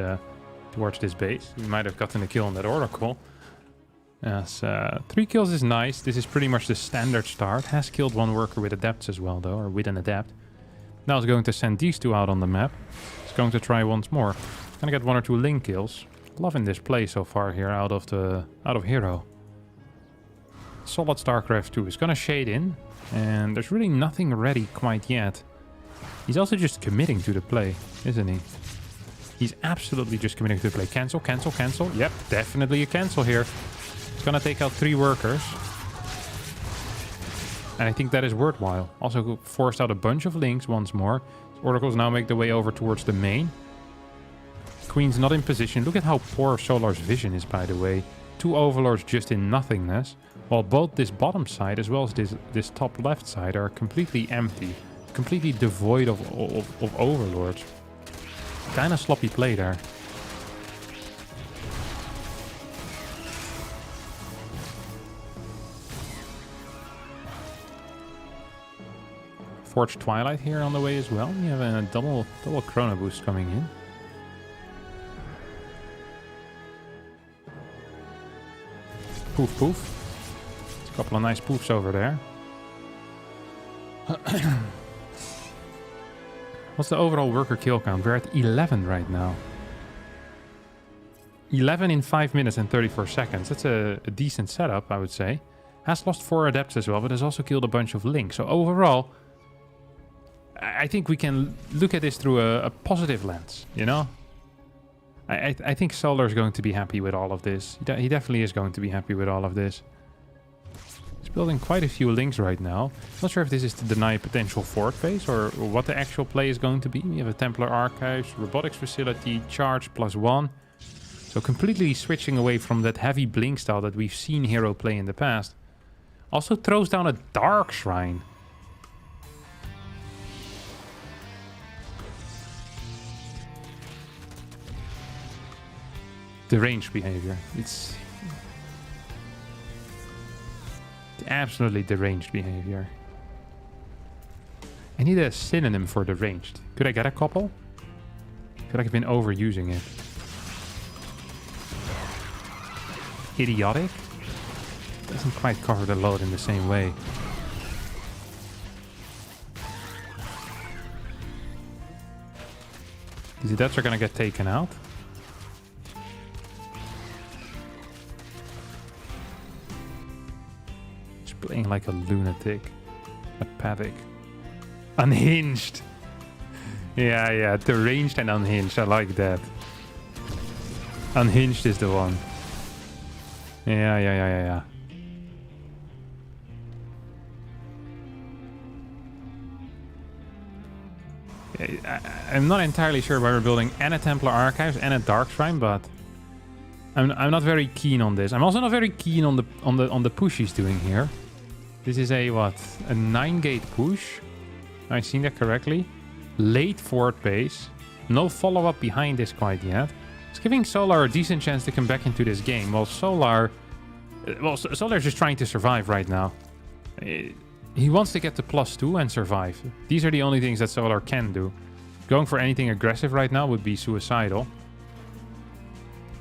base, he might have gotten a kill on that Oracle. Yes, 3 kills is nice. This is pretty much the standard start. Has killed one worker with adepts as well though, or with an adept. Now he's going to send these 2 out on the map. He's going to try once more. Gonna get 1 or 2 Ling kills. Loving this play so far here out of Hero. Solid StarCraft 2 is gonna shade in, and there's really nothing ready quite yet. He's also just committing to the play, isn't he? He's absolutely just committing to the play. Cancel, cancel, cancel. Yep, definitely a cancel here. He's gonna take out 3 workers. And I think that is worthwhile. Also forced out a bunch of Lings once more. Oracles now make their way over towards the main. Queen's not in position. Look at how poor Solar's vision is, by the way. 2 Overlords just in nothingness. While both this bottom side as well as this top left side are completely empty. Completely devoid of Overlords. Kind of sloppy play there. Forged Twilight here on the way as well. We have a double Chrono Boost coming in. Poof poof. It's Couple of nice poofs over there. What's the overall worker kill count? We're at 11 right now. 11 in 5 minutes and 34 seconds. That's a decent setup, I would say. Has lost 4 adepts as well, but has also killed a bunch of links. So overall, I think we can look at this through a positive lens, you know? I think Solar is going to be happy with all of this. He definitely is going to be happy with all of this. He's building quite a few links right now. Not sure if this is to deny potential fort phase or what the actual play is going to be. We have a Templar Archives, Robotics Facility, Charge +1. So completely switching away from that heavy blink style that we've seen Hero play in the past. Also throws down a Dark Shrine. Deranged behavior. It's absolutely deranged behavior. I need a synonym for deranged. Could I get a couple? I feel like I've been overusing it. Idiotic? Doesn't quite cover the load in the same way. These adepts are gonna get taken out. Just playing like a lunatic. Apathic. Unhinged! Yeah, deranged and unhinged. I like that. Unhinged is the one. Yeah. I'm not entirely sure why we're building and a Templar Archives and a Dark Shrine, but I'm not very keen on this. I'm also not very keen on the push he's doing here. This is a what? A 9-gate push. Have I seen that correctly? Late fort base. No follow-up behind this quite yet. It's giving Solar a decent chance to come back into this game. While Solar's just trying to survive right now. He wants to get to +2 and survive. These are the only things that Solar can do. Going for anything aggressive right now would be suicidal.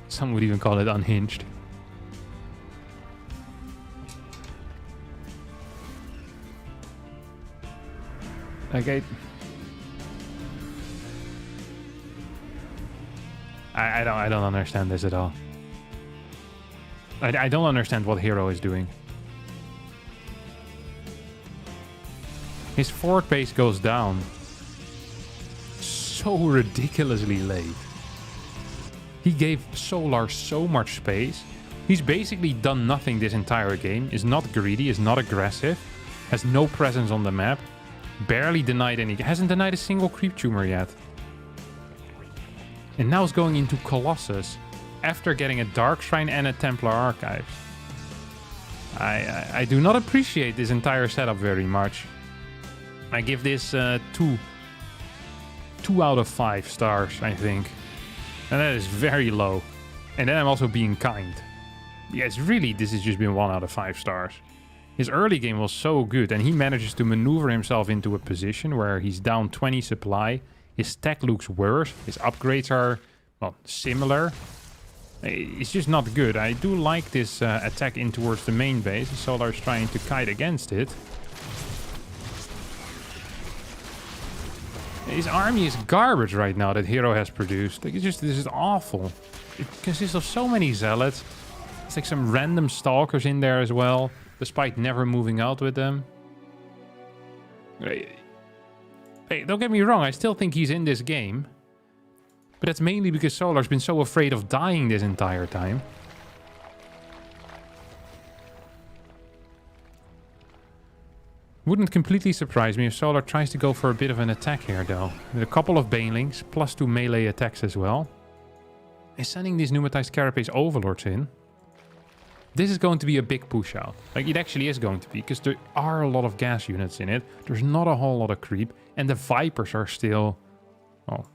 Some would even call it unhinged. Okay. I don't understand this at all. I don't understand what Hero is doing. His fort base goes down so ridiculously late. He gave Solar so much space. He's basically done nothing this entire game. Is not greedy, is not aggressive, has no presence on the map, barely denied any, hasn't denied a single creep tumor yet. And now is going into Colossus after getting a Dark Shrine and a Templar Archives. I do not appreciate this entire setup very much. I give this 2 out of 5 stars, I think. And that is very low. And then I'm also being kind. Yes, really, this has just been 1 out of 5 stars. His early game was so good, and he manages to maneuver himself into a position where he's down 20 supply. His tech looks worse. His upgrades are, well, similar. It's just not good. I do like this attack in towards the main base. Solar is trying to kite against it. His army is garbage right now that Hero has produced. Like, this is awful. It consists of so many zealots. It's like some random stalkers in there as well, despite never moving out with them. Hey, don't get me wrong, I still think he's in this game. But that's mainly because Solar's been so afraid of dying this entire time. Wouldn't completely surprise me if Solar tries to go for a bit of an attack here, though. With a couple of Banelings, +2 melee attacks as well. He's sending these pneumatized Carapace Overlords in. This is going to be a big push out. Like, it actually is going to be, because there are a lot of gas units in it. There's not a whole lot of creep. And the Vipers are still, well,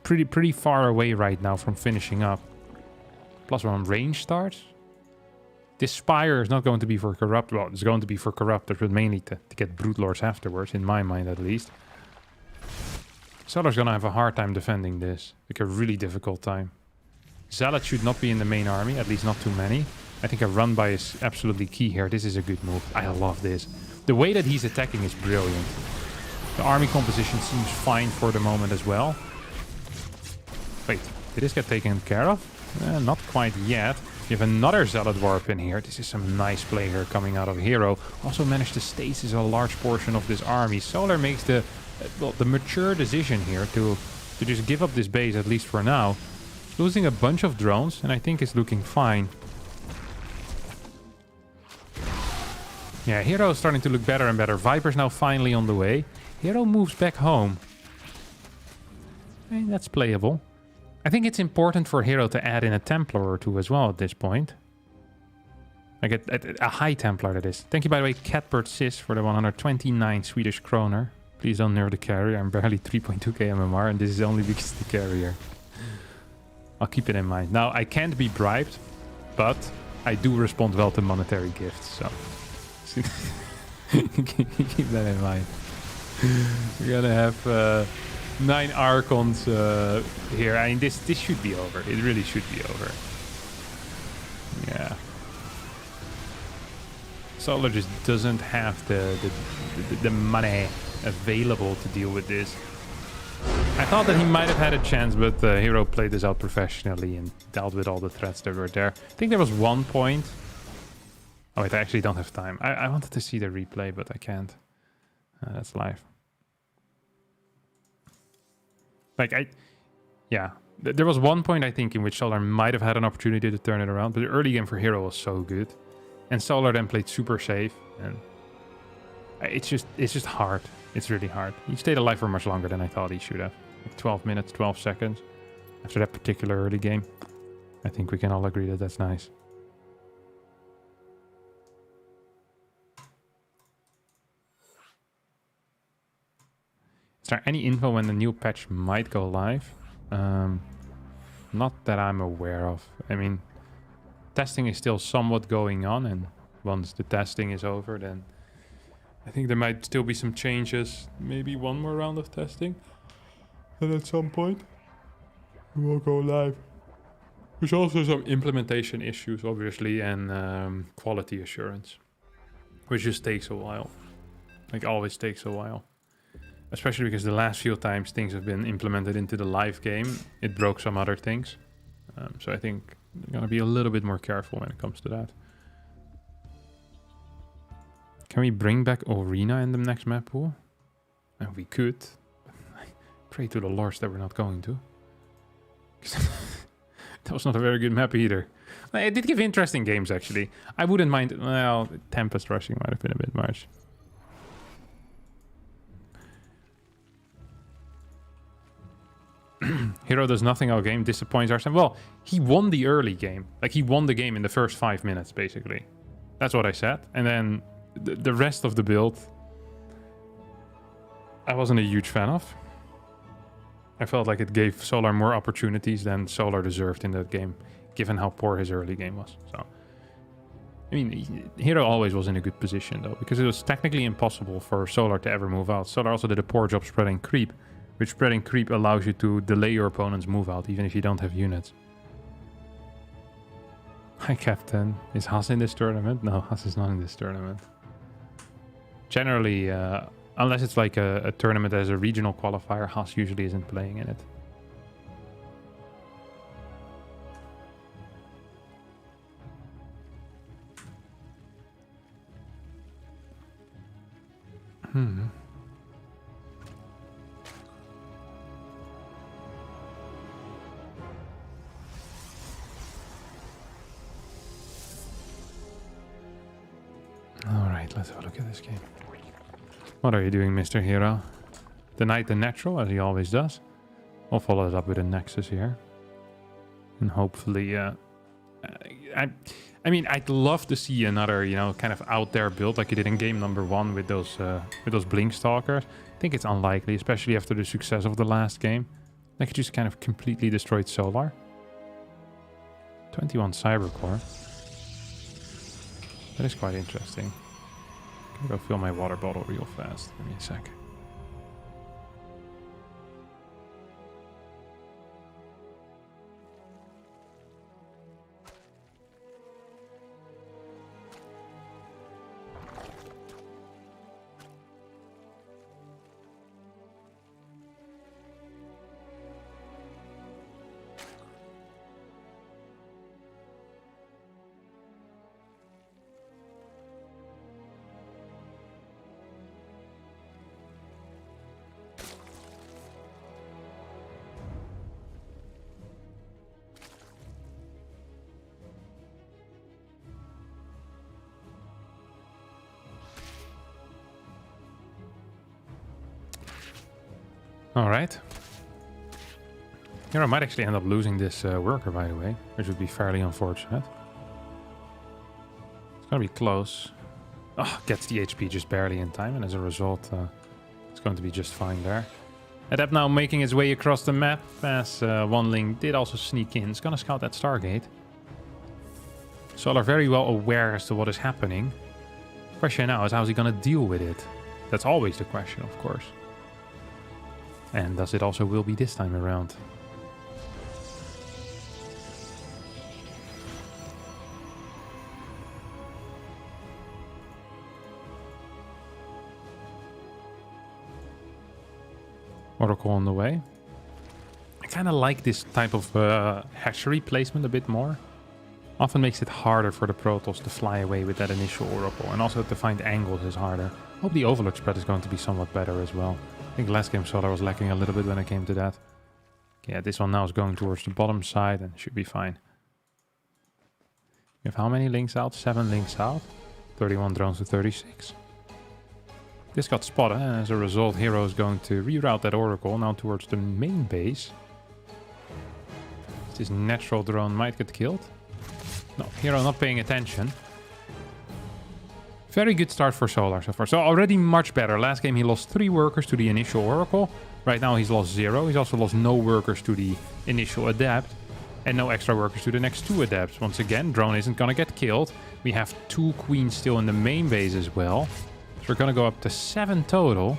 pretty far away right now from finishing up. +1 range starts. This Spire is not going to be for Corrupt. Well, it's going to be for Corruptors, but mainly to get Brute Lords afterwards, in my mind at least. Solar's gonna have a hard time defending this. Like a really difficult time. Zealots should not be in the main army, at least not too many. I think a run by is absolutely key here. This is a good move. I love this. The way that he's attacking is brilliant. The army composition seems fine for the moment as well. Wait, did this get taken care of? Not quite yet. You have another Zealot Warp in here. This is some nice play here coming out of Hero. Also managed to stasis a large portion of this army. Solar makes the mature decision here to just give up this base, at least for now. Losing a bunch of drones, and I think it's looking fine. Yeah, Hero is starting to look better and better. Viper's now finally on the way. Hero moves back home. Hey, that's playable. I think it's important for Hero to add in a Templar or two as well at this point. Like a high Templar, that is. Thank you, by the way, Catbird Sis, for the 129 Swedish kroner. Please don't nerf the carrier. I'm barely 3.2k MMR, and this is only because of the carrier. I'll keep it in mind. Now, I can't be bribed, but I do respond well to monetary gifts, so... keep that in mind. We're gonna have 9 Archons here. I mean, this should be over. It really should be over. Yeah. Solar just doesn't have the money available to deal with this. I thought that he might have had a chance, but Hero played this out professionally and dealt with all the threats that were there. I think there was one point. Oh wait, I actually don't have time. I wanted to see the replay, but I can't. That's live. Like, yeah. There was one point, I think, in which Solar might have had an opportunity to turn it around, but the early game for Hero was so good. And Solar then played super safe, and it's just hard. It's really hard. He stayed alive for much longer than I thought he should have. Like 12 minutes, 12 seconds after that particular early game. I think we can all agree that that's nice. Is there any info when the new patch might go live? Not that I'm aware of. I mean, testing is still somewhat going on, and once the testing is over, then I think there might still be some changes. Maybe one more round of testing. And at some point, we will go live. There's also some implementation issues, obviously, and quality assurance, which just takes a while. Like, always takes a while. Especially because the last few times things have been implemented into the live game, it broke some other things. So I think I'm going to be a little bit more careful when it comes to that. Can we bring back Arena in the next map pool? And we could. I pray to the lords that we're not going to. That was not a very good map either. It did give interesting games, actually. I wouldn't mind... Well, Tempest rushing might have been a bit much. Hero does nothing all game, disappoints Harstem. Well, he won the early game. Like, he won the game in the first 5 minutes, basically. That's what I said. And then the rest of the build, I wasn't a huge fan of. I felt like it gave Solar more opportunities than Solar deserved in that game, given how poor his early game was. So, I mean, Hero always was in a good position, though, because it was technically impossible for Solar to ever move out. Solar also did a poor job spreading creep, which spreading creep allows you to delay your opponent's move out, even if you don't have units. Hi, Captain. Is Haas in this tournament? No, Haas is not in this tournament. Generally, unless it's like a tournament as a regional qualifier, Haas usually isn't playing in it. Alright, let's have a look at this game. What are you doing, Mr. Hero? Denied the natural, as he always does. I'll follow it up with a Nexus here. And hopefully... I mean, I'd love to see another, you know, kind of out there build like you did in game number 1 with those Blink Stalkers. I think it's unlikely, especially after the success of the last game. Like, it just kind of completely destroyed Solar. 21 Cybercore. That is quite interesting. I'm gonna go fill my water bottle real fast. Give me a sec. All right. Here I might actually end up losing this worker, by the way, which would be fairly unfortunate. It's gonna be close. Oh, gets the HP just barely in time, and as a result, it's going to be just fine there. Adept now making his way across the map, as one link did also sneak in. It's gonna scout that Stargate. Solar very well aware as to what is happening. Question now is how's he gonna deal with it? That's always the question, of course. And thus it also will be this time around. Oracle on the way. I kind of like this type of hatchery placement a bit more. Often makes it harder for the Protoss to fly away with that initial Oracle. And also to find angles is harder. I hope the Overlook spread is going to be somewhat better as well. I think last game Solar was lacking a little bit when it came to that. Yeah, this one now is going towards the bottom side and should be fine. You have how many links out? 7 links out. 31 drones to 36. This got spotted, and as a result, Hero is going to reroute that Oracle now towards the main base. This natural drone might get killed. No, Hero not paying attention. Very good start for Solar so far. So already much better. Last game he lost 3 workers to the initial Oracle. Right now he's lost 0. He's also lost no workers to the initial Adept. And no extra workers to the next 2 Adepts. Once again, drone isn't gonna get killed. We have 2 Queens still in the main base as well. So we're gonna go up to 7 total.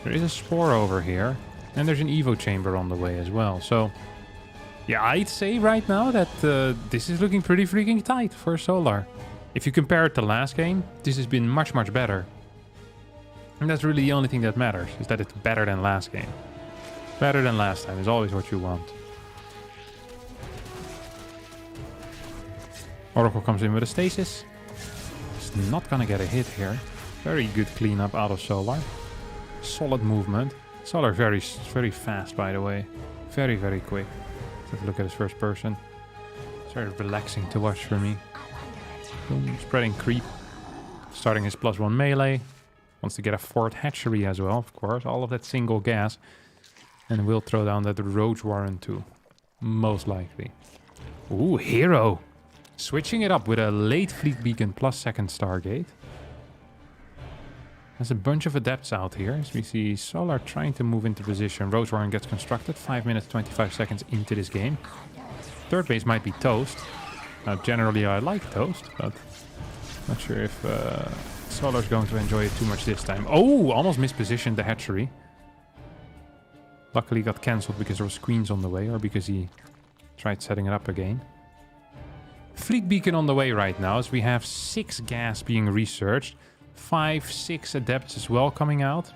There is a Spore over here. And there's an Evo Chamber on the way as well. So yeah, I'd say right now that this is looking pretty freaking tight for Solar. If you compare it to last game, this has been much, much better. And that's really the only thing that matters, is that it's better than last game. Better than last time is always what you want. Oracle comes in with a stasis. It's not gonna get a hit here. Very good cleanup out of Solar. Solid movement. Solar very, very fast, by the way. Very, very quick. Let's have a look at his first person. It's very relaxing to watch for me. Boom, spreading creep. Starting his +1 melee. Wants to get a 4th hatchery as well, of course. All of that single gas. And we'll throw down that Roach Warren too. Most likely. Ooh, Hero. Switching it up with a late Fleet Beacon plus 2nd Stargate. There's a bunch of Adepts out here. As we see Solar trying to move into position. Roach Warren gets constructed 5 minutes 25 seconds into this game. 3rd base might be toast. Now, generally I like toast, but not sure if Solar's going to enjoy it too much this time. Oh, almost mispositioned the hatchery. Luckily got cancelled because there was Queens on the way, or because he tried setting it up again. Fleet Beacon on the way right now, as we have 6 gas being researched. 5, 6 Adepts as well coming out.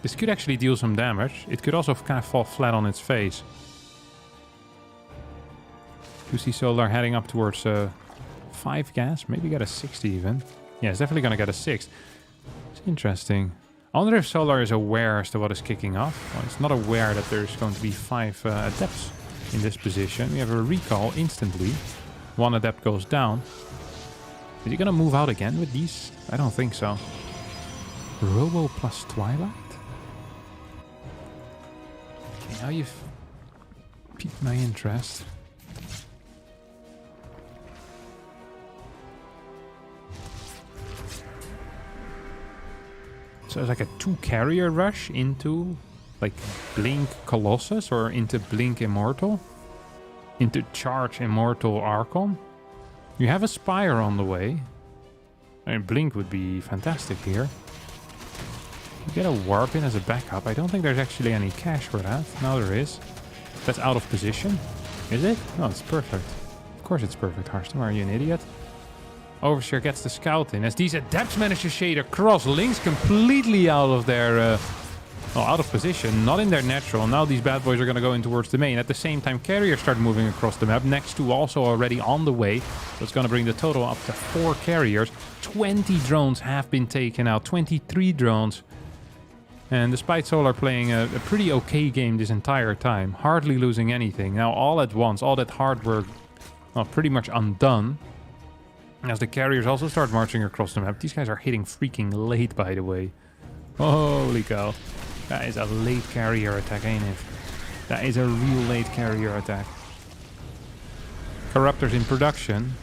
This could actually deal some damage. It could also kind of fall flat on its face. You see Solar heading up towards 5 gas, maybe get a 6th even. Yeah, it's definitely gonna get a 6th. It's interesting. I wonder if Solar is aware as to what is kicking off. Well, it's not aware that there's going to be 5 Adepts in this position. We have a recall instantly. 1 Adept goes down. Is he gonna move out again with these? I don't think so. Robo plus Twilight? Okay, now you've piqued my interest. So it's like a 2 carrier rush into like Blink Colossus or into Blink Immortal. Into Charge Immortal Archon. You have a Spire on the way. I mean, Blink would be fantastic here. You get a Warp in as a backup. I don't think there's actually any cash for that. Now there is. That's out of position. Is it? No, it's perfect. Of course it's perfect, Harstem. Are you an idiot? Overseer gets the scout in. As these adepts manage to shade across, Link's completely out of their... well, out of position, not in their natural. Now these bad boys are going to go in towards the main. At the same time, carriers start moving across the map. Next two also already on the way. So it's going to bring the total up to 4 carriers. 20 drones have been taken out. 23 drones. And despite Solar playing a pretty okay game this entire time, hardly losing anything. Now all at once, all that hard work, well, pretty much undone. As the carriers also start marching across the map. These guys are hitting freaking late, by the way. Holy cow. That is a late carrier attack, ain't it? That is a real late carrier attack. Corruptors in production.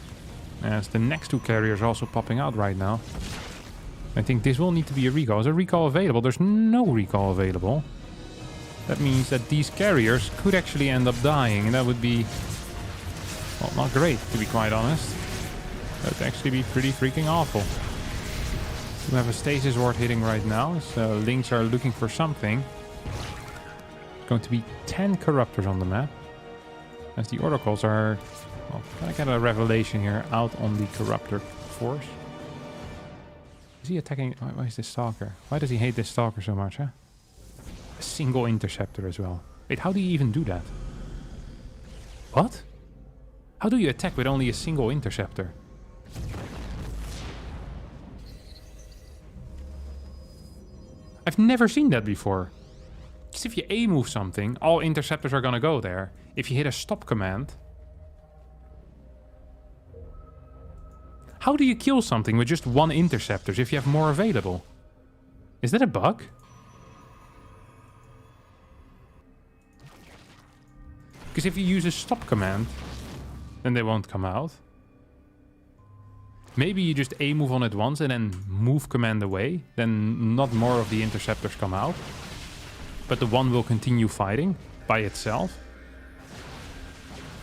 As the next 2 carriers are also popping out right now. I think this will need to be a recall. Is a recall available? There's no recall available. That means that these carriers could actually end up dying. And that would be... well, not great, to be quite honest. That would actually be pretty freaking awful. We have a stasis ward hitting right now. So Links are looking for something. It's going to be 10 corruptors on the map. As the oracles are... well, can I get a revelation here out on the corruptor force? Is he attacking... why is this stalker? Why does he hate this stalker so much, huh? A single interceptor as well. Wait, how do you even do that? What? How do you attack with only a single interceptor? I've never seen that before. Because if you A-move something, all interceptors are gonna go there. If you hit a stop command... how do you kill something with just 1 interceptor if you have more available? Is that a bug? Because if you use a stop command, then they won't come out. Maybe you just A-move on it once and then move command away. Then not more of the interceptors come out. But the one will continue fighting by itself.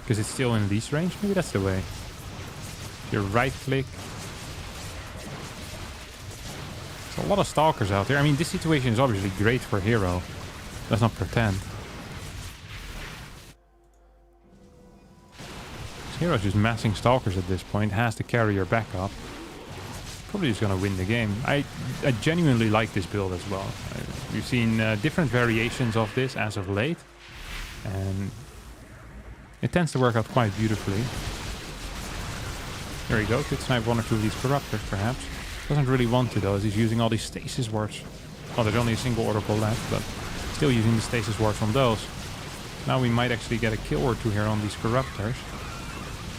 Because it's still in least range. Maybe that's the way. You right click. There's a lot of stalkers out there. I mean, this situation is obviously great for Hero. Let's not pretend. Hero's just massing stalkers at this point. Has the carrier backup. Probably just gonna win the game. I genuinely like this build as well. We've seen different variations of this as of late. And it tends to work out quite beautifully. There you go, could snipe 1 or 2 of these corruptors perhaps. Doesn't really want to though, as he's using all these stasis wards. Well, there's only a single oracle left, but still using the stasis wards from those. Now we might actually get a kill or 2 here on these corruptors.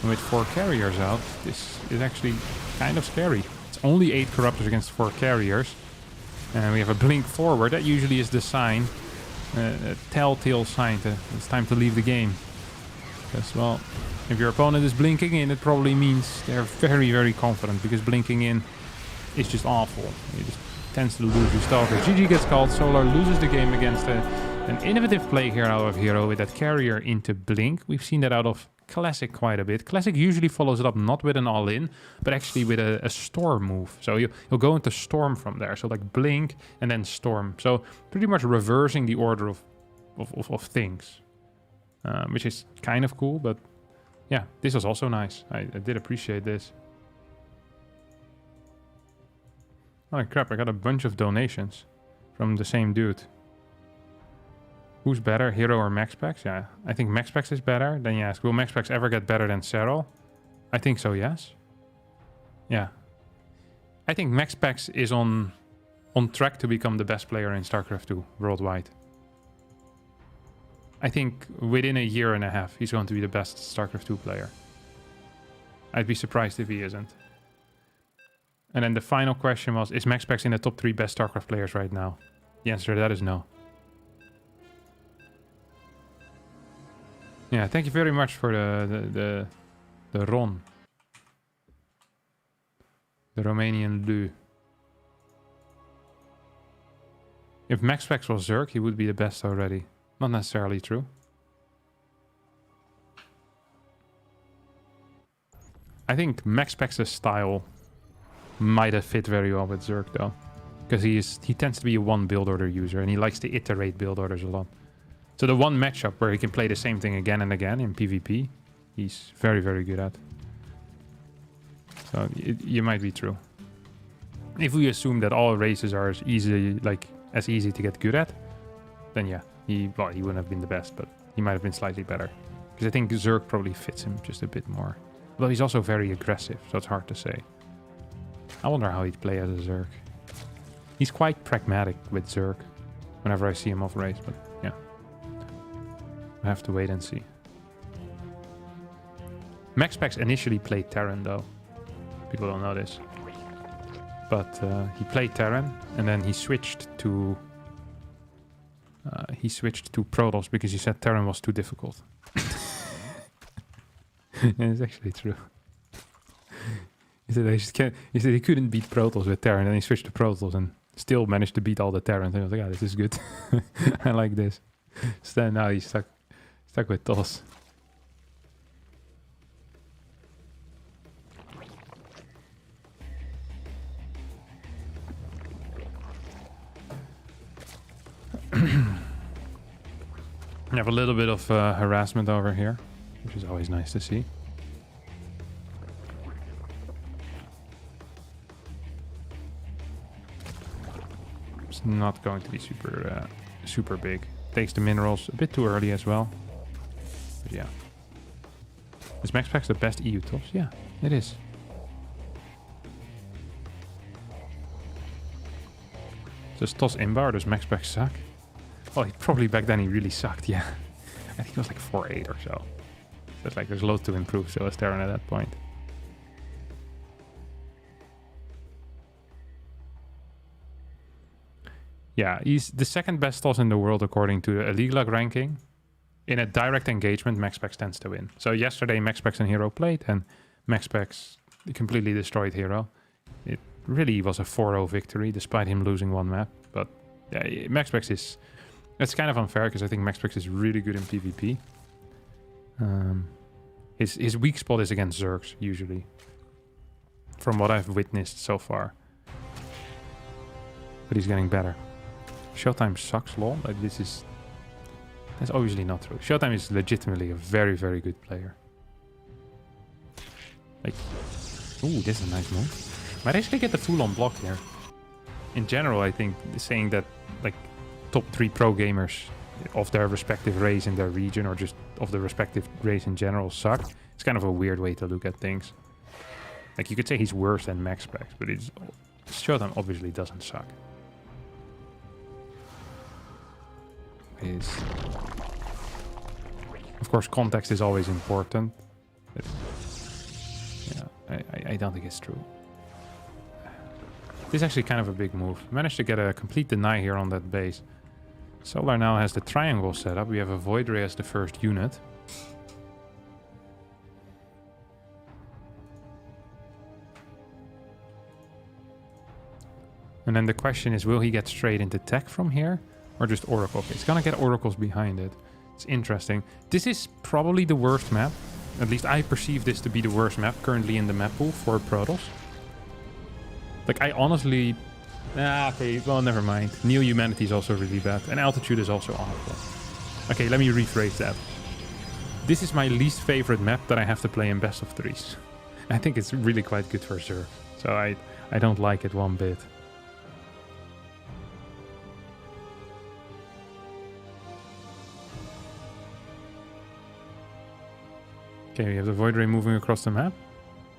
And with 4 carriers out, this is actually kind of scary. It's only 8 corruptors against 4 carriers. And we have a blink forward. That usually is the sign, a telltale sign that it's time to leave the game. Because, well, if your opponent is blinking in, it probably means they're very, very confident. Because blinking in is just awful. It just tends to lose your stalker. GG gets called. Solar loses the game against an innovative play here out of Hero with that carrier into blink. We've seen that out of Classic quite a bit. Classic usually follows it up not with an all-in, but actually with a storm move. So you'll go into storm from there. So like blink and then storm. So pretty much reversing the order of things. Which is kind of cool, but yeah, this was also nice. I did appreciate this. Oh crap, I got a bunch of donations from the same dude. Who's better, Hero or MaxPax? Yeah, I think MaxPax is better. Then you ask, will MaxPax ever get better than Serral? I think so, yes. Yeah. I think MaxPax is on track to become the best player in StarCraft 2 worldwide. I think within a year and a half, he's going to be the best StarCraft 2 player. I'd be surprised if he isn't. And then the final question was, is MaxPax in the top 3 best StarCraft players right now? The answer to that is no. Yeah, thank you very much for the Ron. The Romanian Lu. If MaxPax was Zerg, he would be the best already. Not necessarily true. I think MaxPax's style might have fit very well with Zerg though. Because he tends to be a one build order user and he likes to iterate build orders a lot. So the one matchup where he can play the same thing again and again in PvP, he's very, very good at. So you might be true. If we assume that all races are as easy to get good at, then yeah, he wouldn't have been the best, but he might have been slightly better. Because I think Zerg probably fits him just a bit more. But he's also very aggressive, so it's hard to say. I wonder how he'd play as a Zerg. He's quite pragmatic with Zerg whenever I see him off race, but yeah. I have to wait and see. MaxPax initially played Terran though. People don't know this. But he played Terran and then he switched to Protoss because he said Terran was too difficult. And it's actually true. He said he couldn't beat Protoss with Terran, and he switched to Protoss and still managed to beat all the Terrans. And I was like, this is good. I like this. So then now he's stuck with TOS. We have a little bit of harassment over here, which is always nice to see. It's not going to be super big. Takes the minerals a bit too early as well. But yeah. Is MaxPax the best EU TOS? Yeah, it is. Does TOS inbar or does MaxPax suck? Oh, probably back then he really sucked, yeah. I think it was like 4.8 or so. But like there's loads to improve, so I was Terran at that point. Yeah, he's the second best TOS in the world according to the League Luck ranking. In a direct engagement, MaxPax tends to win. So yesterday MaxPax and Hero played and MaxPax completely destroyed Hero. It really was a 4-0 victory despite him losing one map. But yeah, MaxPax is... It's kind of unfair because I think MaxPax is really good in PvP. His weak spot is against Zergs, usually. From what I've witnessed so far. But he's getting better. Showtime sucks, lol. Like that's obviously not true. Showtime is legitimately a very, very good player. Like, ooh, this is a nice move. Might actually get the full-on block here. In general, I think saying that, like, top 3 pro gamers of their respective race in their region or just of the respective race in general suck. It's kind of a weird way to look at things. Like you could say he's worse than MaxPax, but Showtime obviously doesn't suck. Of course, context is always important. But yeah, I don't think it's true. This is actually kind of a big move. Managed to get a complete deny here on that base. Solar now has the triangle set up. We have a Void Ray as the first unit. And then the question is, will he get straight into tech from here? Or just Oracle? Okay, it's gonna get Oracles behind it. It's interesting. This is probably the worst map. At least I perceive this to be the worst map currently in the map pool for Protoss. Like, I honestly... okay, well, never mind. Neo Humanity is also really bad. And Altitude is also awful. Okay, let me rephrase that. This is my least favorite map that I have to play in best of 3s. I think it's really quite good for Zerg. So I don't like it one bit. Okay, we have the Void Ray moving across the map.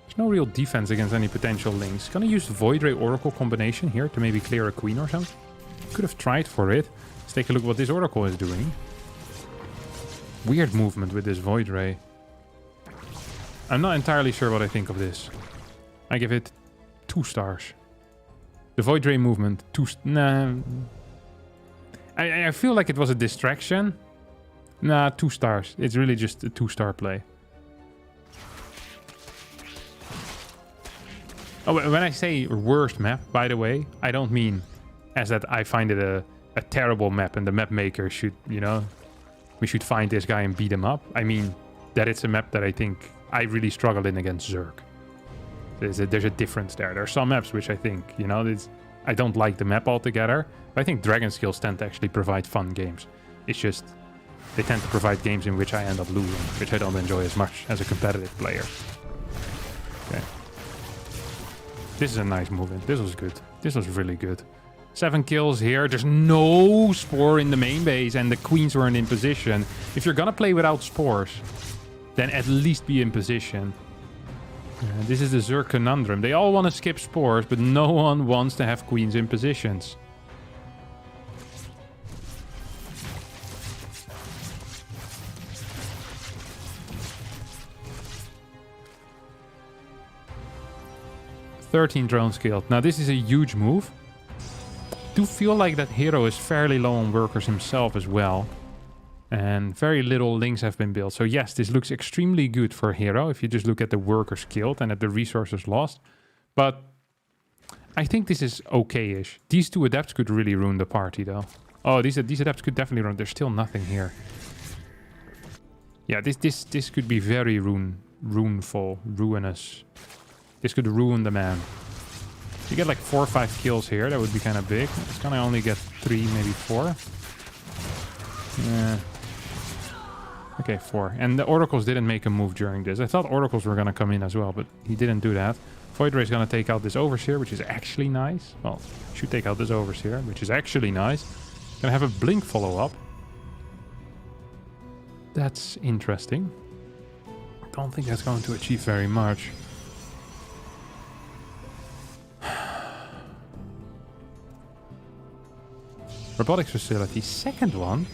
There's no real defense against any potential links. Gonna use the Void Ray Oracle combination here to maybe clear a queen or something. Could have tried for it. Let's take a look what this Oracle is doing. Weird movement with this Void Ray. I'm not entirely sure what I think of this. I give it 2 stars. The Void Ray movement, nah. I feel like it was a distraction. Nah, 2 stars. It's really just a 2-star play. Oh, when I say worst map, by the way, I don't mean as that I find it a terrible map and the map maker should, you know, we should find this guy and beat him up. I mean that it's a map that I think I really struggle in against Zerg. There's a difference there. There are some maps which I think, you know, I don't like the map altogether. But I think Dragon Skills tend to actually provide fun games. It's just, they tend to provide games in which I end up losing, which I don't enjoy as much as a competitive player. Okay. This is a nice movement. This was good. This was really good. 7 kills here. There's no Spore in the main base, and the queens weren't in position. If you're gonna play without Spores, then at least be in position. This is the Zerg conundrum. They all want to skip Spores, but no one wants to have queens in positions. "13 drones killed." Now this is a huge move. I do feel like that hero is fairly low on workers himself as well. And very little links have been built. So yes, this looks extremely good for a hero if you just look at the workers killed and at the resources lost. But I think this is okay-ish. These 2 adepts could really ruin the party though. Oh, these adepts could definitely ruin. There's still nothing here. Yeah, this could be very ruinous. This could ruin the man. You get like 4 or 5 kills here. That would be kind of big. It's gonna only get 3, maybe 4. Yeah. Okay, 4. And the Oracles didn't make a move during this. I thought Oracles were gonna come in as well, but he didn't do that. Void Ray is gonna take out this Overseer, which is actually nice. Well, should take out this Overseer, which is actually nice. Gonna have a Blink follow-up. That's interesting. Don't think that's going to achieve very much. Robotics facility, second one.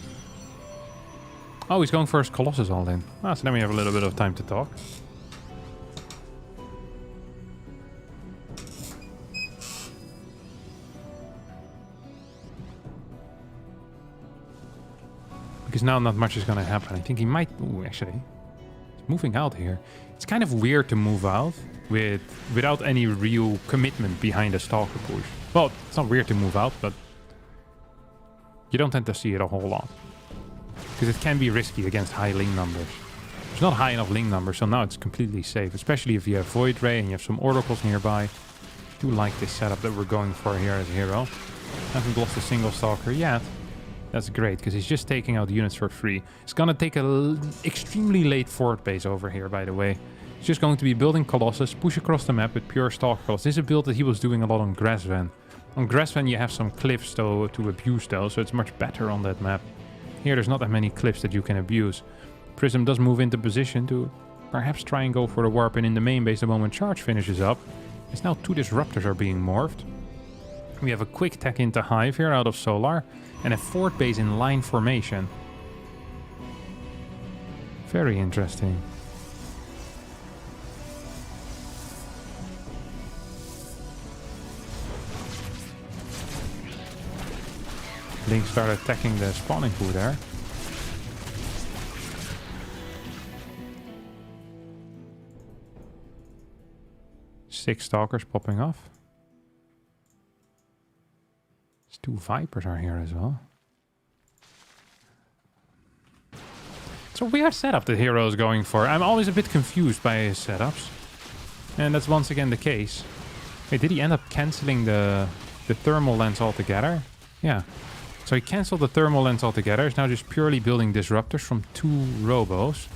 Oh, he's going for his Colossus all in. Ah, so then we have a little bit of time to talk. Because now not much is going to happen. I think he might... Ooh, actually. He's moving out here. It's kind of weird to move out without any real commitment behind a Stalker push. Well, it's not weird to move out, but you don't tend to see it a whole lot. Because it can be risky against high link numbers. There's not high enough link numbers, so now it's completely safe. Especially if you have Void Ray and you have some Oracles nearby. I do like this setup that we're going for here as a hero. Haven't lost a single Stalker yet. That's great, because he's just taking out units for free. It's gonna take a extremely late fort base over here, by the way. He's just going to be building Colossus, push across the map with pure Stalker Colossus. This is a build that he was doing a lot on Grassvan. On Grassvan you have some cliffs to abuse though, so it's much better on that map. Here there's not that many cliffs that you can abuse. Prism does move into position to perhaps try and go for the warp in the main base the moment charge finishes up. As now 2 disruptors are being morphed. We have a quick tech into Hive here out of Solar. And a fort base in line formation. Very interesting. Link started attacking the spawning pool there. Six Stalkers popping off. 2 Vipers are here as well. It's a weird setup that Hero is going for. I'm always a bit confused by his setups. And that's once again the case. Wait, did he end up cancelling the thermal lens altogether? Yeah. So he cancelled the thermal lens altogether. He's now just purely building disruptors from 2 robos.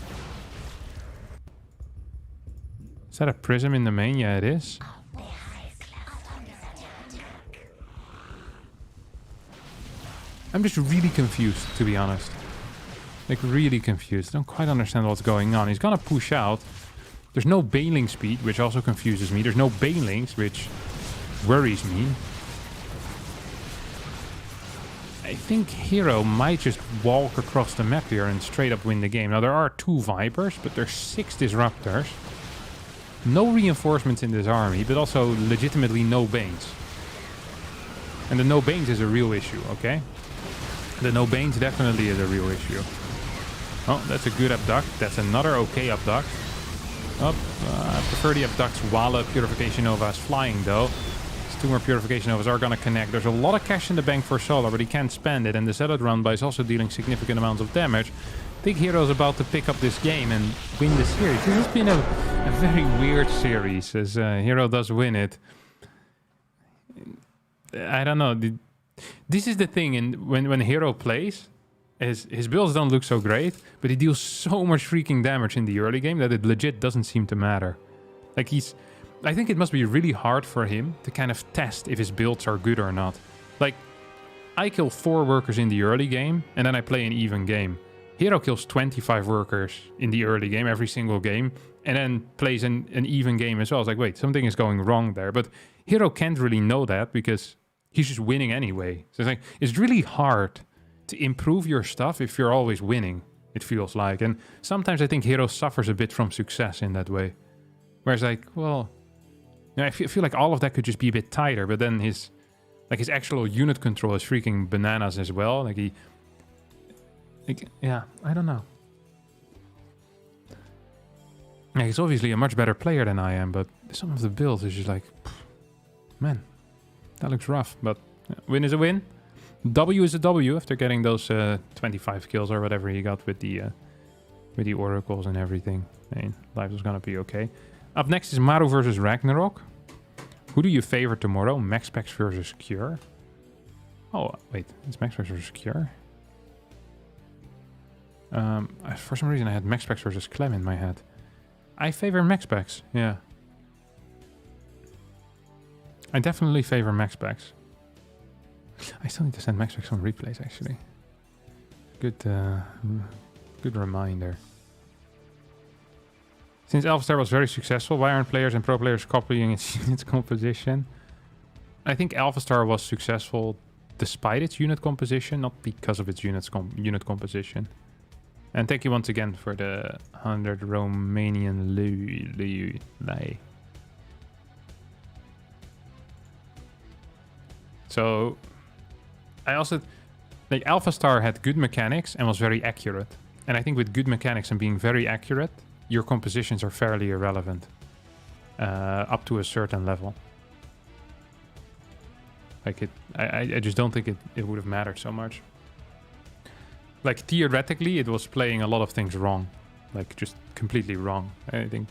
Is that a prism in the main? Yeah, it is. I'm just really confused, to be honest. Like, really confused. I don't quite understand what's going on. He's gonna push out. There's no bailing speed, which also confuses me. There's no bailings, which worries me. I think Hero might just walk across the map here and straight up win the game. Now, there are 2 Vipers, but there's 6 Disruptors. No reinforcements in this army, but also legitimately no Banes. And the no Banes is a real issue, okay? The no Banes definitely is a real issue. Oh, that's a good abduct. That's another okay abduct. Oh, I prefer the abducts while a Purification Nova is flying, though. These 2 more Purification Novas are going to connect. There's a lot of cash in the bank for Solar, but he can't spend it. And the Zealot run by is also dealing significant amounts of damage. I think Hero's about to pick up this game and win the series. This has been a very weird series, as Hero does win it. I don't know. This is the thing, and when Hero plays, his builds don't look so great, but he deals so much freaking damage in the early game that it legit doesn't seem to matter. Like, I think it must be really hard for him to kind of test if his builds are good or not. Like, I kill 4 workers in the early game, and then I play an even game. Hero kills 25 workers in the early game, every single game, and then plays an even game as well. It's like, wait, something is going wrong there. But Hero can't really know that because he's just winning anyway. So it's like, it's really hard to improve your stuff if you're always winning, it feels like. And sometimes I think Hero suffers a bit from success in that way. Whereas like, well, you know, I feel like all of that could just be a bit tighter, but then his actual unit control is freaking bananas as well. Yeah, I don't know. Yeah, he's obviously a much better player than I am, but some of the builds is just like, man, that looks rough. But win is a win. W is a W after getting those 25 kills or whatever he got with the oracles and everything. I mean, life is gonna be okay. Up next is Maru versus Ragnarok. Who do you favor tomorrow? Maxpex versus Cure. Oh, wait. It's Maxpex versus Cure? For some reason I had Maxpex versus Clem in my head. I favor Maxpex, yeah. I definitely favor Maxpex. I still need to send Maxpex some replays, actually. Good reminder. Since Alphastar was very successful, why aren't players and pro players copying its composition? I think Alphastar was successful despite its unit composition, not because of its unit composition. And thank you once again for the 100 Romanian lei. So, I also... Like, Alphastar had good mechanics and was very accurate. And I think with good mechanics and being very accurate, your compositions are fairly irrelevant up to a certain level. Like I just don't think it would have mattered so much. Like theoretically, it was playing a lot of things wrong, like just completely wrong. I think,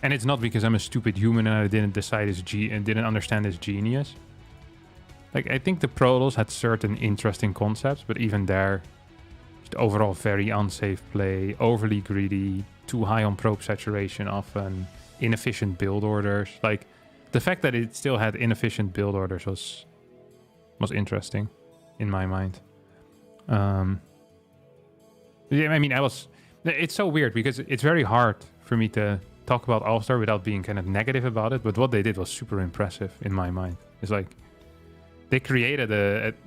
and it's not because I'm a stupid human and I didn't decide and didn't understand his genius. Like I think the Protoss had certain interesting concepts, but even there. Overall very unsafe play, overly greedy, too high on probe saturation often, inefficient build orders. Like the fact that it still had inefficient build orders was interesting in my mind. Yeah, I mean, it's so weird because it's very hard for me to talk about All-Star without being kind of negative about it, but what they did was super impressive in my mind. It's like they created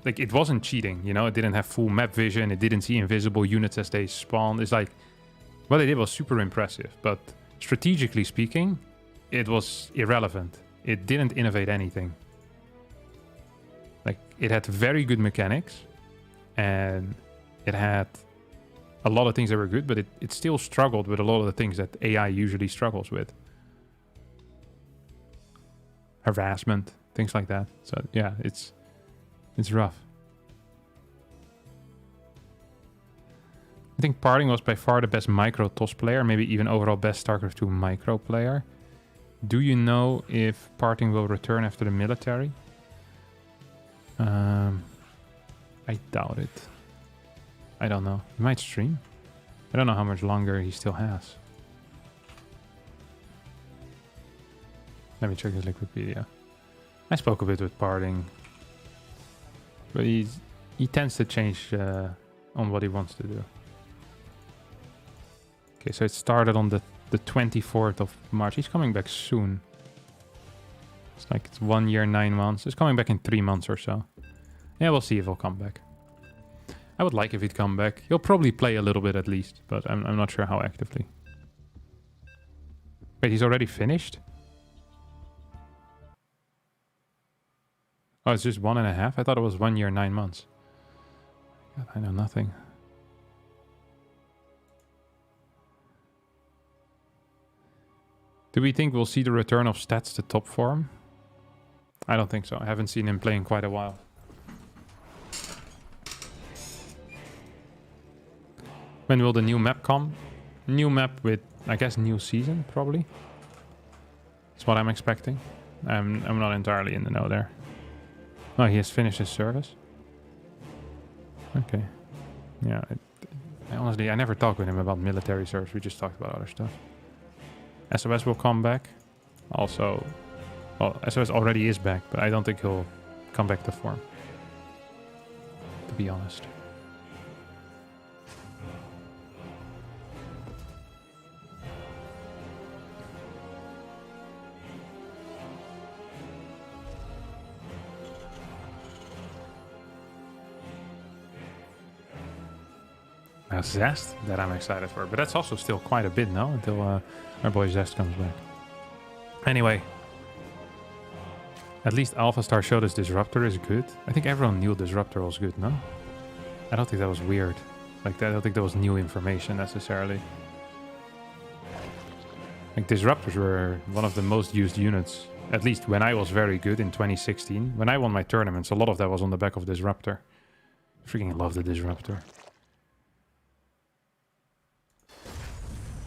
like it wasn't cheating, you know, it didn't have full map vision, it didn't see invisible units as they spawned. It's like what they did was super impressive, but strategically speaking, it was irrelevant. It didn't innovate anything. Like it had very good mechanics and it had a lot of things that were good, but it still struggled with a lot of the things that AI usually struggles with. Harassment, things like that. So yeah, it's rough. I think Parting was by far the best micro TOS player, maybe even overall best StarCraft 2 micro player. Do you know if Parting will return after the military? I doubt it. I don't know. He might stream. I don't know how much longer he still has. Let me check his Liquipedia. I spoke a bit with Parting. But he tends to change on what he wants to do. Okay, so it started on the 24th of March. He's coming back soon. It's like it's 1 year, 9 months. It's coming back in 3 months or so. Yeah, we'll see if he'll come back. I would like if he'd come back. He'll probably play a little bit at least, but I'm not sure how actively. Wait, he's already finished? Oh, it's just 1.5? I thought it was 1 year, 9 months. God, I know nothing. Do we think we'll see the return of Stats to top form? I don't think so. I haven't seen him play in quite a while. When will the new map come? New map with, I guess, new season, probably. That's what I'm expecting. I'm not entirely in the know there. Oh, he has finished his service. Okay. Yeah, honestly, I never talked with him about military service. We just talked about other stuff. SOS will come back. Also, well, SOS already is back, but I don't think he'll come back to form, to be honest. Now Zest, that I'm excited for, but that's also still quite a bit now until our boy Zest comes back. Anyway, at least Alpha Star showed us Disruptor is good. I think everyone knew Disruptor was good, no? I don't think that was weird. Like, I don't think that was new information necessarily. Like, Disruptors were one of the most used units, at least when I was very good in 2016. When I won my tournaments, a lot of that was on the back of Disruptor. Freaking love the Disruptor.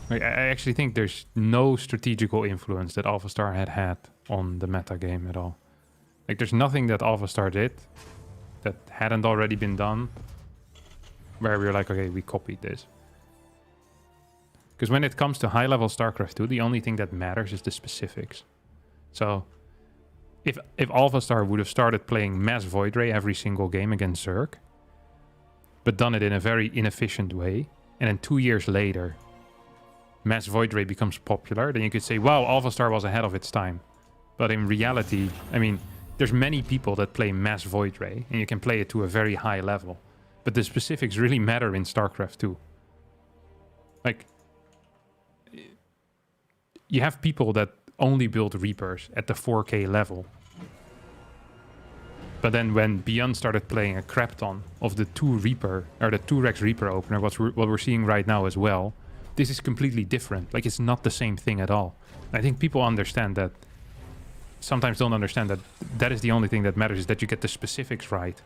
Like, I actually think there's no strategical influence that Alpha Star had on the meta game at all. Like, there's nothing that Alpha Star did that hadn't already been done where we were like, okay, we copied this. Because when it comes to high-level StarCraft 2, the only thing that matters is the specifics. So, if Alpha Star would have started playing Mass Void Ray every single game against Zerg, but done it in a very inefficient way, and then 2 years later, Mass Void Ray becomes popular, then you could say, wow, Alpha Star was ahead of its time. But in reality, I mean, there's many people that play Mass Void Ray, and you can play it to a very high level. But the specifics really matter in StarCraft 2. Like, you have people that only build Reapers at the 4K level. But then when Beyond started playing a crap ton of the 2 Reaper, or the 2 Rex Reaper opener, what we're seeing right now as well, this is completely different. Like, it's not the same thing at all. I think people understand that, sometimes don't understand that that is the only thing that matters, is that you get the specifics right.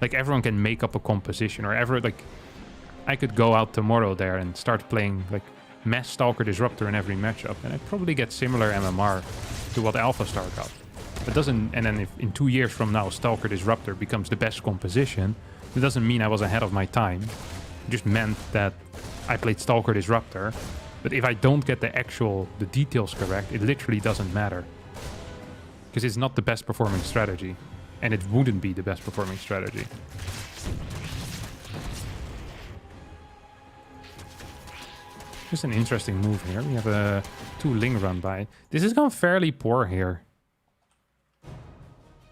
Like, everyone can make up a composition, or like, I could go out tomorrow there and start playing, like, Mass Stalker Disruptor in every matchup, and I'd probably get similar MMR to what Alpha Star got. It doesn't, and then if in 2 years from now Stalker Disruptor becomes the best composition, it doesn't mean I was ahead of my time. It just meant that I played Stalker Disruptor, but if I don't get the details correct, it literally doesn't matter. Because it's not the best performing strategy, and it wouldn't be the best performing strategy. Just an interesting move here. We have a 2 Ling run by. This has gone fairly poor here.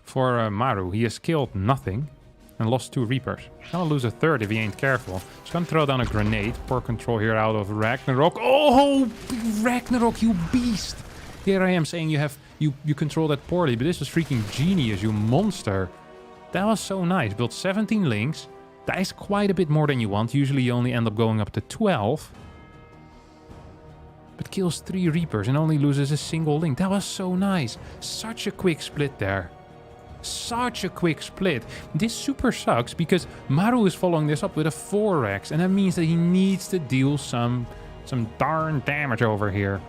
For Maru, he has killed nothing and lost 2 Reapers. Gonna lose a 3rd if he ain't careful. Just gonna throw down a grenade. Poor control here out of Ragnarok. Oh, Ragnarok, you beast! Here I am saying you control that poorly, but this was freaking genius, you monster. That was so nice. Built 17 Lings. That is quite a bit more than you want. Usually you only end up going up to 12. But kills 3 Reapers and only loses a single Link. That was so nice. Such a quick split there. Such a quick split. This super sucks because Maru is following this up with a 4x, and that means that he needs to deal some darn damage over here.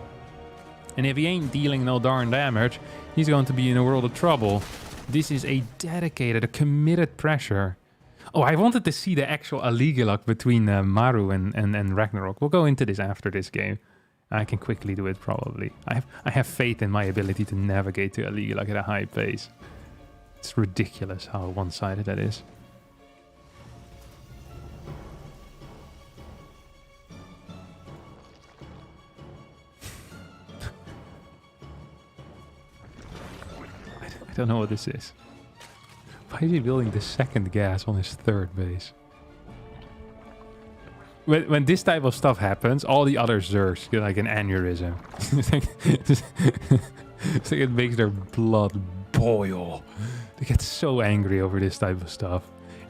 And if he ain't dealing no darn damage, he's going to be in a world of trouble. This is a dedicated, a committed pressure. Oh, I wanted to see the actual Aligilak between Maru and Ragnarok. We'll go into this after this game. I can quickly do it probably. I have faith in my ability to navigate to Aligilak at a high pace. It's ridiculous how one-sided that is. I don't know what this is. Why is he building the 2nd gas on his 3rd base? When this type of stuff happens, all the other Zergs get like an aneurysm. It's like it makes their blood boil. They get so angry over this type of stuff.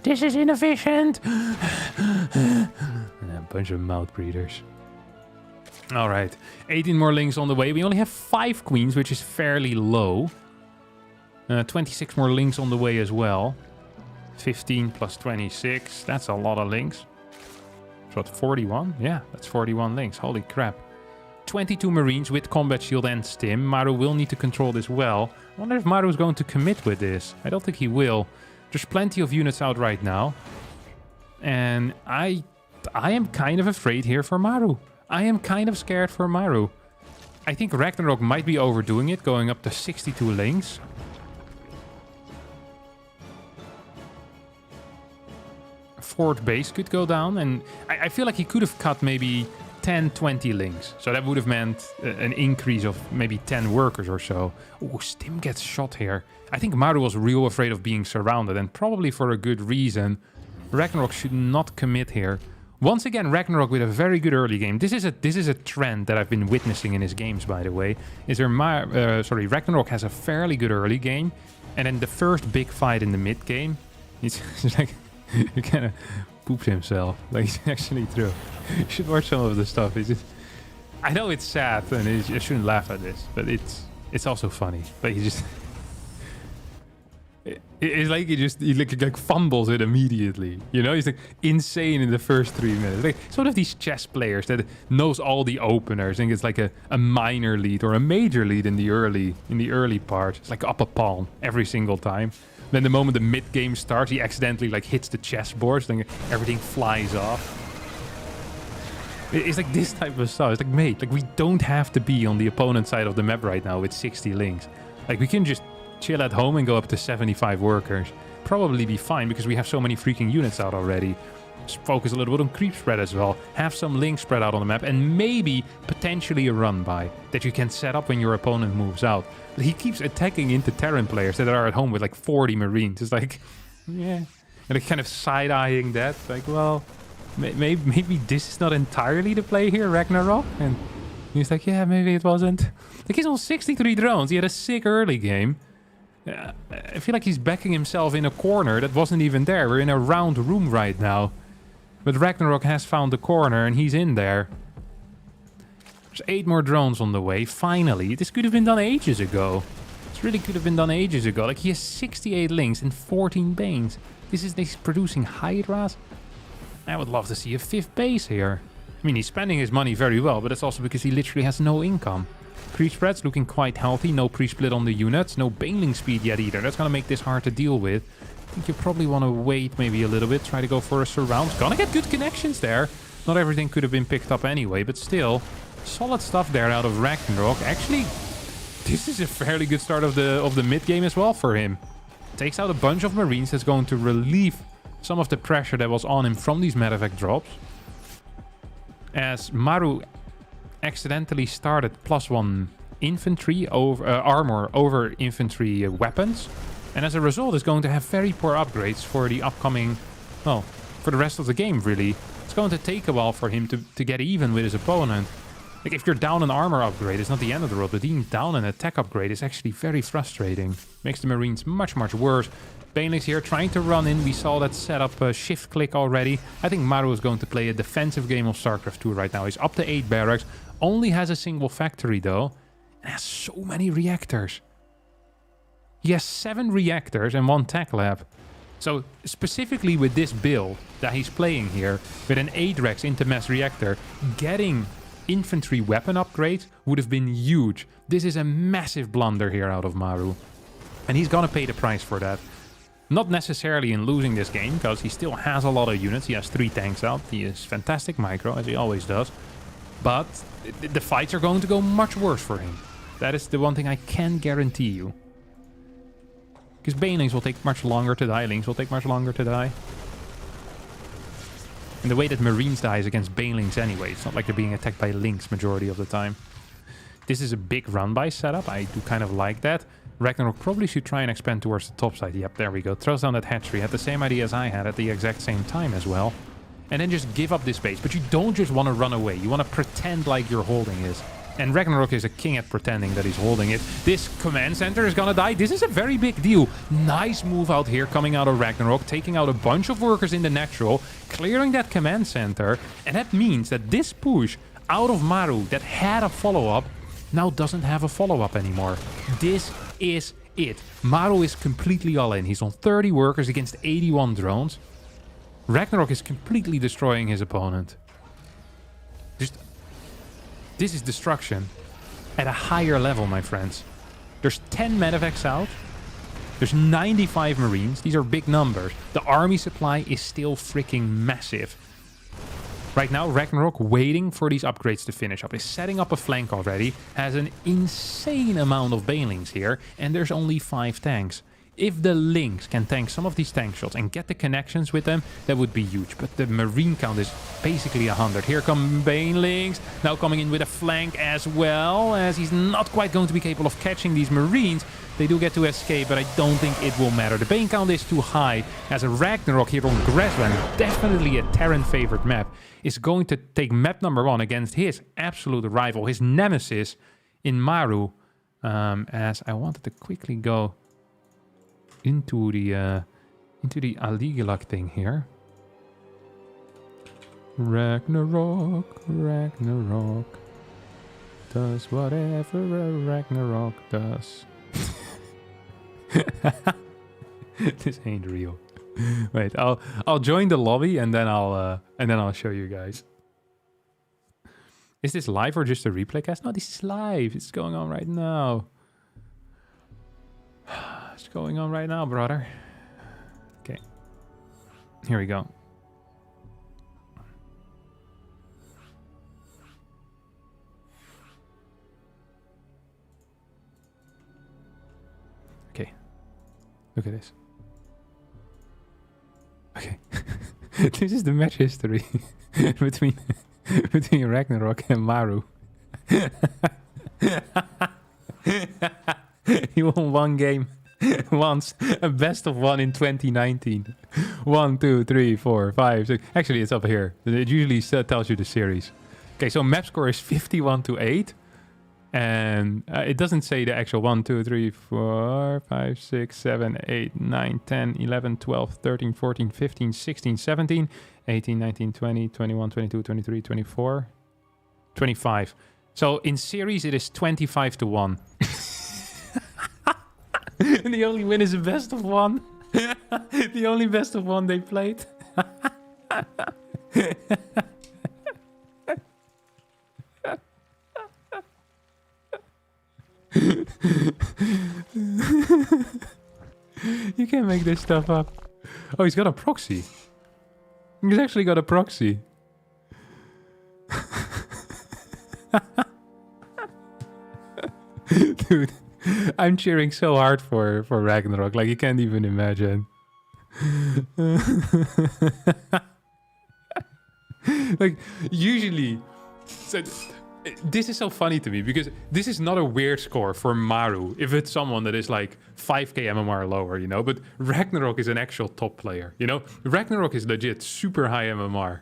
This is inefficient! And a bunch of mouth breathers. Alright, 18 more Lings on the way. We only have 5 Queens, which is fairly low. 26 more Lings on the way as well. 15 plus 26, that's a lot of Lings. What, 41? Yeah, that's 41 Lings. Holy crap. 22 Marines with Combat Shield and Stim. Maru will need to control this well. I wonder if Maru is going to commit with this. I don't think he will. There's plenty of units out right now. And I am kind of afraid here for Maru. I am kind of scared for Maru. I think Ragnarok might be overdoing it, going up to 62 links. Fourth base could go down, and I feel like he could have cut maybe 10, 20 links. So that would have meant an increase of maybe 10 workers or so. Oh, Stim gets shot here. I think Maru was real afraid of being surrounded, and probably for a good reason. Ragnarok should not commit here. Once again, Ragnarok with a very good early game. This is a trend that I've been witnessing in his games, by the way. Ragnarok has a fairly good early game, and then the first big fight in the mid game, he's like he kind of poops himself. Like, it's actually true. You should watch some of the stuff. I know it's sad, and I shouldn't laugh at this, but it's also funny. But he just. It's like he like fumbles it immediately. You know, he's like insane in the first 3 minutes. Like, it's one of these chess players that knows all the openers. I think it's like a minor lead or a major lead in the early part. It's like up a pawn every single time. Then the moment the mid game starts, he accidentally like hits the chessboard, so then everything flies off. It's like this type of stuff. It's like, mate, like we don't have to be on the opponent side of the map right now with 60 links. Like, we can just chill at home and go up to 75 workers. Probably be fine because we have so many freaking units out already. Just focus a little bit on creep spread as well. Have some links spread out on the map, and maybe potentially a run by that you can set up when your opponent moves out. He keeps attacking into Terran players that are at home with like 40 Marines. It's like, yeah. And kind of side-eyeing that. Like, well, maybe this is not entirely the play here, Ragnarok. And he's like, yeah, maybe it wasn't. Like, he's on 63 drones. He had a sick early game. I feel like he's backing himself in a corner that wasn't even there. We're in a round room right now. But Ragnarok has found the corner and he's in there. There's 8 more drones on the way. Finally. This could have been done ages ago. This really could have been done ages ago. Like, he has 68 links and 14 banes. He's producing Hydras. I would love to see a 5th base here. I mean, he's spending his money very well, but it's also because he literally has no income. Pre-spread's looking quite healthy. No pre-split on the units. No baneling speed yet either. That's going to make this hard to deal with. I think you probably want to wait maybe a little bit. Try to go for a surround. It's going to get good connections there. Not everything could have been picked up anyway, but still. Solid stuff there out of Ragnarok. Actually, this is a fairly good start of the mid-game as well for him. Takes out a bunch of Marines. That's going to relieve some of the pressure that was on him from these medevac drops. As Maru accidentally started +1 infantry over armor over infantry weapons, and as a result is going to have very poor upgrades for the upcoming, well, for the rest of the game really. It's going to take a while for him to get even with his opponent. Like, if you're down an armor upgrade, it's not the end of the world, but being down an attack upgrade is actually very frustrating. Makes the Marines much worse. Banelings here trying to run in. We saw that setup shift click already. I think Maru is going to play a defensive game of StarCraft 2 right now. He's up to 8 barracks. Only has a single factory though. And has so many reactors. He has 7 reactors and 1 tech lab. So specifically with this build that he's playing here, with an 8-rex into mass reactor, getting infantry weapon upgrades would have been huge. This is a massive blunder here out of Maru. And he's gonna pay the price for that. Not necessarily in losing this game, because he still has a lot of units. He has 3 tanks out. He is fantastic micro, as he always does. But the fights are going to go much worse for him. That is the one thing I can guarantee you. Because banelings will take much longer to die. Lings will take much longer to die. And the way that Marines die is against banelings anyway. It's not like they're being attacked by Lings majority of the time. This is a big run-by setup. I do kind of like that. Ragnarok probably should try and expand towards the top side. Yep, there we go. Throws down that hatchery. Had the same idea as I had at the exact same time as well. And then just give up this base. But you don't just want to run away. You want to pretend like you're holding it. And Ragnarok is a king at pretending that he's holding it. This command center is gonna die. This is a very big deal. Nice move out here coming out of Ragnarok. Taking out a bunch of workers in the natural. Clearing that command center. And that means that this push out of Maru that had a follow-up now doesn't have a follow-up anymore. This is it. Maru is completely all in. He's on 30 workers against 81 drones. Ragnarok is completely destroying his opponent. This is destruction at a higher level, my friends. There's 10 medevacs out. There's 95 Marines. These are big numbers. The army supply is still freaking massive. Right now, Ragnarok, waiting for these upgrades to finish up, is setting up a flank already, has an insane amount of banelings here, and there's only 5 tanks. If the Lynx can tank some of these tank shots and get the connections with them, that would be huge. But the Marine count is basically 100. Here come banelings, now coming in with a flank as well, as he's not quite going to be capable of catching these Marines. They do get to escape, but I don't think it will matter. The Bane count is too high, as a Ragnarok here on Grassland, definitely a Terran-favored map, is going to take map number 1 against his absolute rival, his nemesis in Maru. As I wanted to quickly go into the Aligelak thing here. Ragnarok, Ragnarok does whatever a Ragnarok does. This ain't real. Wait, I'll join the lobby and then I'll show you guys. Is this live or just a replay cast? No, this is live. It's going on right now. It's going on right now, brother. Okay. Here we go. Okay. Look at this. Okay. This is the match history between Ragnarok and Maru. He won 1 game once, a best of 1 in 2019. 1, 2, 3, 4, 5, 6. Actually, it's up here. It usually tells you the series. Okay, so map score is 51-8. And it doesn't say the actual 1, 2, 3, 4, 5, 6, 7, 8, 9, 10, 11, 12, 13, 14, 15, 16, 17, 18, 19, 20, 21, 22, 23, 24, 25. So in series, it is 25-1. And the only win is a best of 1. The only best of 1 they played. You can't make this stuff up. Oh, he's got a proxy. He's actually got a proxy. Dude, I'm cheering so hard for Ragnarok, like you can't even imagine. Like, usually... So, this is so funny to me, because this is not a weird score for Maru if it's someone that is like 5k MMR lower, you know? But Ragnarok is an actual top player, you know? Ragnarok is legit super high MMR.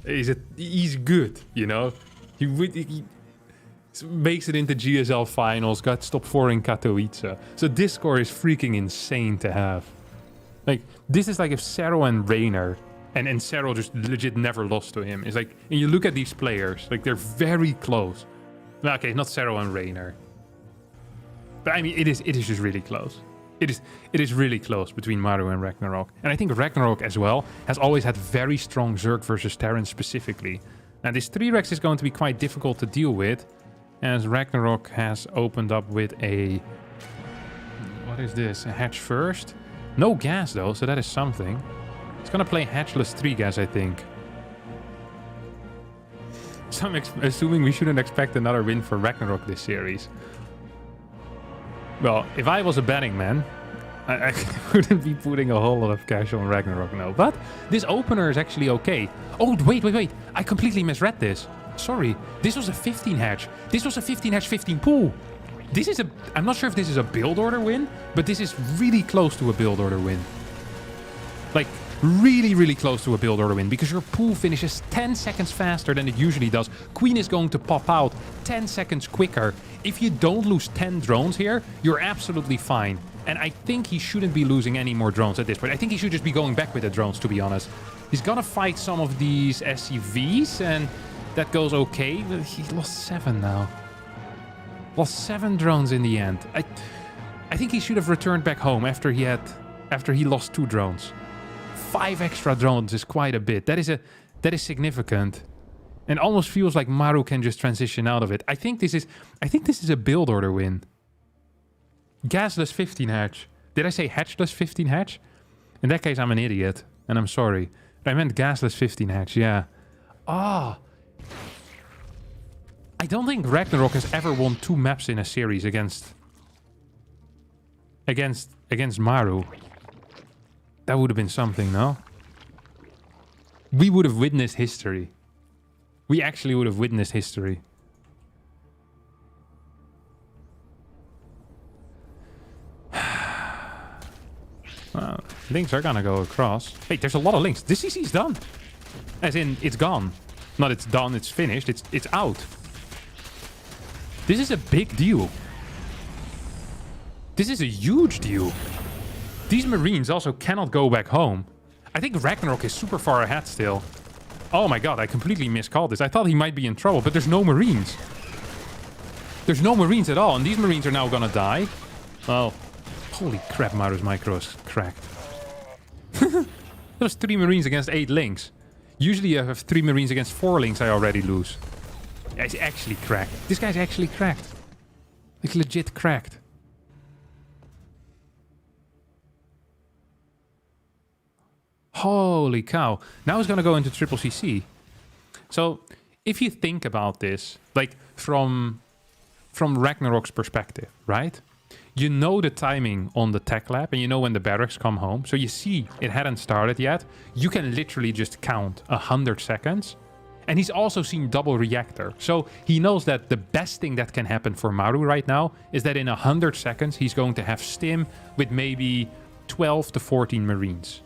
He's good, you know? He makes it into GSL finals, got top 4 in Katowice. So this score is freaking insane to have. Like, this is like if Serral and Reynor, and Serral just legit never lost to him. It's like, and you look at these players, like they're very close. Well, okay, not Serral and Reynor. But I mean, it is just really close. It is really close between Maru and Ragnarok. And I think Ragnarok as well has always had very strong Zerg versus Terran specifically. Now this 3-Rex is going to be quite difficult to deal with, as Ragnarok has opened up with a... What is this? A hatch first? No gas though, so that is something. It's gonna play hatchless 3 gas, I think. So I'm assuming we shouldn't expect another win for Ragnarok this series. Well, if I was a betting man, I wouldn't be putting a whole lot of cash on Ragnarok now. But this opener is actually okay. Oh, wait. I completely misread this. Sorry. This was a 15 hatch. This was a 15 hatch, 15 pool. This is a... I'm not sure if this is a build order win, but this is really close to a build order win. Like, really close to a build order win, because your pool finishes 10 seconds faster than it usually does. Queen is going to pop out 10 seconds quicker. If you don't lose 10 drones here, you're absolutely fine. And I think he shouldn't be losing any more drones at this point. I think he should just be going back with the drones, to be honest. He's gonna fight some of these SCVs, and that goes okay, but he lost 7 now. Lost 7 drones in the end. I think he should have returned back home after he lost 2 drones. 5 extra drones is quite a bit. That is significant. And almost feels like Maru can just transition out of it. I think this is a build order win. Gasless 15 hatch. Did I say hatchless 15 hatch? In that case, I'm an idiot. And I'm sorry. But I meant gasless 15 hatch, yeah. Ah. I don't think Ragnarok has ever won 2 maps in a series against Maru. That would have been something, no? We would have witnessed history. We actually would have witnessed history. Links are gonna go across. Wait, there's a lot of links. This CC's done. As in, it's gone. Not it's done, it's finished. It's out. This is a big deal. This is a huge deal. These Marines also cannot go back home. I think Ragnarok is super far ahead still. Oh my god, I completely miscalled this. I thought he might be in trouble, but there's no Marines. There's no Marines at all, and these Marines are now gonna die. Well, holy crap, Maru's micro is cracked. There's 3 Marines against 8 links. Usually I have 3 Marines against 4 links, I already lose. Yeah, he's actually cracked. This guy's actually cracked. Like, legit cracked. Holy cow. Now he's gonna go into triple CC. So, if you think about this, like, from Ragnarok's perspective, right? You know the timing on the tech lab, and you know when the barracks come home. So you see it hadn't started yet. You can literally just count 100 seconds. And he's also seen double reactor. So he knows that the best thing that can happen for Maru right now is that in 100 seconds, he's going to have stim with maybe 12 to 14 Marines.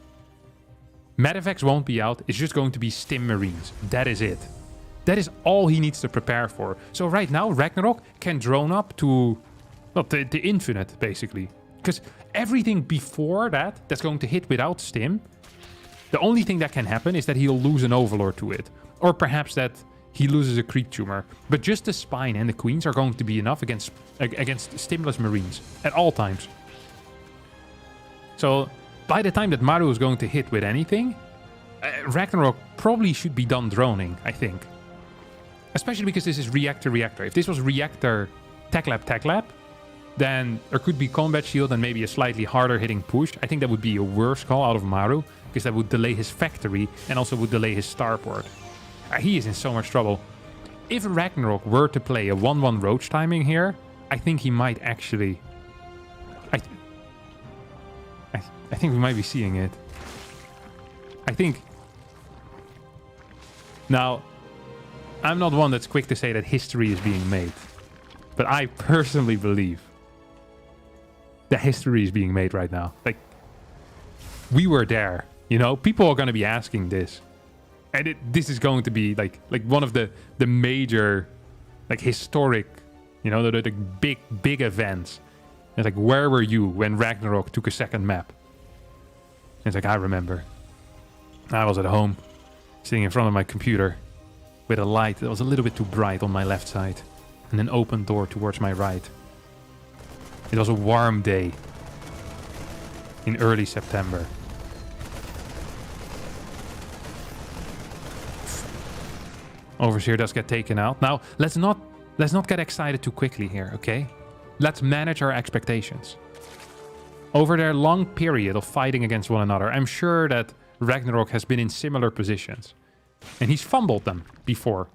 Medivacs won't be out. It's just going to be stim Marines. That is it. That is all he needs to prepare for. So right now, Ragnarok can drone up to... well, the infinite, basically. Because everything before that, that's going to hit without stim, the only thing that can happen is that he'll lose an overlord to it. Or perhaps that he loses a creep tumor. But just the spine and the queens are going to be enough against stimulus Marines at all times. So by the time that Maru is going to hit with anything, Ragnarok probably should be done droning, I think. Especially because this is reactor-reactor. If this was reactor tech lab, then there could be combat shield and maybe a slightly harder hitting push. I think that would be a worse call out of Maru, because that would delay his factory and also would delay his starport. He is in so much trouble. If Ragnarok were to play a 1-1 roach timing here, I think he might actually... I think we might be seeing it. I think... Now, I'm not one that's quick to say that history is being made. But I personally believe that history is being made right now. Like, we were there, you know? People are going to be asking this. And this is going to be like one of the major, like, historic, you know, the big events. It's like, where were you when Ragnarok took a second map? And it's like, I remember. I was at home, sitting in front of my computer with a light that was a little bit too bright on my left side and an open door towards my right. It was a warm day in early September. Overseer does get taken out. Now, let's not get excited too quickly here, okay? Let's manage our expectations. Over their long period of fighting against one another, I'm sure that Ragnarok has been in similar positions. And he's fumbled them before.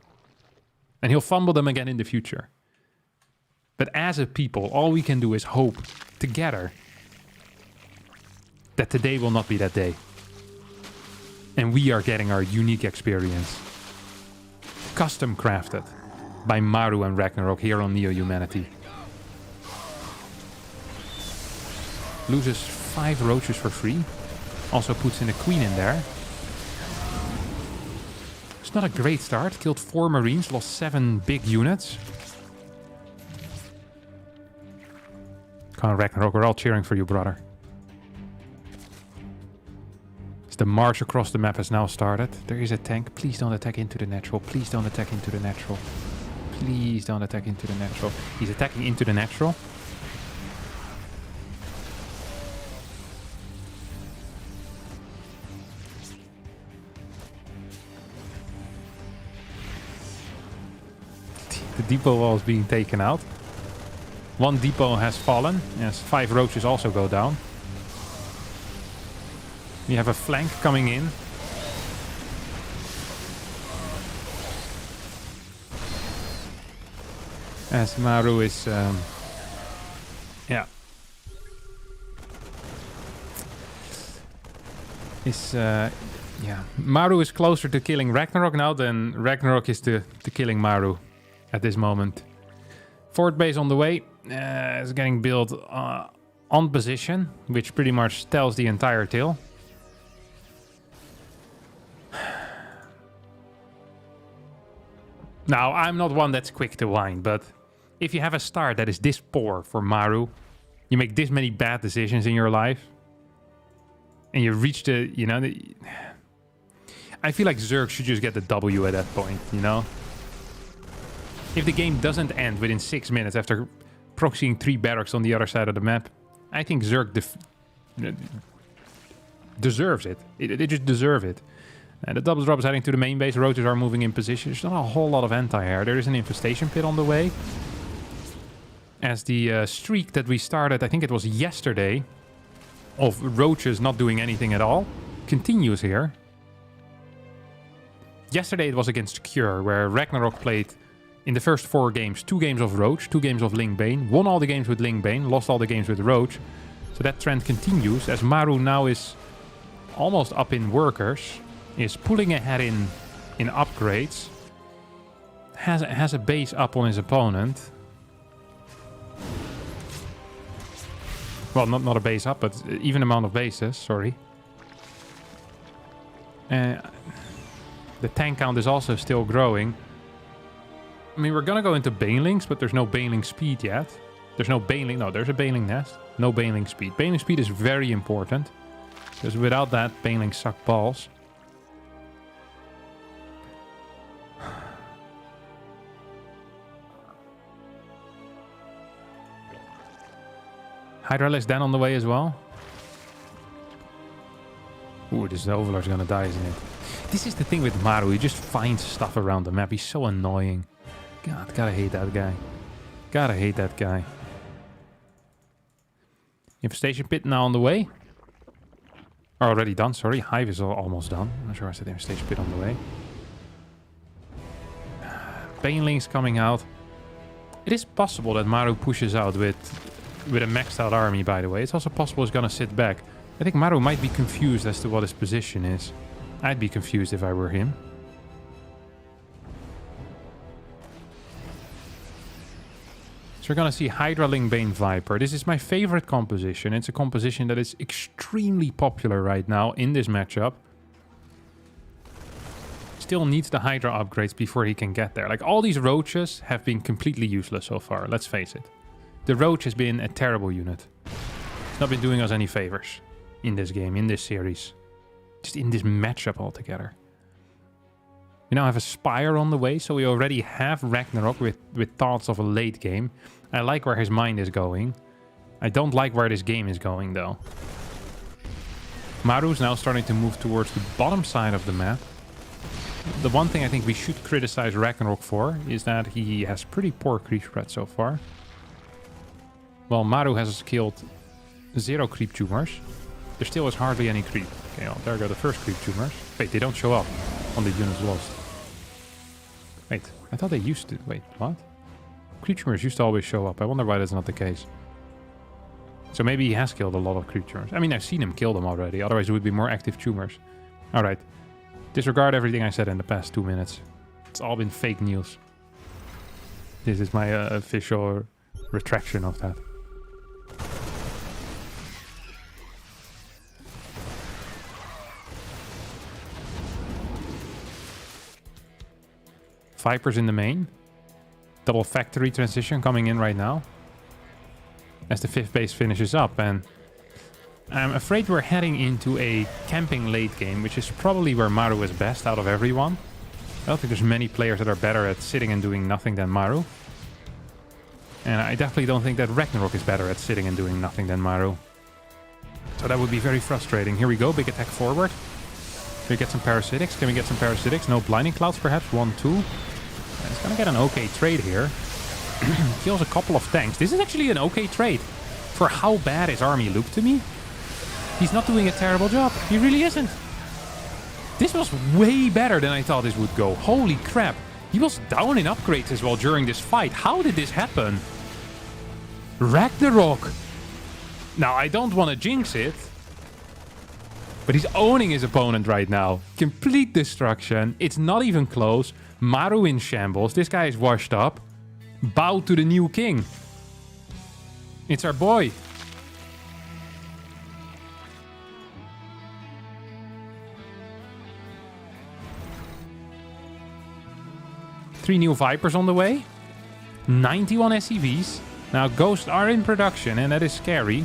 And he'll fumble them again in the future. But as a people, all we can do is hope together that today will not be that day. And we are getting our unique experience. Custom crafted by Maru and Ragnarok here on Neo Humanity. Loses 5 roaches for free. Also puts in a queen in there. It's not a great start. Killed 4 Marines, lost 7 big units. Come on, Ragnarok, we're all cheering for you, brother. The march across the map has now started. There is a tank. Please don't attack into the natural. Please don't attack into the natural. Please don't attack into the natural. He's attacking into the natural. The depot wall is being taken out. 1 depot has fallen. Yes, 5 roaches also go down. We have a flank coming in. As Maru is... yeah. Maru is closer to killing Ragnarok now than Ragnarok is to killing Maru at this moment. Fort base on the way. Is getting built on position, which pretty much tells the entire tale. Now, I'm not one that's quick to whine, but if you have a start that is this poor for Maru, you make this many bad decisions in your life, and you reach the, you know, I feel like Zerg should just get the W at that point, you know? If the game doesn't end within 6 minutes after proxying 3 barracks on the other side of the map, I think Zerg deserves it. They just deserve it. The double drop is heading to the main base. Roaches are moving in position. There's not a whole lot of anti-air. There is an infestation pit on the way. As the streak that we started, I think it was yesterday, of roaches not doing anything at all, continues here. Yesterday it was against Cure, where Ragnarok played in the first 4 games, 2 games of Roach, 2 games of Ling Bane, won all the games with Ling Bane, lost all the games with Roach. So that trend continues, as Maru now is almost up in workers, is pulling ahead in upgrades, has a base up on his opponent. Well, not a base up, but even amount of bases, sorry. The tank count is also still growing. I mean, we're gonna go into Banelings, but there's no Baneling speed yet. There's no Baneling, no, there's a Baneling nest. No Baneling speed. Baneling speed is very important, because without that, Banelings suck balls. Hydralisk then on the way as well. Ooh, this Overlord's gonna die, isn't it? This is the thing with Maru, he just finds stuff around the map. He's so annoying. God, gotta hate that guy. Gotta hate that guy. Infestation pit now on the way. Already done, sorry. Hive is almost done. I'm not sure I said infestation pit on the way. Banelings coming out. It is possible that Maru pushes out with a maxed out army, by the way. It's also possible he's gonna sit back. I think Maru might be confused as to what his position is. I'd be confused if I were him. So we're gonna see Hydra, Ling Bane, Viper. This is my favorite composition. It's a composition that is extremely popular right now in this matchup. Still needs the Hydra upgrades before he can get there. Like, all these roaches have been completely useless so far, let's face it. The Roach has been a terrible unit. It's not been doing us any favors in this game, in this series. Just in this matchup altogether. We now have a Spire on the way, so we already have Ragnarok with thoughts of a late game. I like where his mind is going. I don't like where this game is going, though. Maru's now starting to move towards the bottom side of the map. The one thing I think we should criticize Ragnarok for is that he has pretty poor creep spread so far. Well, Maru has killed 0 creep tumors. There still is hardly any creep. Okay, well, there go the first creep tumors. Wait, they don't show up on the units lost. Wait, I thought they used to. Wait, what? Creep tumors used to always show up. I wonder why that's not the case. So maybe he has killed a lot of creep tumors. I mean, I've seen him kill them already. Otherwise, it would be more active tumors. Alright. Disregard everything I said in the past 2 minutes. It's all been fake news. This is my official retraction of that. Vipers in the main. Double factory transition coming in right now. As the 5th base finishes up. And I'm afraid we're heading into a camping late game, which is probably where Maru is best out of everyone. I don't think there's many players that are better at sitting and doing nothing than Maru. And I definitely don't think that Ragnarok is better at sitting and doing nothing than Maru. So that would be very frustrating. Here we go, big attack forward. Can we get some parasitics? Can we get some parasitics? No blinding clouds perhaps? 1, 2. It's gonna get an okay trade here. Kills a couple of tanks. This is actually an okay trade. For how bad his army looked to me. He's not doing a terrible job. He really isn't. This was way better than I thought this would go. Holy crap. He was down in upgrades as well during this fight. How did this happen? Ragnarok. Now, I don't want to jinx it. But he's owning his opponent right now. Complete destruction. It's not even close. Maru in shambles. This guy is washed up. Bow to the new king. It's our boy. Three new Vipers on the way. 91 SCVs. Now, Ghosts are in production, and that is scary.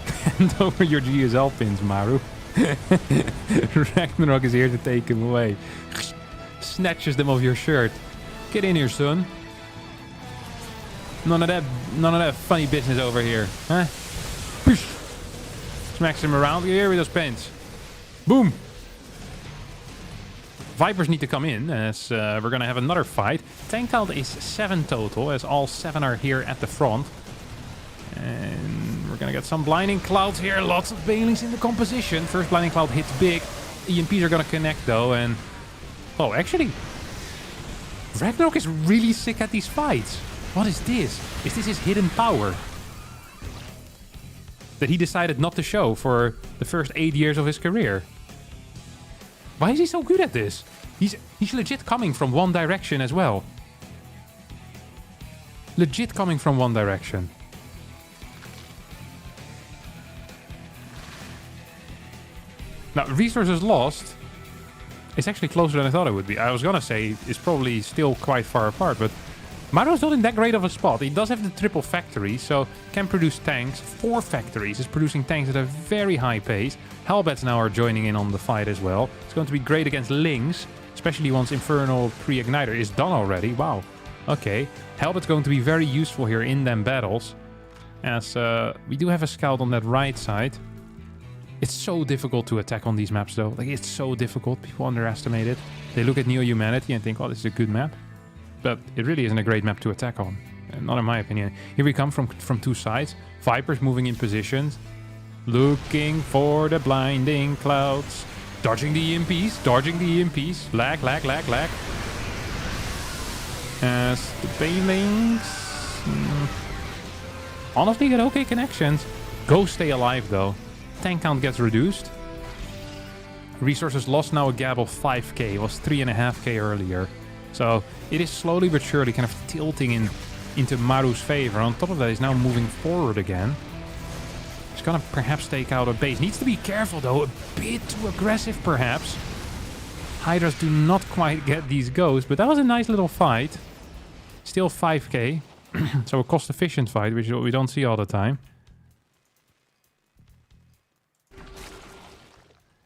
Hand over your GSL pins, Maru. Ragnarok is here to take him away. Snatches them off your shirt. Get in here, son. None of that funny business over here, huh? Push. Smacks him around here with those pins. Boom. Vipers need to come in, as we're going to have another fight. Tank count is 7 total, as all 7 are here at the front. And we're going to get some Blinding Clouds here. Lots of Banelings in the composition. First Blinding Cloud hits big. EMPs are going to connect, though. And oh, actually, Ragnarok is really sick at these fights. What is this? Is this his hidden power? That he decided not to show for the first 8 years of his career. Why is he so good at this? He's legit coming from one direction as well. Legit coming from one direction. Now, resources lost is actually closer than I thought it would be. I was gonna say it's probably still quite far apart, but Maru's not in that great of a spot. He does have the triple factory, so can produce tanks. 4 factories is producing tanks at a very high pace. Hellbats now are joining in on the fight as well. It's going to be great against Lynx, especially once Infernal Pre-Igniter is done already. Wow. Okay. Hellbat's going to be very useful here in them battles, as we do have a scout on that right side. It's so difficult to attack on these maps, though. Like, it's so difficult. People underestimate it. They look at Neo Humanity and think, oh, this is a good map. But it really isn't a great map to attack on. Not in my opinion. Here we come from 2 sides. Vipers moving in positions. Looking for the Blinding Clouds. Dodging the EMPs. Dodging the EMPs. Lag, lag, lag, lag. As the Banelings... honestly, get okay connections. Ghosts stay alive, though. Tank count gets reduced. Resources lost now a gap of 5k. It was 3.5k earlier. So it is slowly but surely kind of tilting into Maru's favor. On top of that, he's now moving forward again. He's gonna perhaps take out a base. Needs to be careful, though. A bit too aggressive, perhaps. Hydras do not quite get these ghosts, but that was a nice little fight. Still 5k. So a cost-efficient fight, which is what we don't see all the time.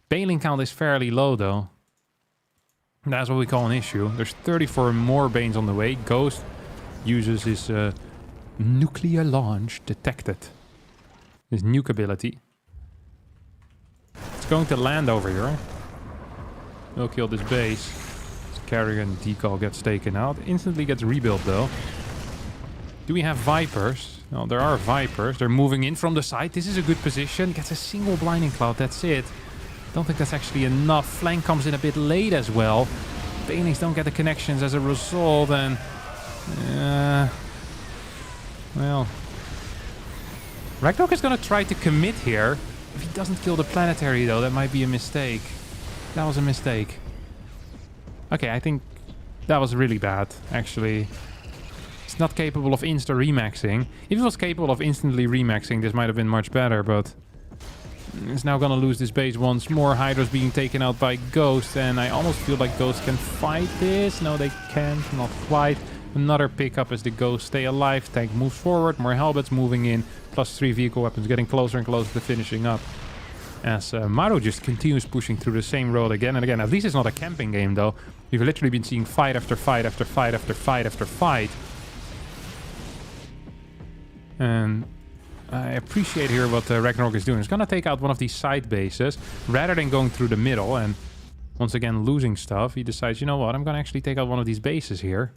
Baneling count is fairly low, though. That's what we call an issue. There's 34 more Banes on the way. Ghost uses his nuclear launch detected. His nuke ability. It's going to land over here. We'll kill this base. This Carrion decal gets taken out. Instantly gets rebuilt, though. Do we have Vipers? No, there are Vipers. They're moving in from the side. This is a good position. Gets a single Blinding Cloud. That's it. Don't think that's actually enough. Flank comes in a bit late as well. Banelings don't get the connections as a result, and well, Ragnarok is gonna try to commit here. If he doesn't kill the planetary, though, that might be a mistake. That was a mistake. Okay, I think that was really bad, actually. It's not capable of insta-remaxing. If it was capable of instantly remaxing, this might have been much better, but it's now gonna lose this base once more. Hydra's being taken out by Ghost, and I almost feel like Ghost can fight this. No, they can't. Not quite. Another pickup as the Ghosts stay alive. Tank moves forward. More Hellbats moving in. +3 vehicle weapons getting closer and closer to finishing up. As Maru just continues pushing through the same road again and again. At least it's not a camping game, though. We've literally been seeing fight after fight after fight after fight after fight. And I appreciate here what Ragnarok is doing. He's gonna take out one of these side bases rather than going through the middle and once again losing stuff. He decides, you know what, I'm gonna actually take out one of these bases here.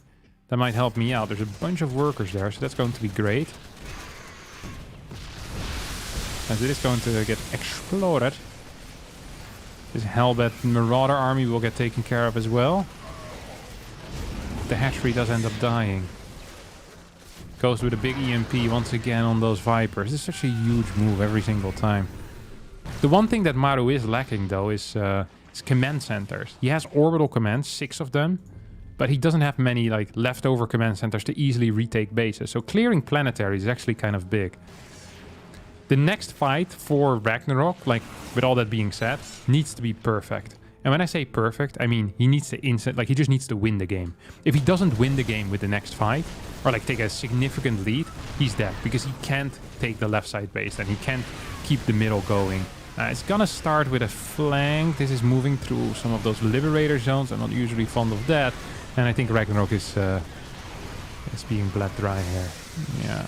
That might help me out. There's a bunch of workers there, so that's going to be great. As it is going to get exploded. This Hellbat Marauder army will get taken care of as well. the hatchery does end up dying. Goes with a big EMP once again on those Vipers. This is such a huge move every single time. The one thing that Maru is lacking, though, is command centers. He has orbital commands, 6 of them, but he doesn't have many like leftover command centers to easily retake bases. So clearing planetaries is actually kind of big. The next fight for Ragnarok, like with all that being said, needs to be perfect. And when I say perfect, I mean he needs to he just needs to win the game. If he doesn't win the game with the next fight, or like take a significant lead, he's dead, because he can't take the left side base and he can't keep the middle going. It's gonna start with a flank. This is moving through some of those liberator zones. I'm not usually fond of that, and I think Ragnarok is being bled dry here. Yeah,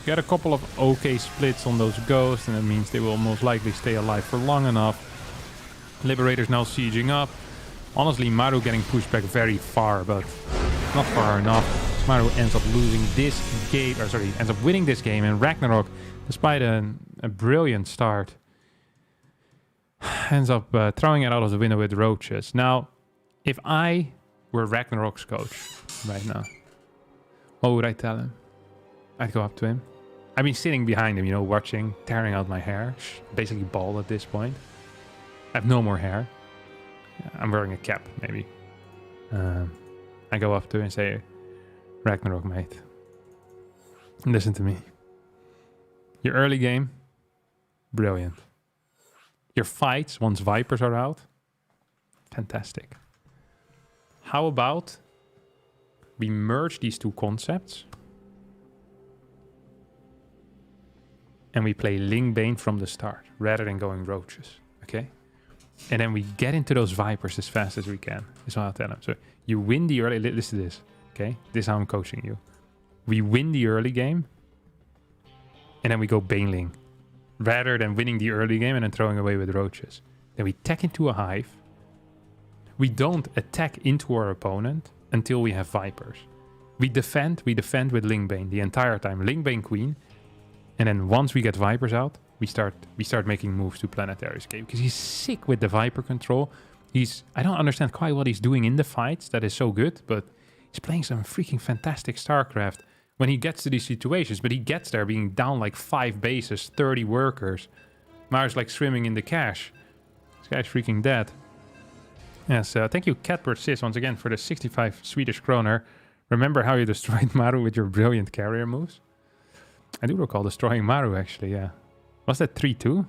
got a couple of okay splits on those ghosts, and that means they will most likely stay alive for long enough. Liberators now sieging up. Honestly, Maru getting pushed back very far, but not far enough. Maru ends up losing this game, or sorry, ends up winning this game, and Ragnarok, despite a brilliant start, ends up throwing it out of the window with roaches. Now, if I were Ragnarok's coach right now, what would I tell him? I'd go up to him. I've been sitting behind him, you know, watching, tearing out my hair. Basically bald at this point. I have no more hair. I'm wearing a cap, maybe. I go up to him and say, Ragnarok, mate, listen to me. Your early game, brilliant. Your fights, once Vipers are out, fantastic. How about we merge these two concepts and we play Lingbane from the start rather than going roaches, okay? And then we get into those Vipers as fast as we can, is what I'll tell him. So you win the early, listen to this, okay? This is how I'm coaching you. We win the early game and then we go Baneling, rather than winning the early game and then throwing away with roaches. Then we tech into a hive. We don't attack into our opponent until we have Vipers. We defend with Lingbane the entire time. Lingbane Queen. And then once we get Vipers out, we start making moves to planetaries, okay? Because he's sick with the Viper control. I don't understand quite what he's doing in the fights that is so good, but he's playing some freaking fantastic StarCraft when he gets to these situations, but he gets there being down like 5 bases, 30 workers. Maru's like swimming in the cash. This guy's freaking dead. Yes, thank you, Catbird Sis, once again for the 65 Swedish kroner. Remember how you destroyed Maru with your brilliant carrier moves? I do recall destroying Maru, actually, yeah. Was that 3-2?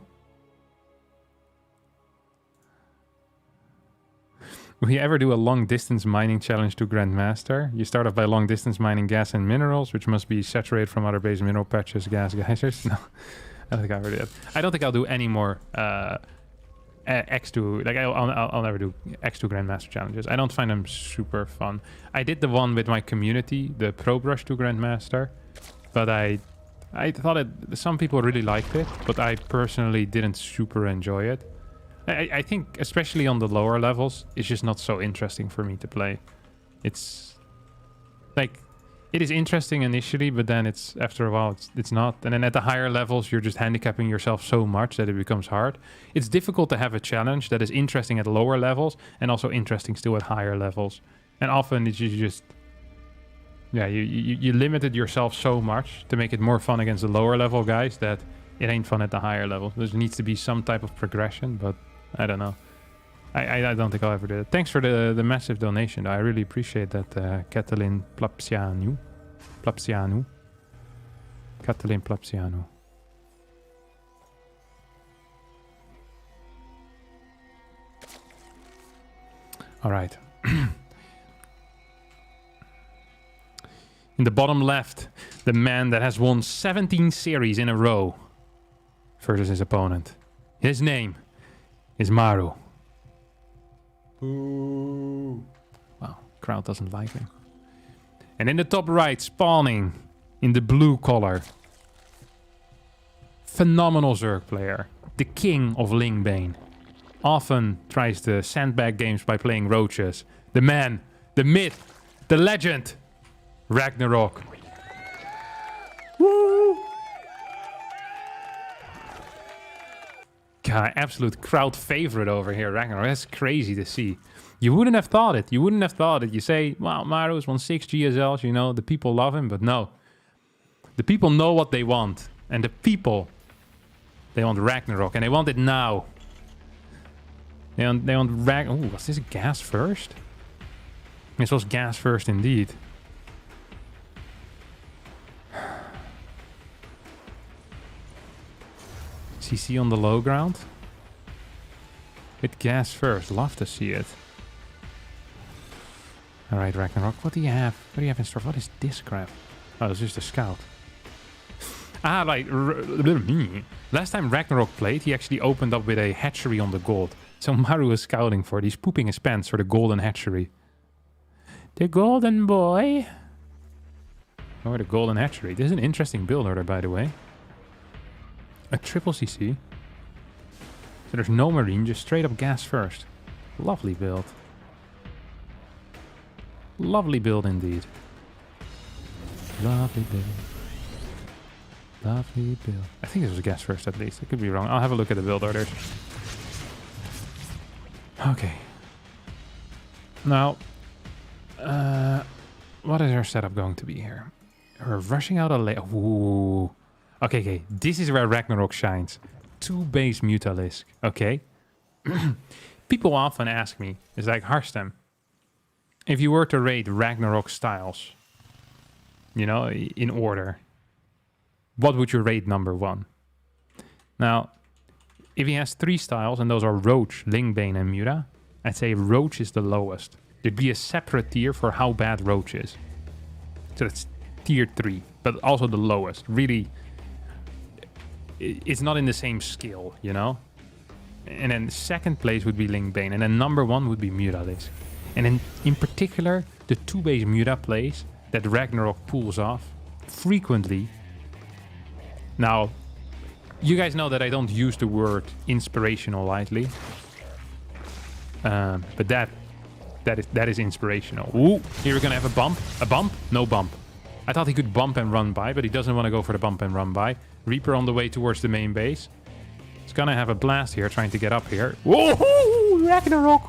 Will you ever do a long-distance mining challenge to Grandmaster? You start off by long-distance mining gas and minerals, which must be saturated from other base mineral patches, gas geysers. No, I don't think I ever did. I don't think I'll do any more X2. Like I'll never do X2 Grandmaster challenges. I don't find them super fun. I did the one with my community, the Pro Brush to Grandmaster, but I thought some people really liked it, but I personally didn't super enjoy it. I think, especially on the lower levels, it's just not so interesting for me to play. It's like, it is interesting initially, but then it's after a while, it's not. And then at the higher levels, you're just handicapping yourself so much that it becomes hard. It's difficult to have a challenge that is interesting at lower levels and also interesting still at higher levels. And often it's just yeah, you limited yourself so much to make it more fun against the lower level guys that it ain't fun at the higher levels. There needs to be some type of progression, but I don't know. I don't think I'll ever do it. Thanks for the massive donation. I really appreciate that, Catalin Plapsianu. Catalin Plapsianu. All right. In the bottom left, the man that has won 17 series in a row versus his opponent. His name is Maru. Ooh. Wow, crowd doesn't like him. And in the top right, spawning in the blue color, phenomenal Zerg player, the king of Lingbane. Often tries to sandbag games by playing roaches. The man, the myth, the legend, Ragnarok. Woo! God, absolute crowd favorite over here, Ragnarok. That's crazy to see. You wouldn't have thought it. You wouldn't have thought it. You say, well, Maru's won 6 GSLs, you know, the people love him, but no. The people know what they want. And the people, they want Ragnarok, and they want it now. They want Ragnarok. Oh, was this gas first? This was gas first indeed. CC on the low ground. With gas first. Love to see it. Alright, Ragnarok. What do you have? What do you have in store? What is this crap? Oh, it's just a scout. Ah, like... Last time Ragnarok played, he actually opened up with a hatchery on the gold. So Maru is scouting for it. He's pooping his pants for the golden hatchery. The golden boy. Or the golden hatchery. This is an interesting build order, by the way. A triple CC. So there's no marine, just straight up gas first. Lovely build. Lovely build indeed. Lovely build. Lovely build. I think this was gas first at least. I could be wrong. I'll have a look at the build orders. Okay. Now, what is our setup going to be here? We're rushing out a lane. Ooh. Okay. This is where Ragnarok shines. 2 base Mutalisk. Okay. People often ask me, it's like, Harstem, if you were to rate Ragnarok styles, you know, in order, what would you rate number 1? Now, if he has 3 styles, and those are Roach, Lingbane, and Muta, I'd say Roach is the lowest. There'd be a separate tier for how bad Roach is. So that's tier 3, but also the lowest. Really, it's not in the same scale, you know? And then second place would be Lingbane, and then number 1 would be Mutalisk. And then in particular, the 2-base Muta plays that Ragnarok pulls off frequently. Now, you guys know that I don't use the word inspirational lightly. But that is inspirational. Ooh, here we're gonna have a bump. A bump? No bump. I thought he could bump and run by, but he doesn't want to go for the bump and run by. Reaper on the way towards the main base. He's gonna have a blast here, trying to get up here. Whoa, Ragnarok!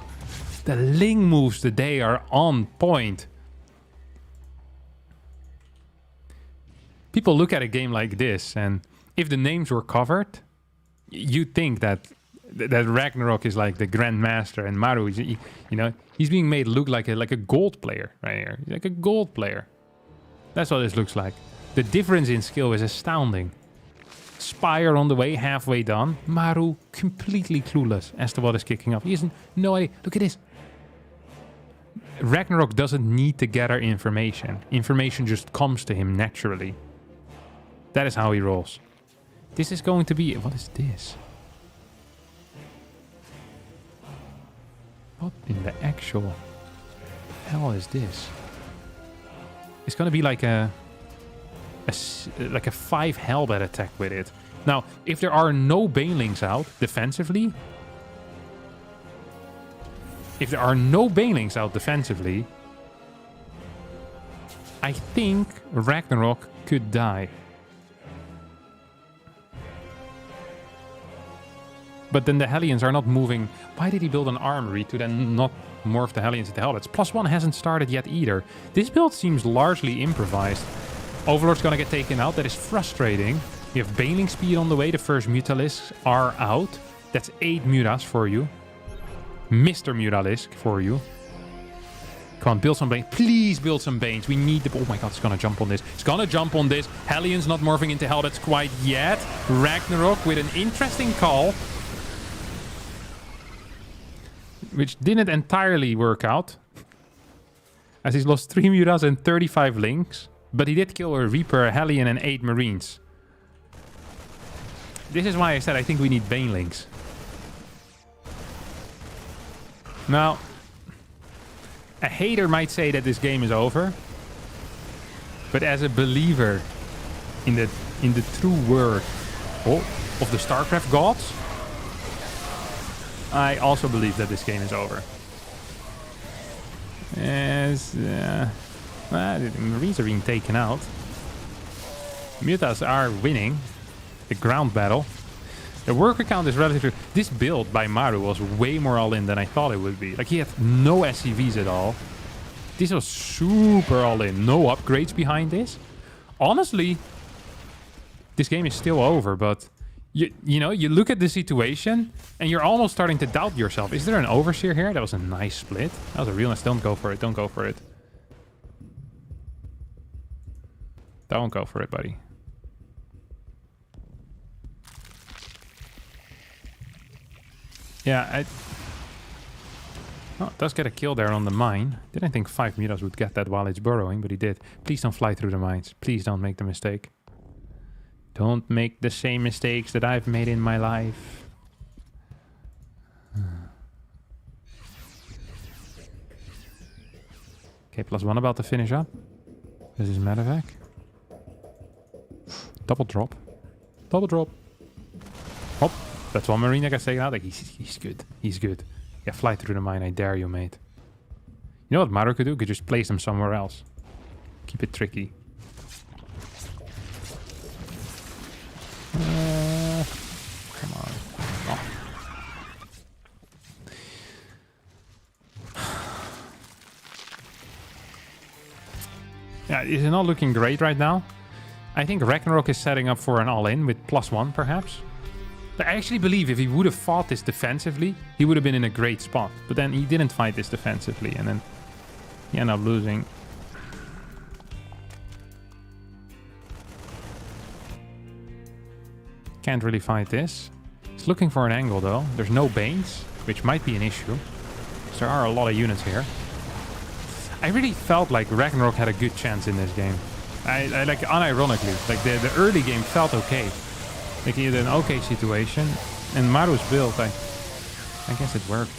The Ling moves today are on point. People look at a game like this, and if the names were covered, you'd think that Ragnarok is like the Grandmaster, and Maru is, you know, he's being made look like a gold player right here. He's like a gold player. That's what this looks like. The difference in skill is astounding. Spire on the way, halfway done. Maru completely clueless as to what is kicking off. He hasn't no idea. Look at this. Ragnarok doesn't need to gather information. Information just comes to him naturally. That is how he rolls. This is going to be... What is this? What in the actual hell is this? It's going to be like a 5 Hellbat attack with it. Now, if there are no Banelings out defensively... I think Ragnarok could die. But then the Hellions are not moving. Why did he build an armory to then not morph the Hellions into Hellbats? +1 hasn't started yet either. This build seems largely improvised. Overlord's gonna get taken out. That is frustrating. You have Baneling speed on the way. The first Mutalisks are out. That's 8 Mutas for you. Mr. Mutalisk for you. Come on, build some Banes. Please build some Banes. We need the... Oh my god, it's gonna jump on this. It's gonna jump on this. Hellions not morphing into Hellbats quite yet. Ragnarok with an interesting call, which didn't entirely work out, as he's lost 3 Mutas and 35 Links. But he did kill a Reaper, a Hellion, and 8 Marines. This is why I said I think we need Banelings. Now, a hater might say that this game is over, but as a believer in the true word of the StarCraft gods, I also believe that this game is over. As the Marines are being taken out, Mutas are winning the ground battle. The worker count is relatively... This build by Maru was way more all-in than I thought it would be. Like, he had no SCVs at all. This was super all-in. No upgrades behind this. Honestly, this game is still over, but... You know, you look at the situation, and you're almost starting to doubt yourself. Is there an overseer here? That was a nice split. That was a real nice... Don't go for it. Don't go for it. Don't go for it, buddy. Yeah, oh, it does get a kill there on the mine. Didn't think 5 meters would get that while it's burrowing, but he did. Please don't fly through the mines. Please don't make the mistake. Don't make the same mistakes that I've made in my life. Okay, +1 about to finish up. This is medevac. Double drop. Double drop. Hop. That's one Marine that gets taken out. Like, he's good. He's good. Yeah, fly through the mine. I dare you, mate. You know what Maru could do? Could just place them somewhere else. Keep it tricky. Come on. Oh. Yeah, it's not looking great right now. I think Ragnarok is setting up for an all-in with +1, perhaps. I actually believe if he would have fought this defensively, he would have been in a great spot. But then he didn't fight this defensively, and then he ended up losing. Can't really fight this. He's looking for an angle, though. There's no Banes, which might be an issue. So there are a lot of units here. I really felt like Ragnarok had a good chance in this game. I like, unironically, like the early game felt okay. Like he had an okay situation, and Maru's build, I guess it worked.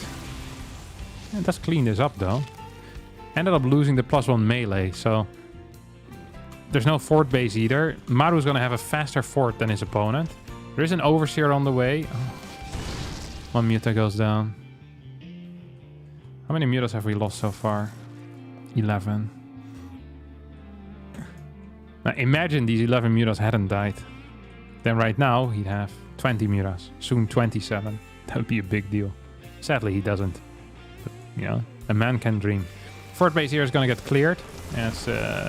It does clean this up though. Ended up losing the +1 melee, so there's no fort base either. Maru's gonna have a faster fort than his opponent. There is an overseer on the way. Oh. 1 muta goes down. How many mutas have we lost so far? 11. Now imagine these 11 mutas hadn't died. Then right now he'd have 20 mutas, soon 27. That would be a big deal. Sadly he doesn't. But, you know, a man can dream. Fort base here is going to get cleared, as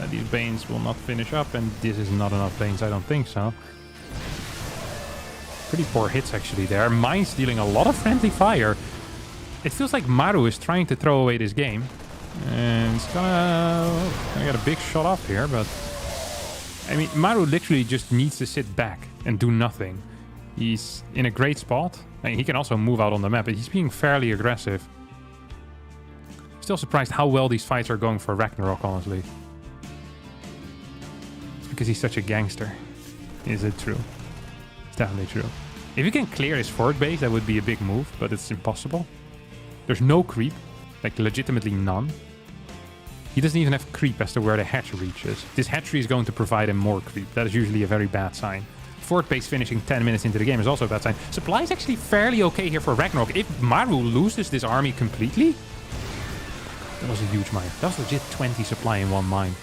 these Banes will not finish up, and this is not enough Banes, I don't think so. Pretty poor hits actually there. Mines dealing a lot of friendly fire. It feels like Maru is trying to throw away this game. And it's gonna get a big shot off here, but... I mean, Maru literally just needs to sit back and do nothing. He's in a great spot. I mean, he can also move out on the map, but he's being fairly aggressive. Still surprised how well these fights are going for Ragnarok, honestly. It's because he's such a gangster. Is it true? It's definitely true. If you can clear his fort base, that would be a big move, but it's impossible. There's no creep. Like, legitimately none. He doesn't even have creep as to where the hatchery reaches. This hatchery is going to provide him more creep. That is usually a very bad sign. Fort base finishing 10 minutes into the game is also a bad sign. Supply is actually fairly okay here for Ragnarok. If Maru loses this army completely... That was a huge mine. That was legit 20 supply in one mine.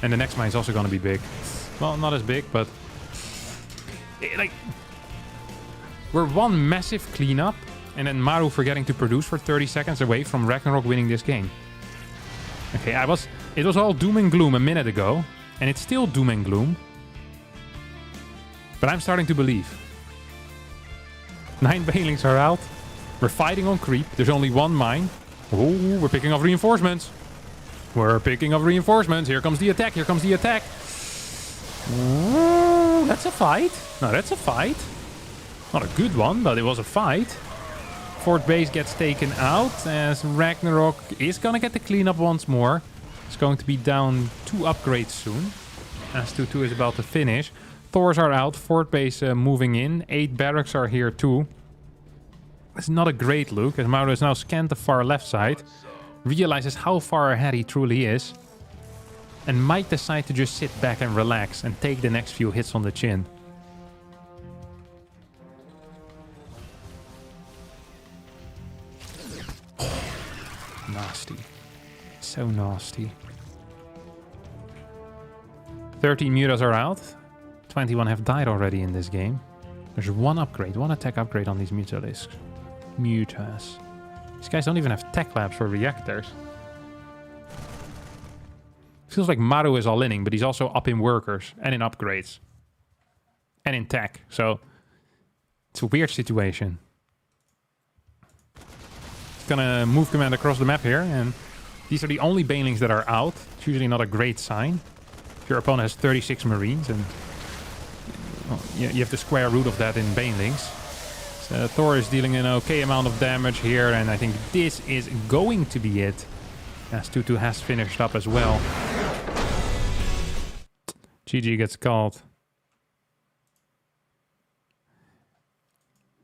And the next mine is also going to be big. Well, not as big, but... like... We're one massive cleanup, and then Maru forgetting to produce for 30 seconds away from Ragnarok winning this game. Okay, it was all doom and gloom a minute ago, and it's still doom and gloom. But I'm starting to believe. 9 banelings are out. We're fighting on creep. There's only one mine. Oh, we're picking up reinforcements. We're picking up reinforcements. Here comes the attack. Here comes the attack. Ooh, that's a fight. No, that's a fight. Not a good one, but it was a fight. Fort base gets taken out as Ragnarok is going to get the cleanup once more. It's going to be down 2 upgrades soon. As 2-2 is about to finish. Thors are out. Fort base moving in. 8 barracks are here too. It's not a great look as Maru has now scanned the far left side. Realizes how far ahead he truly is. And might decide to just sit back and relax and take the next few hits on the chin. Nasty. So nasty. 13 mutas are out. 21 have died already in this game. There's one upgrade, one attack upgrade on these Mutalisks. Mutas. These guys don't even have tech labs for reactors. Feels like Maru is all inning, but he's also up in workers and in upgrades. And in tech, so it's a weird situation. Gonna move command across the map here, and these are the only banelings that are out. It's usually not a great sign. If your opponent has 36 marines, and well, you have the square root of that in banelings. So Thor is dealing an okay amount of damage here, and I think this is going to be it. As Tutu has finished up as well. GG gets called.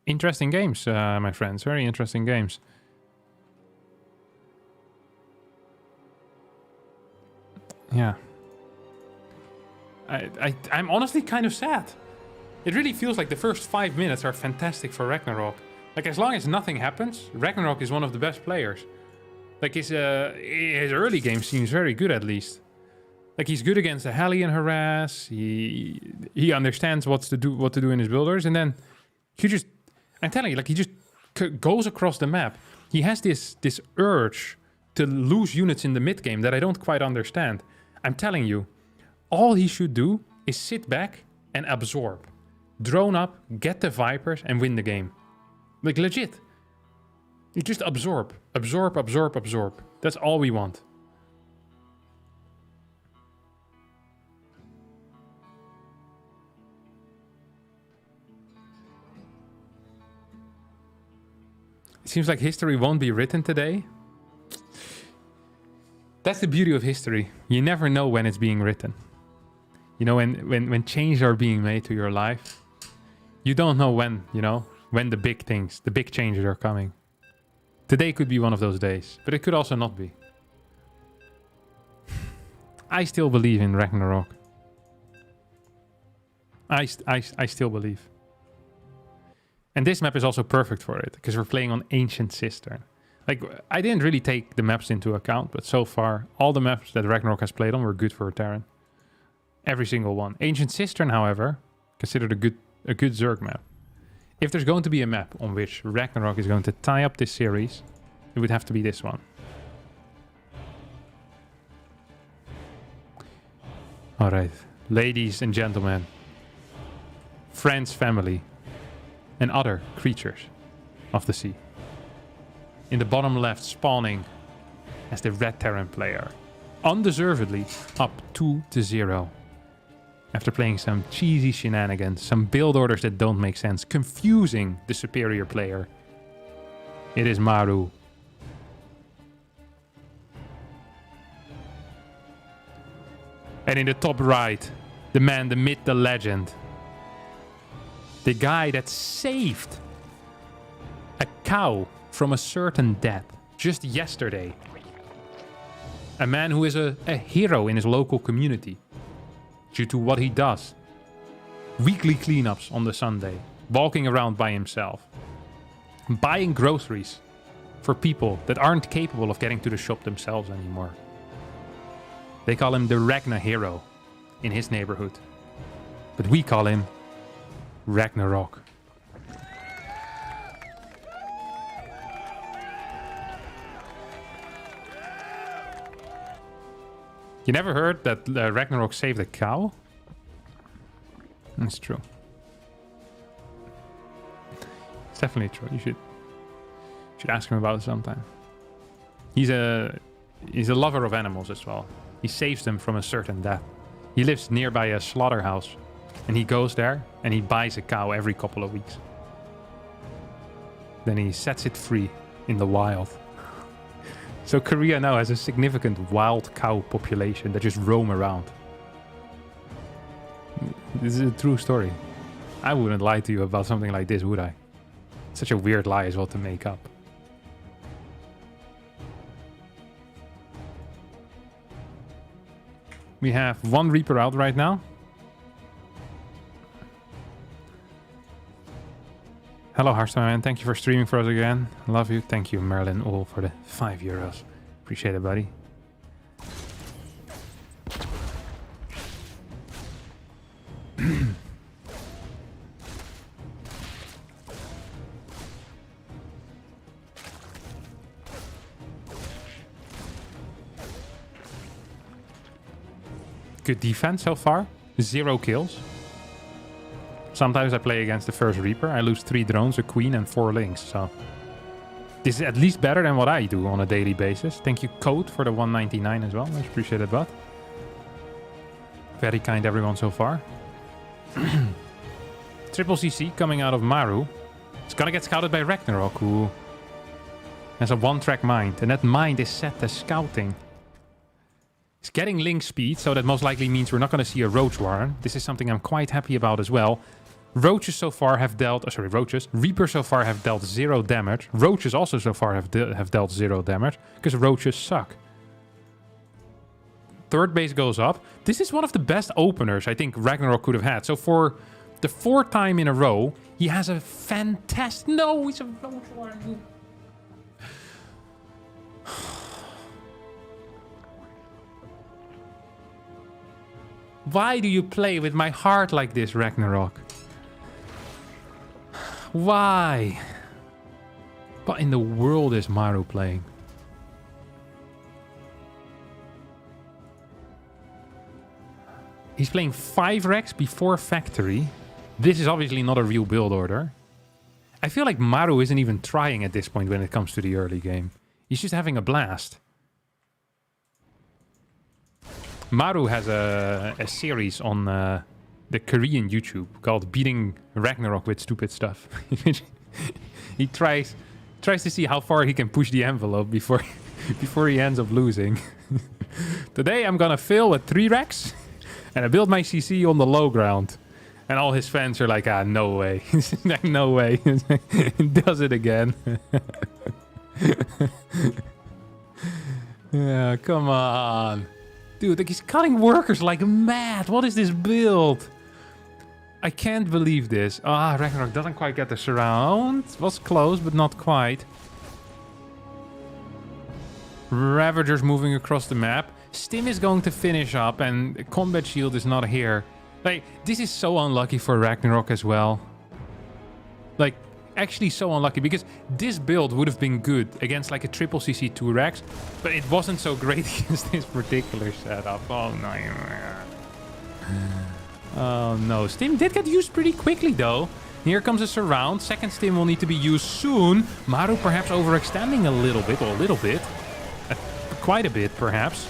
Interesting games, my friends. Very interesting games. Yeah. I'm honestly kind of sad. It really feels like the first 5 minutes are fantastic for Ragnarok. Like, as long as nothing happens, Ragnarok is one of the best players. Like, his early game seems very good, at least. Like, he's good against the Hellion harass. He understands what to do in his builders, and then he just, I'm telling you, like, he just goes across the map. He has this urge to lose units in the mid game that I don't quite understand. I'm telling you, all he should do is sit back and absorb. Drone up, get the Vipers, and win the game. Like, legit. You just absorb. Absorb, absorb, absorb. That's all we want. It seems like history won't be written today. That's the beauty of history. You never know when it's being written. You know, when changes are being made to your life, you don't know when, you know, when the big things, the big changes are coming. Today could be one of those days, but it could also not be. I still believe in Ragnarok. I still believe. And this map is also perfect for it, because we're playing on Ancient Cistern. Like, I didn't really take the maps into account, but so far, all the maps that Ragnarok has played on were good for Terran. Every single one. Ancient Cistern, however, considered a good Zerg map. If there's going to be a map on which Ragnarok is going to tie up this series, it would have to be this one. Alright, ladies and gentlemen, friends, family, and other creatures of the sea. In the bottom left, spawning as the red Terran player. Undeservedly up 2-0. After playing some cheesy shenanigans, some build orders that don't make sense, confusing the superior player. It is Maru. And in the top right, the man, the myth, the legend. The guy that saved a cow from a certain death just yesterday. A man who is a hero in his local community due to what he does. Weekly cleanups on the Sunday, walking around by himself, buying groceries for people that aren't capable of getting to the shop themselves anymore. They call him the Ragnar hero in his neighborhood, but we call him Ragnarok. You never heard that Ragnarok saved a cow? That's true. It's definitely true. You should ask him about it sometime. He's a lover of animals as well. He saves them from a certain death. He lives nearby a slaughterhouse, and he goes there and he buys a cow every couple of weeks. Then he sets it free in the wild. So Korea now has a significant wild cow population that just roam around. This is a true story. I wouldn't lie to you about something like this, would I? Such a weird lie as well to make up. We have one Reaper out right now. Hello, Harstem, man. Thank you for streaming for us again. Love you. Thank you, Merlin All, for the €5. Appreciate it, buddy. Good defense so far. 0 kills. Sometimes I play against the first Reaper. I lose 3 drones, a queen, and 4 links. So this is at least better than what I do on a daily basis. Thank you, Code, for the 199 as well. Much appreciated, bud. Very kind everyone so far. Triple CC coming out of Maru. It's gonna get scouted by Ragnarok, who has a 1-track mind. And that mind is set as scouting. It's getting link speed, so that most likely means we're not going to see a Roach Warren. This is something I'm quite happy about as well. Roaches so far have dealt... Roaches. Reapers so far have dealt 0 damage. Roaches also so far have dealt 0 damage, because Roaches suck. Third base goes up. This is one of the best openers I think Ragnarok could have had. So for the 4th time in a row, he has a fantastic... No, he's a Roach Warren. Why do you play with my heart like this, Ragnarok? Why? What in the world is Maru playing? He's playing 5 Rex before Factory. This is obviously not a real build order. I feel like Maru isn't even trying at this point when it comes to the early game. He's just having a blast. Maru has a series on the Korean YouTube called Beating Ragnarok with Stupid Stuff. He tries to see how far he can push the envelope before he ends up losing. Today I'm gonna fail with 3 Rex and I build my CC on the low ground. And all his fans are like, no way. No way. He does it again. Yeah, come on. Dude, like he's cutting workers like mad. What is this build? I can't believe this. Ragnarok doesn't quite get the surround. Was close, but not quite. Ravagers moving across the map. Stim is going to finish up, and Combat Shield is not here. Like, this is so unlucky for Ragnarok as well. Like, actually so unlucky, because this build would have been good against like a triple CC 2 Rex, but it wasn't so great against this particular setup. Oh no. Oh no. Stim did get used pretty quickly though. Here comes a surround. Second Stim will need to be used soon. Maru perhaps overextending a little bit, or a little bit. Quite a bit perhaps.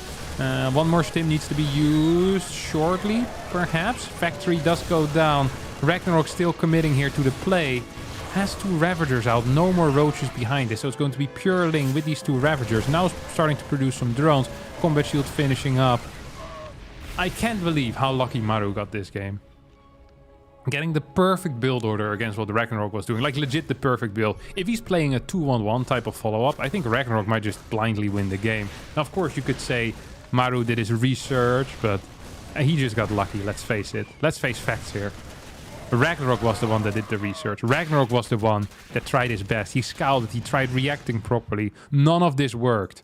One more Stim needs to be used shortly, perhaps. Factory does go down. Ragnarok still committing here to the play. Has 2 Ravagers out, no more Roaches behind this, so it's going to be pure Ling with these 2 Ravagers. Now starting to produce some drones. Combat Shield finishing up. I can't believe how lucky Maru got this game. Getting the perfect build order against what Ragnarok was doing. Like, legit the perfect build. If he's playing a 2-1-1 type of follow-up, I think Ragnarok might just blindly win the game. Now, of course, you could say Maru did his research, but he just got lucky, let's face it. Let's face facts here. Ragnarok was the one that did the research. Ragnarok was the one that tried his best. He scouted, he tried reacting properly. None of this worked.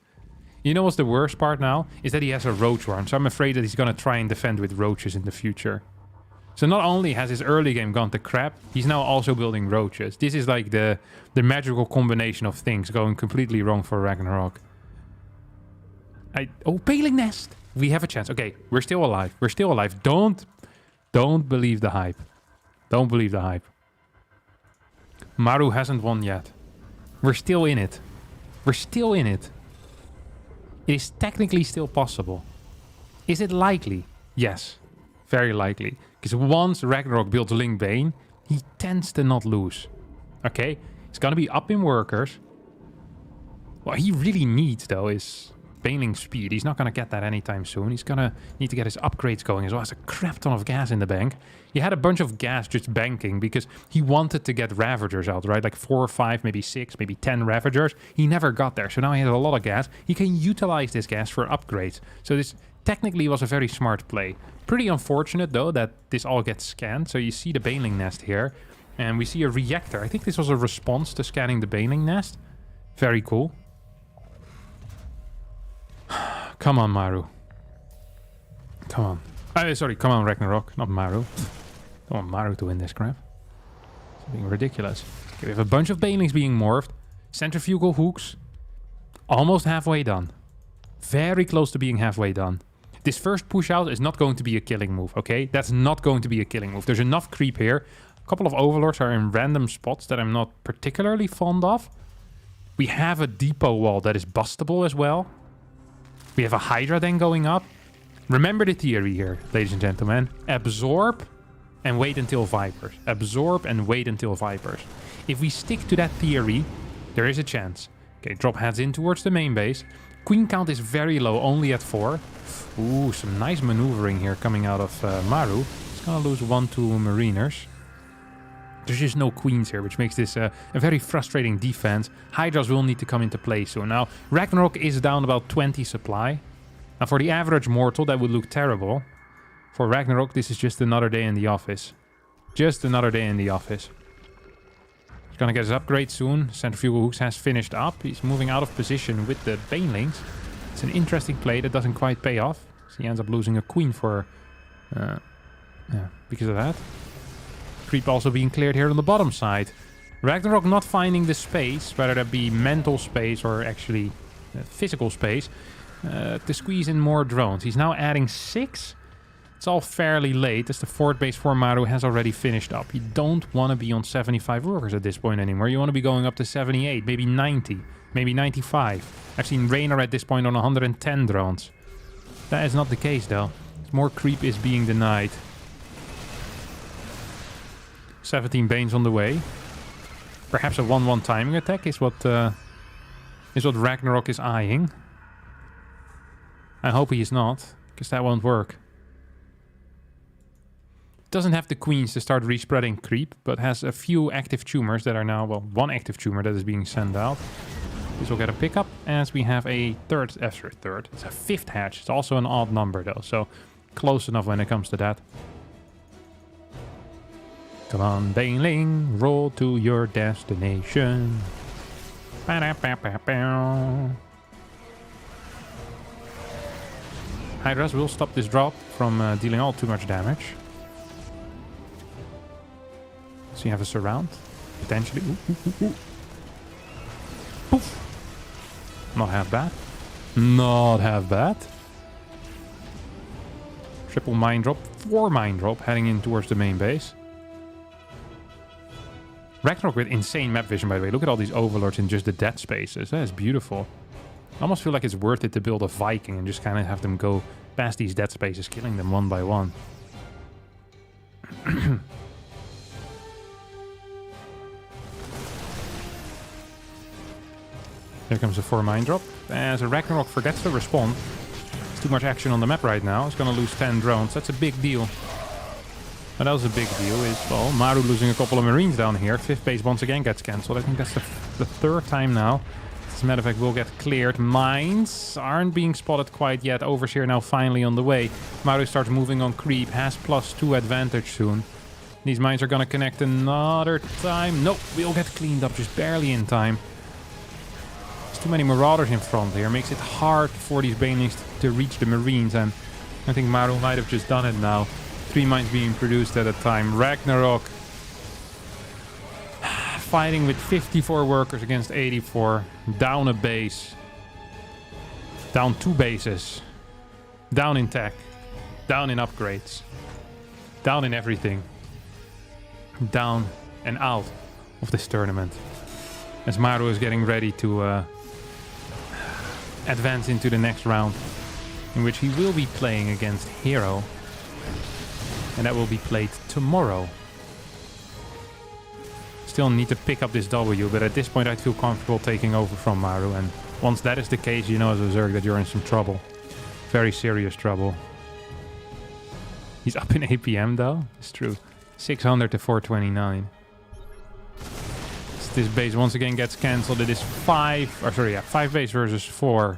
You know what's the worst part now? Is that he has a Roach Warren, so I'm afraid that he's going to try and defend with Roaches in the future. So not only has his early game gone to crap, he's now also building Roaches. This is like the magical combination of things going completely wrong for Ragnarok. Oh, Paling Nest! We have a chance. Okay, we're still alive. We're still alive. Don't believe the hype. Don't believe the hype. Maru hasn't won yet. We're still in it. We're still in it. It is technically still possible. Is it likely? Yes. Very likely. Because once Ragnarok builds Ling Bane, he tends to not lose. Okay? It's gonna be up in workers. What he really needs, though, is Baneling speed. He's not gonna get that anytime soon. He's gonna need to get his upgrades going as well. Has a crap ton of gas in the bank. He had a bunch of gas just banking because he wanted to get Ravagers out, right? Like 4 or 5, maybe 6, maybe 10 Ravagers. He never got there. So now he has a lot of gas. He can utilize this gas for upgrades. So this technically was a very smart play. Pretty unfortunate, though, that this all gets scanned. So you see the Baneling Nest here. And we see a reactor. I think this was a response to scanning the Baneling Nest. Very cool. Come on, Maru. Come on. Sorry, come on, Ragnarok. Not Maru. I want Maru to win this crap. It's being ridiculous. Okay, we have a bunch of Banelings being morphed. Centrifugal hooks. Almost halfway done. Very close to being halfway done. This first push out is not going to be a killing move, okay? That's not going to be a killing move. There's enough creep here. A couple of overlords are in random spots that I'm not particularly fond of. We have a depot wall that is bustable as well. We have a Hydra then going up. Remember the theory here, ladies and gentlemen. Absorb and wait until Vipers. Absorb and wait until Vipers. If we stick to that theory, there is a chance. Okay, drop heads in towards the main base. Queen count is very low, only at 4. Ooh, some nice maneuvering here coming out of Maru. He's gonna lose 1-2 Mariners. There's just no queens here, which makes this a very frustrating defense. Hydras will need to come into play soon. Now, Ragnarok is down about 20 supply. Now, for the average mortal, that would look terrible. For Ragnarok, this is just another day in the office. Just another day in the office. He's gonna get his upgrade soon. Centrifugal Hooks has finished up. He's moving out of position with the Banelings. It's an interesting play that doesn't quite pay off. So he ends up losing a queen for... because of that. Creep also being cleared here on the bottom side. Ragnarok not finding the space, whether that be mental space or actually physical space, to squeeze in more drones. He's now adding 6. It's all fairly late as the fort base for Maru has already finished up. You don't want to be on 75 workers at this point anymore. You want to be going up to 78, maybe 90, maybe 95. I've seen Reynor at this point on 110 drones. That is not the case though. More creep is being denied. 17 Banes on the way. Perhaps a 1-1 timing attack is what Ragnarok is eyeing. I hope he is not, because that won't work. Doesn't have the queens to start respreading creep, but has a few active tumors that are now, well, 1 active tumor that is being sent out. This will get a pickup as we have a third. It's a 5th hatch. It's also an odd number though, so close enough when it comes to that. Come on, Baneling, roll to your destination. Hydras will stop this drop from dealing all too much damage. So you have a surround, potentially. Ooh. Poof. Not half bad. Not half bad. Triple mine drop, 4 mine drop heading in towards the main base. Ragnarok with insane map vision, by the way. Look at all these overlords in just the dead spaces. That is beautiful. I almost feel like it's worth it to build a Viking and just kind of have them go past these dead spaces, killing them one by one. Here comes a 4 mine drop. As a Ragnarok forgets to respond. There's too much action on the map right now. It's going to lose 10 drones. That's a big deal. What else is a big deal is, well, Maru losing a couple of Marines down here. 5th base once again gets cancelled. I think that's the 3rd time now. This medevac will get cleared. Mines aren't being spotted quite yet. Overseer now finally on the way. Maru starts moving on creep. Has +2 advantage soon. These mines are going to connect another time. Nope, we'll get cleaned up just barely in time. Too many marauders in front here. Makes it hard for these banelings to reach the Marines, and I think Maru might have just done it now. 3 mines being produced at a time. Ragnarok fighting with 54 workers against 84. Down a base. Down 2 bases. Down in tech. Down in upgrades. Down in everything. Down and out of this tournament. As Maru is getting ready to advance into the next round, in which he will be playing against Hero, and that will be played tomorrow. Still need to pick up this W, but at this point I feel comfortable taking over from Maru, and once that is the case, you know as a Zerg that you're in some trouble. Very serious trouble. He's up in APM though, it's true. 600 to 429. This base once again gets cancelled. It is 5 base versus 4.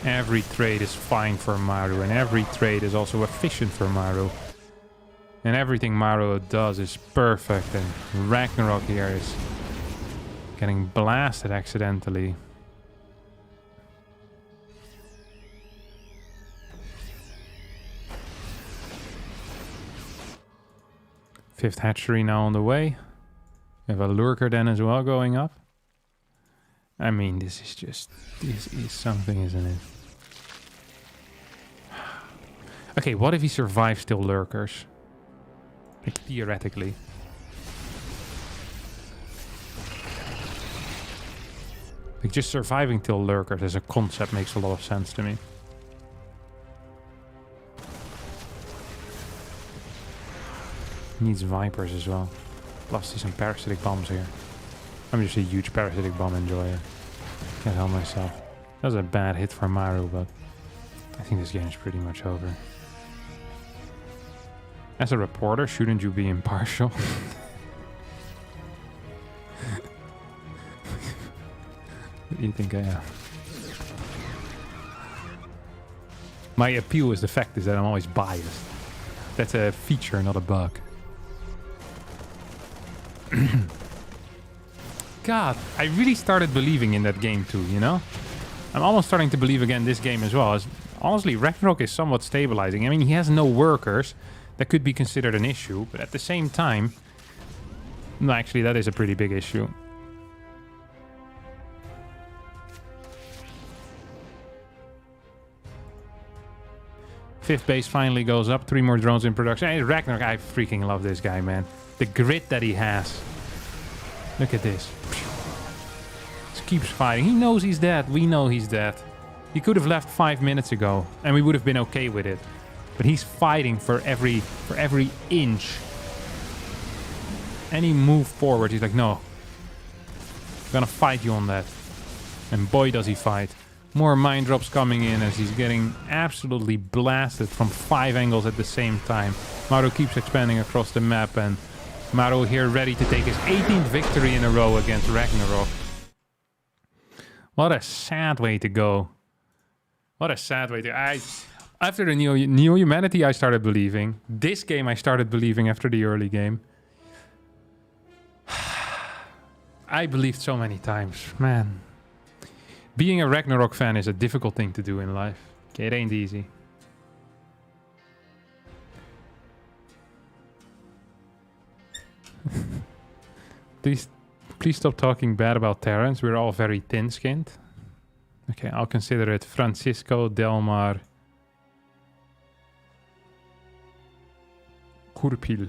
Every trade is fine for Maru, and every trade is also efficient for Maru. And everything Maru does is perfect, and Ragnarok here is getting blasted accidentally. Fifth hatchery now on the way. We have a lurker then as well going up. I mean, this is something, isn't it? Okay, what if he survives till lurkers? Like, theoretically. Like, just surviving till lurkers as a concept makes a lot of sense to me. Needs Vipers as well. Love to see some parasitic bombs here. I'm just a huge parasitic bomb enjoyer. Can't help myself. That was a bad hit for Maru, but I think this game is pretty much over. As a reporter, shouldn't you be impartial? What do you think I am? My appeal is the fact is that I'm always biased. That's a feature, not a bug. God, I really started believing in that game too, you know? I'm almost starting to believe again this game as well. Honestly, Ragnarok is somewhat stabilizing. I mean, he has no workers. That could be considered an issue, but at the same time... No, actually, that is a pretty big issue. Fifth base finally goes up. 3 more drones in production. Hey, Ragnarok, I freaking love this guy, man. The grit that he has. Look at this. Just keeps fighting. He knows he's dead. We know he's dead. He could have left 5 minutes ago, and we would have been okay with it. But he's fighting for every inch. Any move forward, he's like, no. I'm gonna fight you on that. And boy, does he fight. More mine drops coming in as he's getting absolutely blasted from 5 angles at the same time. Maru keeps expanding across the map, and Maru here ready to take his 18th victory in a row against Ragnarok. What a sad way to go. What a sad way to... After the Neo Humanity, I started believing. This game, I started believing after the early game. I believed so many times. Man. Being a Ragnarok fan is a difficult thing to do in life. Okay, it ain't easy. Please stop talking bad about Terrans. We're all very thin-skinned. Okay, I'll consider it Francisco Delmar Kurpil.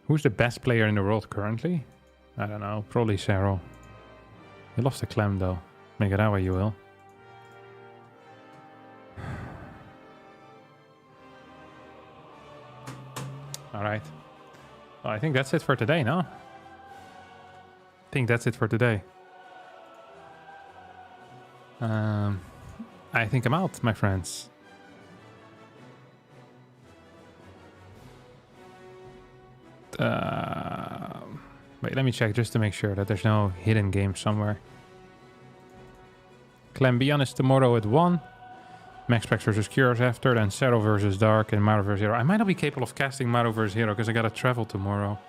Who's the best player in the world currently? I don't know. Probably Serral. You lost the clam though. Make it that way you will. Alright. Well, I think that's it for today, no? I think that's it for today. I think I'm out, my friends. Wait, let me check just to make sure that there's no hidden game somewhere. Clambion is tomorrow at 1. Max Specs versus Cures after, then Serral versus Dark and Maru versus Hero. I might not be capable of casting Maru versus Hero because I gotta travel tomorrow.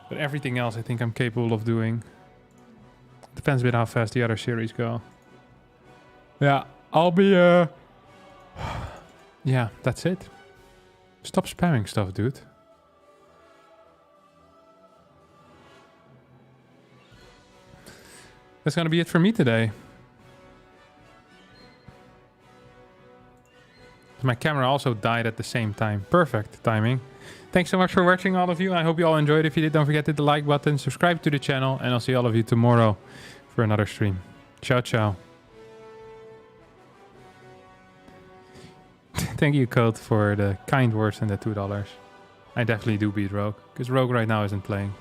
But everything else I think I'm capable of doing. Depends a bit how fast the other series go. Yeah, I'll be... Yeah, that's it. Stop spamming stuff, dude. That's gonna be it for me today. My camera also died at the same time. Perfect timing. Thanks so much for watching, all of you. I hope you all enjoyed. If you did, don't forget to hit the like button, subscribe to the channel, and I'll see all of you tomorrow for another stream. Ciao, ciao. Thank you, Code, for the kind words and the $2. I definitely do beat Rogue, because Rogue right now isn't playing.